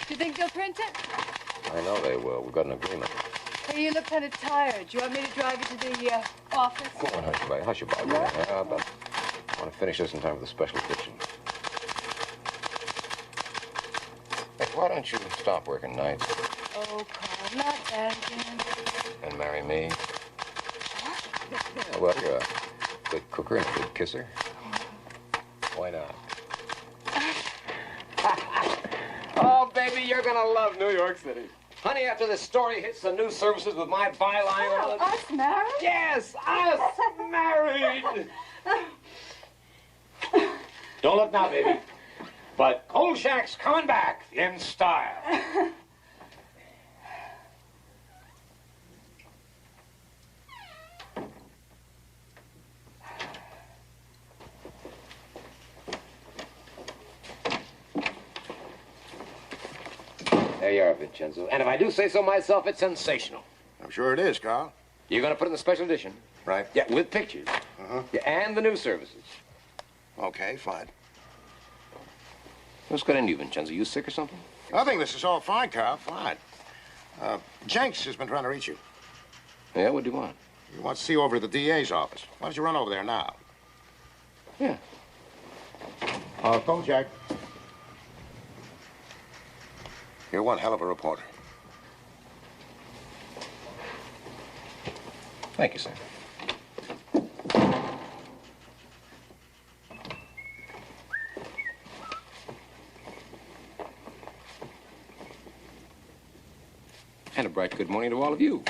Do you think they'll print it? I know they will. We've got an agreement. Hey, you look kind of tired. Do you want me to drive you to the office? Go on, hush about it. Yeah, but I want to finish this in time for the special edition. Hey, why don't you stop working nights Oh, Carl, not that again. and marry me? Yeah, well, you're a good cooker and a good kisser. Why not? Oh, baby, you're gonna love New York City. Honey, after this story hits the news services with my byline on it... Us married? Yes, us married! Don't look now, baby. But Kolchak's coming back in style. There you are, Vincenzo. And if I do say so myself, it's sensational. I'm sure it is, Carl. You're gonna put it in the special edition. Right. Yeah, with pictures. Uh-huh. Yeah, and the news services. Okay, fine. What's got into you, Vincenzo? You sick or something? I think this is all fine, Carl. Fine. Jenks has been trying to reach you. Yeah, what do you want? He wants to see you over at the DA's office. Why don't you run over there now? Yeah. Kolchak. You're one hell of a reporter. Thank you, sir. And a bright good morning to all of you.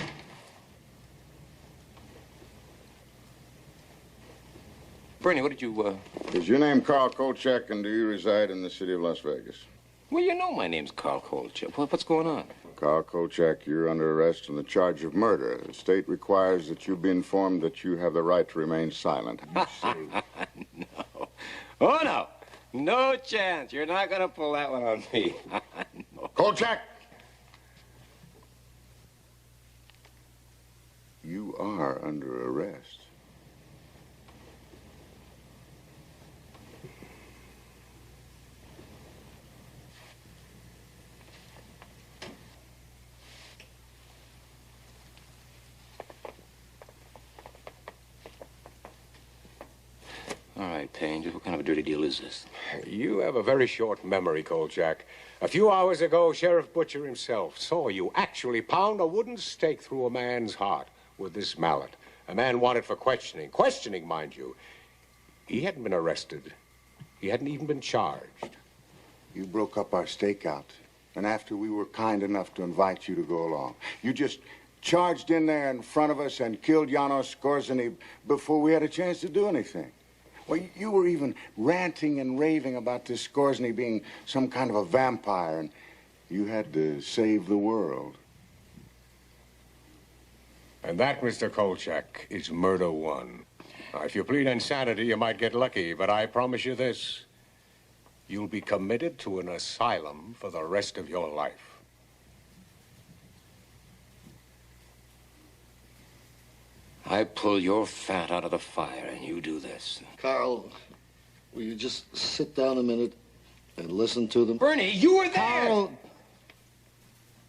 Bernie, what did you, Is your name Carl Kolchak, and do you reside in the city of Las Vegas? Well, you know my name's Carl Kolchak. What's going on? Carl Kolchak, you're under arrest on the charge of murder. The state requires that you be informed that you have the right to remain silent. No. Oh, no. No chance. You're not going to pull that one on me. No. Kolchak! You are under arrest. All right, Payne, just what kind of a dirty deal is this? You have a very short memory, Kolchak. A few hours ago, Sheriff Butcher himself saw you actually pound a wooden stake through a man's heart with this mallet. A man wanted for questioning. Questioning, mind you. He hadn't been arrested. He hadn't even been charged. You broke up our stakeout, and after we were kind enough to invite you to go along, you just charged in there in front of us and killed Janos Skorzeny before we had a chance to do anything. Well, you were even ranting and raving about this Skorzeny being some kind of a vampire, and you had to save the world. And that, Mr. Kolchak, is murder one. Now, if you plead insanity, you might get lucky, but I promise you this. You'll be committed to an asylum for the rest of your life. I pull your fat out of the fire, and you do this. Carl, will you just sit down a minute and listen to them? Bernie, you were there! Carl,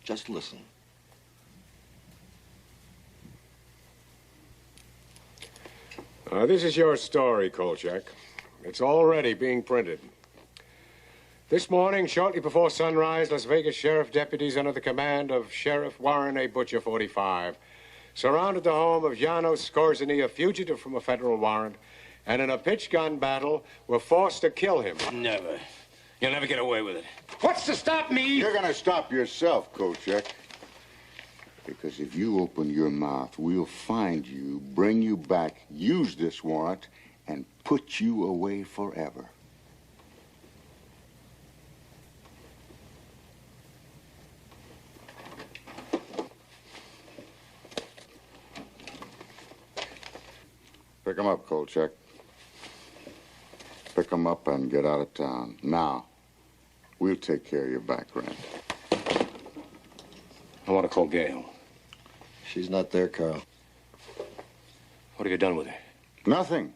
just listen. This is your story, Kolchak. It's already being printed. This morning, shortly before sunrise, Las Vegas sheriff deputies under the command of Sheriff Warren A. Butcher, 45, surrounded the home of Janos Skorzeny, a fugitive from a federal warrant, and in a pitch-gun battle were forced to kill him. Never. You'll never get away with it. What's to stop me? You're gonna stop yourself, Kolchak. Because if you open your mouth, we'll find you, bring you back, use this warrant, and put you away forever. Pick him up, Kolchak. Pick him up and get out of town. Now, we'll take care of your back rent. I want to call Gail. She's not there, Carl. What have you done with her? Nothing.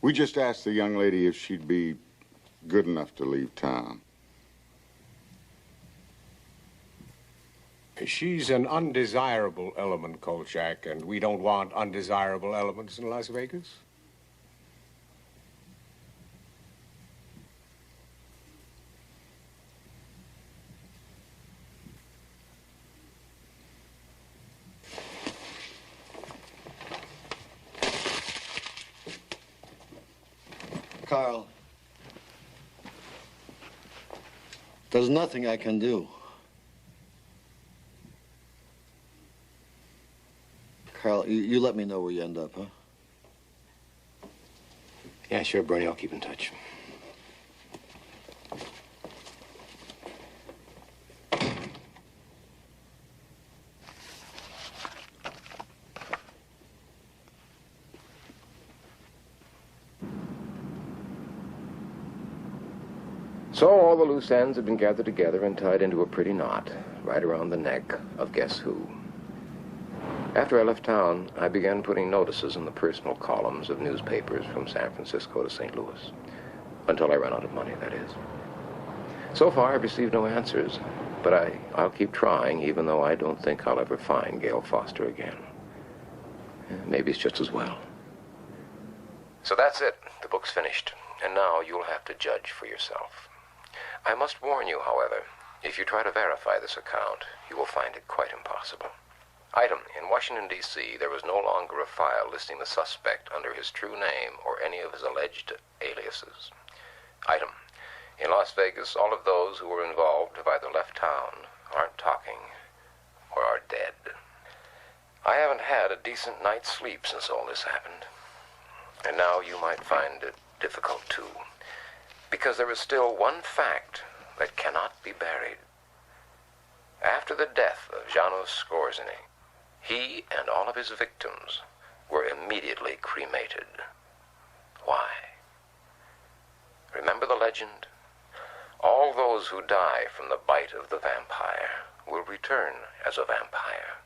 We just asked the young lady if she'd be good enough to leave town. She's an undesirable element, Kolchak, and we don't want undesirable elements in Las Vegas. Carl, there's nothing I can do. Carl, you let me know where you end up, huh? Yeah, sure, Bernie. I'll keep in touch. So all the loose ends had been gathered together and tied into a pretty knot right around the neck of guess who. After I left town, I began putting notices in the personal columns of newspapers from San Francisco to St. Louis. Until I ran out of money, that is. So far, I've received no answers, but I'll keep trying, even though I don't think I'll ever find Gail Foster again. Maybe it's just as well. So that's it. The book's finished, and now you'll have to judge for yourself. I must warn you, however, if you try to verify this account, you will find it quite impossible. Item, in Washington, D.C., there was no longer a file listing the suspect under his true name or any of his alleged aliases. Item, in Las Vegas, all of those who were involved have either left town, aren't talking, or are dead. I haven't had a decent night's sleep since all this happened. And now you might find it difficult, too, because there is still one fact that cannot be buried. After the death of Janos Skorzeny, he and all of his victims were immediately cremated. Why? Remember the legend? All those who die from the bite of the vampire will return as a vampire,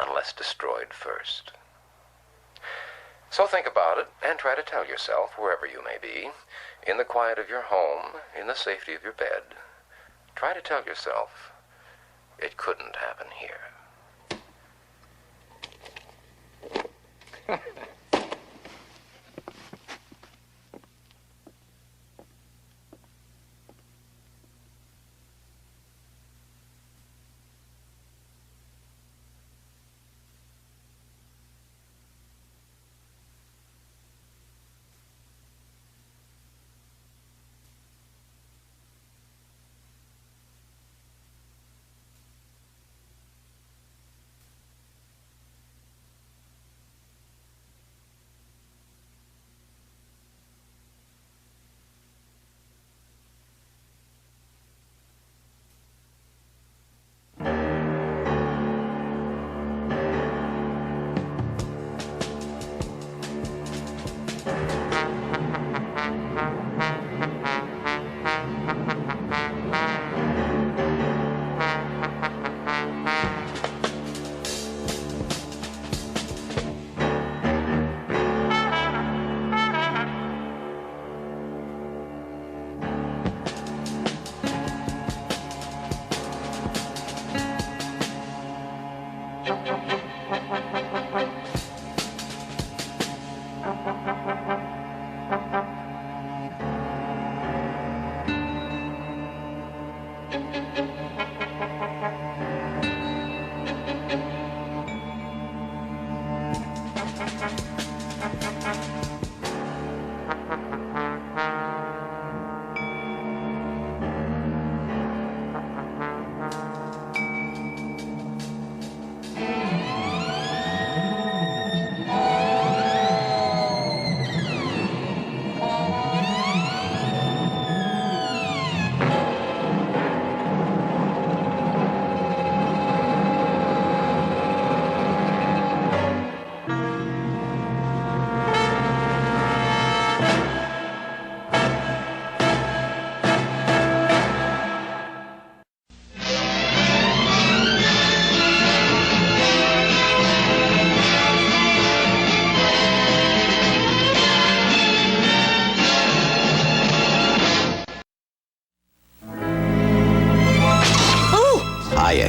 unless destroyed first. So think about it and try to tell yourself, wherever you may be, in the quiet of your home, in the safety of your bed, try to tell yourself, it couldn't happen here.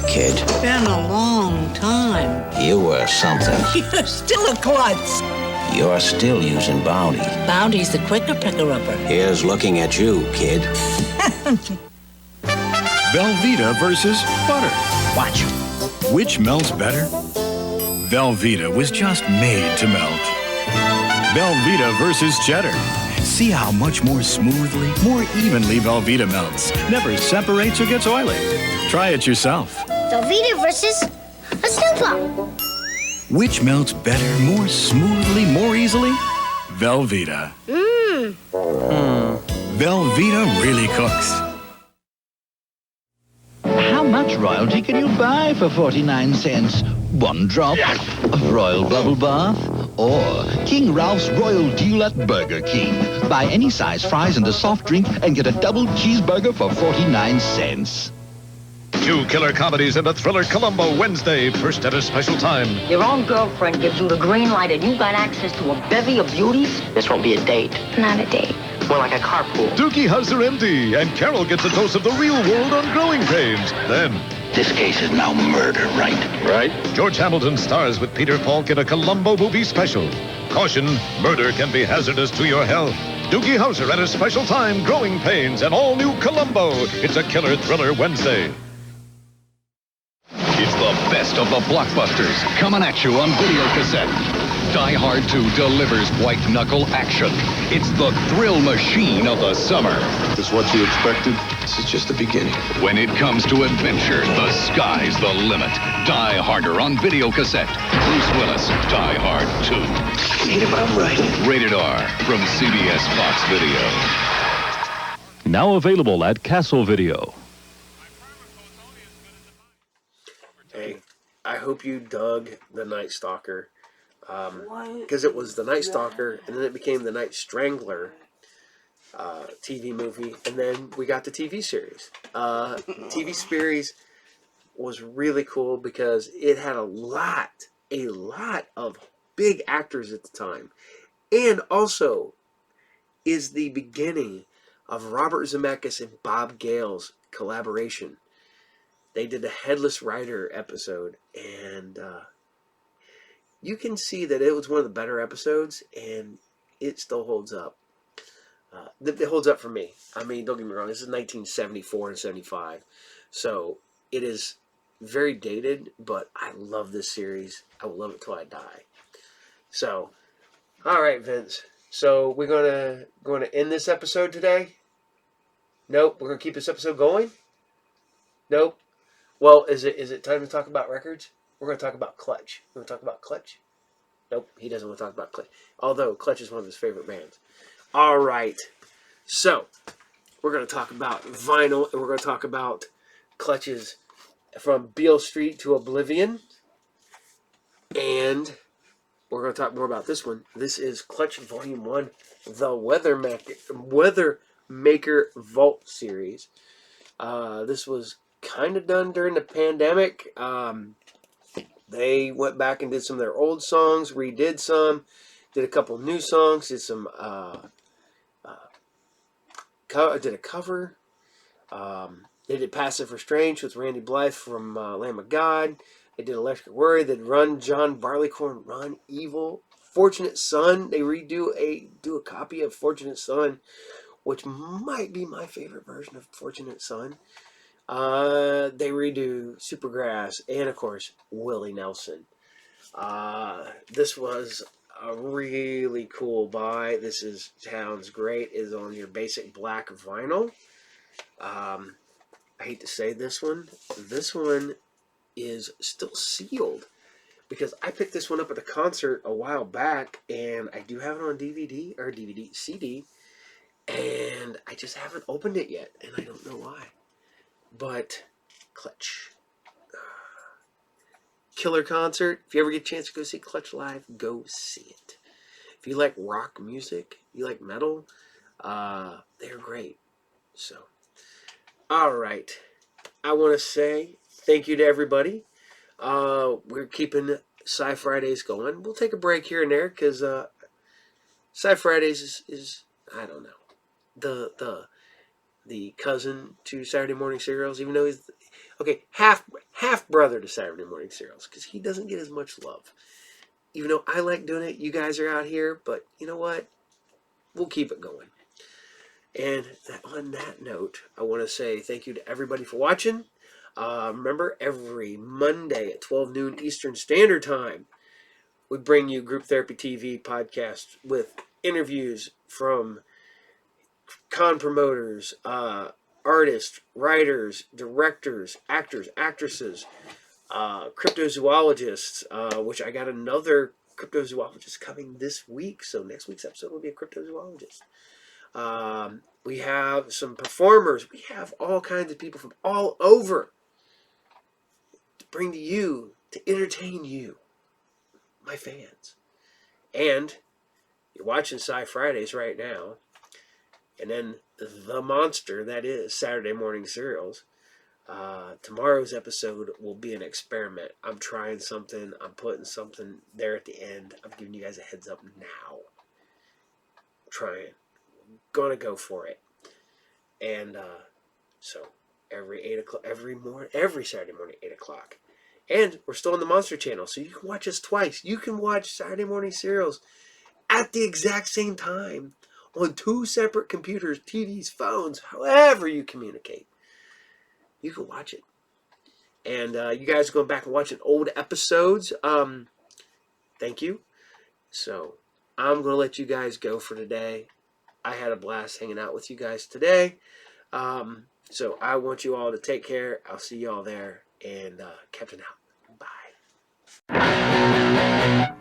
kid? Been a long time. You were something. You're still a klutz. You're still using Bounty. Bounty's the quicker picker-upper. Here's looking at you, kid. Velveeta versus butter. Watch. Which melts better? Velveeta was just made to melt. Velveeta versus cheddar. See how much more smoothly, more evenly Velveeta melts. Never separates or gets oily. Try it yourself. Velveeta versus a Snoop. Which melts better, more smoothly, more easily? Velveeta. Velveeta really cooks. How much royalty can you buy for 49 cents? One drop of Royal Bubble Bath? Or King Ralph's Royal Deal at Burger King. Buy any size fries and a soft drink and get a double cheeseburger for 49 cents. 2 killer comedies and a thriller Columbo Wednesday, first at a special time. Your own girlfriend gives you the green light and you got access to a bevy of beauties? This won't be a date. Not a date. More like a carpool. Dookie has her empty, and Carol gets a dose of the real world on growing pains. Then, this case is now murder, right? Right. George Hamilton stars with Peter Falk in a Columbo movie special. Caution, murder can be hazardous to your health. Doogie Howser at a special time, Growing Pains, and all new Columbo. It's a killer thriller Wednesday. It's the best of the blockbusters coming at you on video cassette. Die Hard 2 delivers white-knuckle action. It's the thrill machine of the summer. Is what you expected? This is just the beginning. When it comes to adventure, the sky's the limit. Die Harder on video cassette. Bruce Willis, Die Hard 2. Hate it, but I'm right. Rated R from CBS Fox Video. Now available at Castle Video. Hey, I hope you dug The Night Stalker. Because it was The Night Stalker, and then it became The Night Strangler TV movie, and then we got the TV series. TV series was really cool because it had a lot of big actors at the time, and also is the beginning of Robert Zemeckis and Bob Gale's collaboration. They did a Headless Rider episode, and you can see that it was one of the better episodes, and it still holds up. It holds up for me. I mean, don't get me wrong, this is 1974 and 75, so it is very dated, but I love this series. I will love it till I die. So, all right, Vince. So we're going to end this episode today? Nope. We're going to keep this episode going? Nope. Well, is it time to talk about records? We're going to talk about Clutch. We're going to talk about Clutch? Nope, he doesn't want to talk about Clutch. Although Clutch is one of his favorite bands. All right. So, we're going to talk about vinyl, and we're going to talk about Clutch's From Beale Street to Oblivion. And we're going to talk more about this one. This is Clutch Volume 1, the Weathermaker Vault Series. This was kind of done during the pandemic. They went back and did some of their old songs, redid some, did a couple new songs, did some did a cover. They did Passive Restraint with Randy Blythe from Lamb of God. They did Electric Worry. They did Run John Barleycorn, Run Evil. Fortunate Son. They do a copy of Fortunate Son, which might be my favorite version of Fortunate Son. They redo Supergrass and, of course, Willie Nelson. This was a really cool buy. This sounds great. It is on your basic black vinyl. I hate to say this one. This one is still sealed because I picked this one up at a concert a while back, and I do have it on DVD or CD, and I just haven't opened it yet, and I don't know why. But Clutch, killer concert. If you ever get a chance to go see Clutch live, go see it. If you like rock music, you like metal, they're great. So, all right. I want to say thank you to everybody. We're keeping Scifridays going. We'll take a break here and there because Scifridays is I don't know, the cousin to Saturday Morning Serials, even though he's half brother to Saturday Morning Serials, because he doesn't get as much love. Even though I like doing it, you guys are out here, but you know what? We'll keep it going. And on that note, I want to say thank you to everybody for watching. Remember, every Monday at 12 noon Eastern Standard Time, we bring you Group Therapy TV podcast with interviews from con promoters, artists, writers, directors, actors, actresses, cryptozoologists, which I got another cryptozoologist coming this week. So next week's episode will be a cryptozoologist. We have some performers. We have all kinds of people from all over to bring to you, to entertain you, my fans. And you're watching Scifridays right now. And then the monster that is Saturday Morning Serials. Tomorrow's episode will be an experiment. I'm trying something. I'm putting something there at the end. I'm giving you guys a heads up now. Trying. Gonna go for it. And so every 8 o'clock, every Saturday morning, 8 o'clock. And we're still on the Monster Channel, so you can watch us twice. You can watch Saturday Morning Serials at the exact same time on 2 separate computers, TVs, phones, however you communicate. You can watch it. And you guys are going back and watching old episodes. Thank you. So I'm going to let you guys go for today. I had a blast hanging out with you guys today. So I want you all to take care. I'll see you all there. And Captain out. Bye.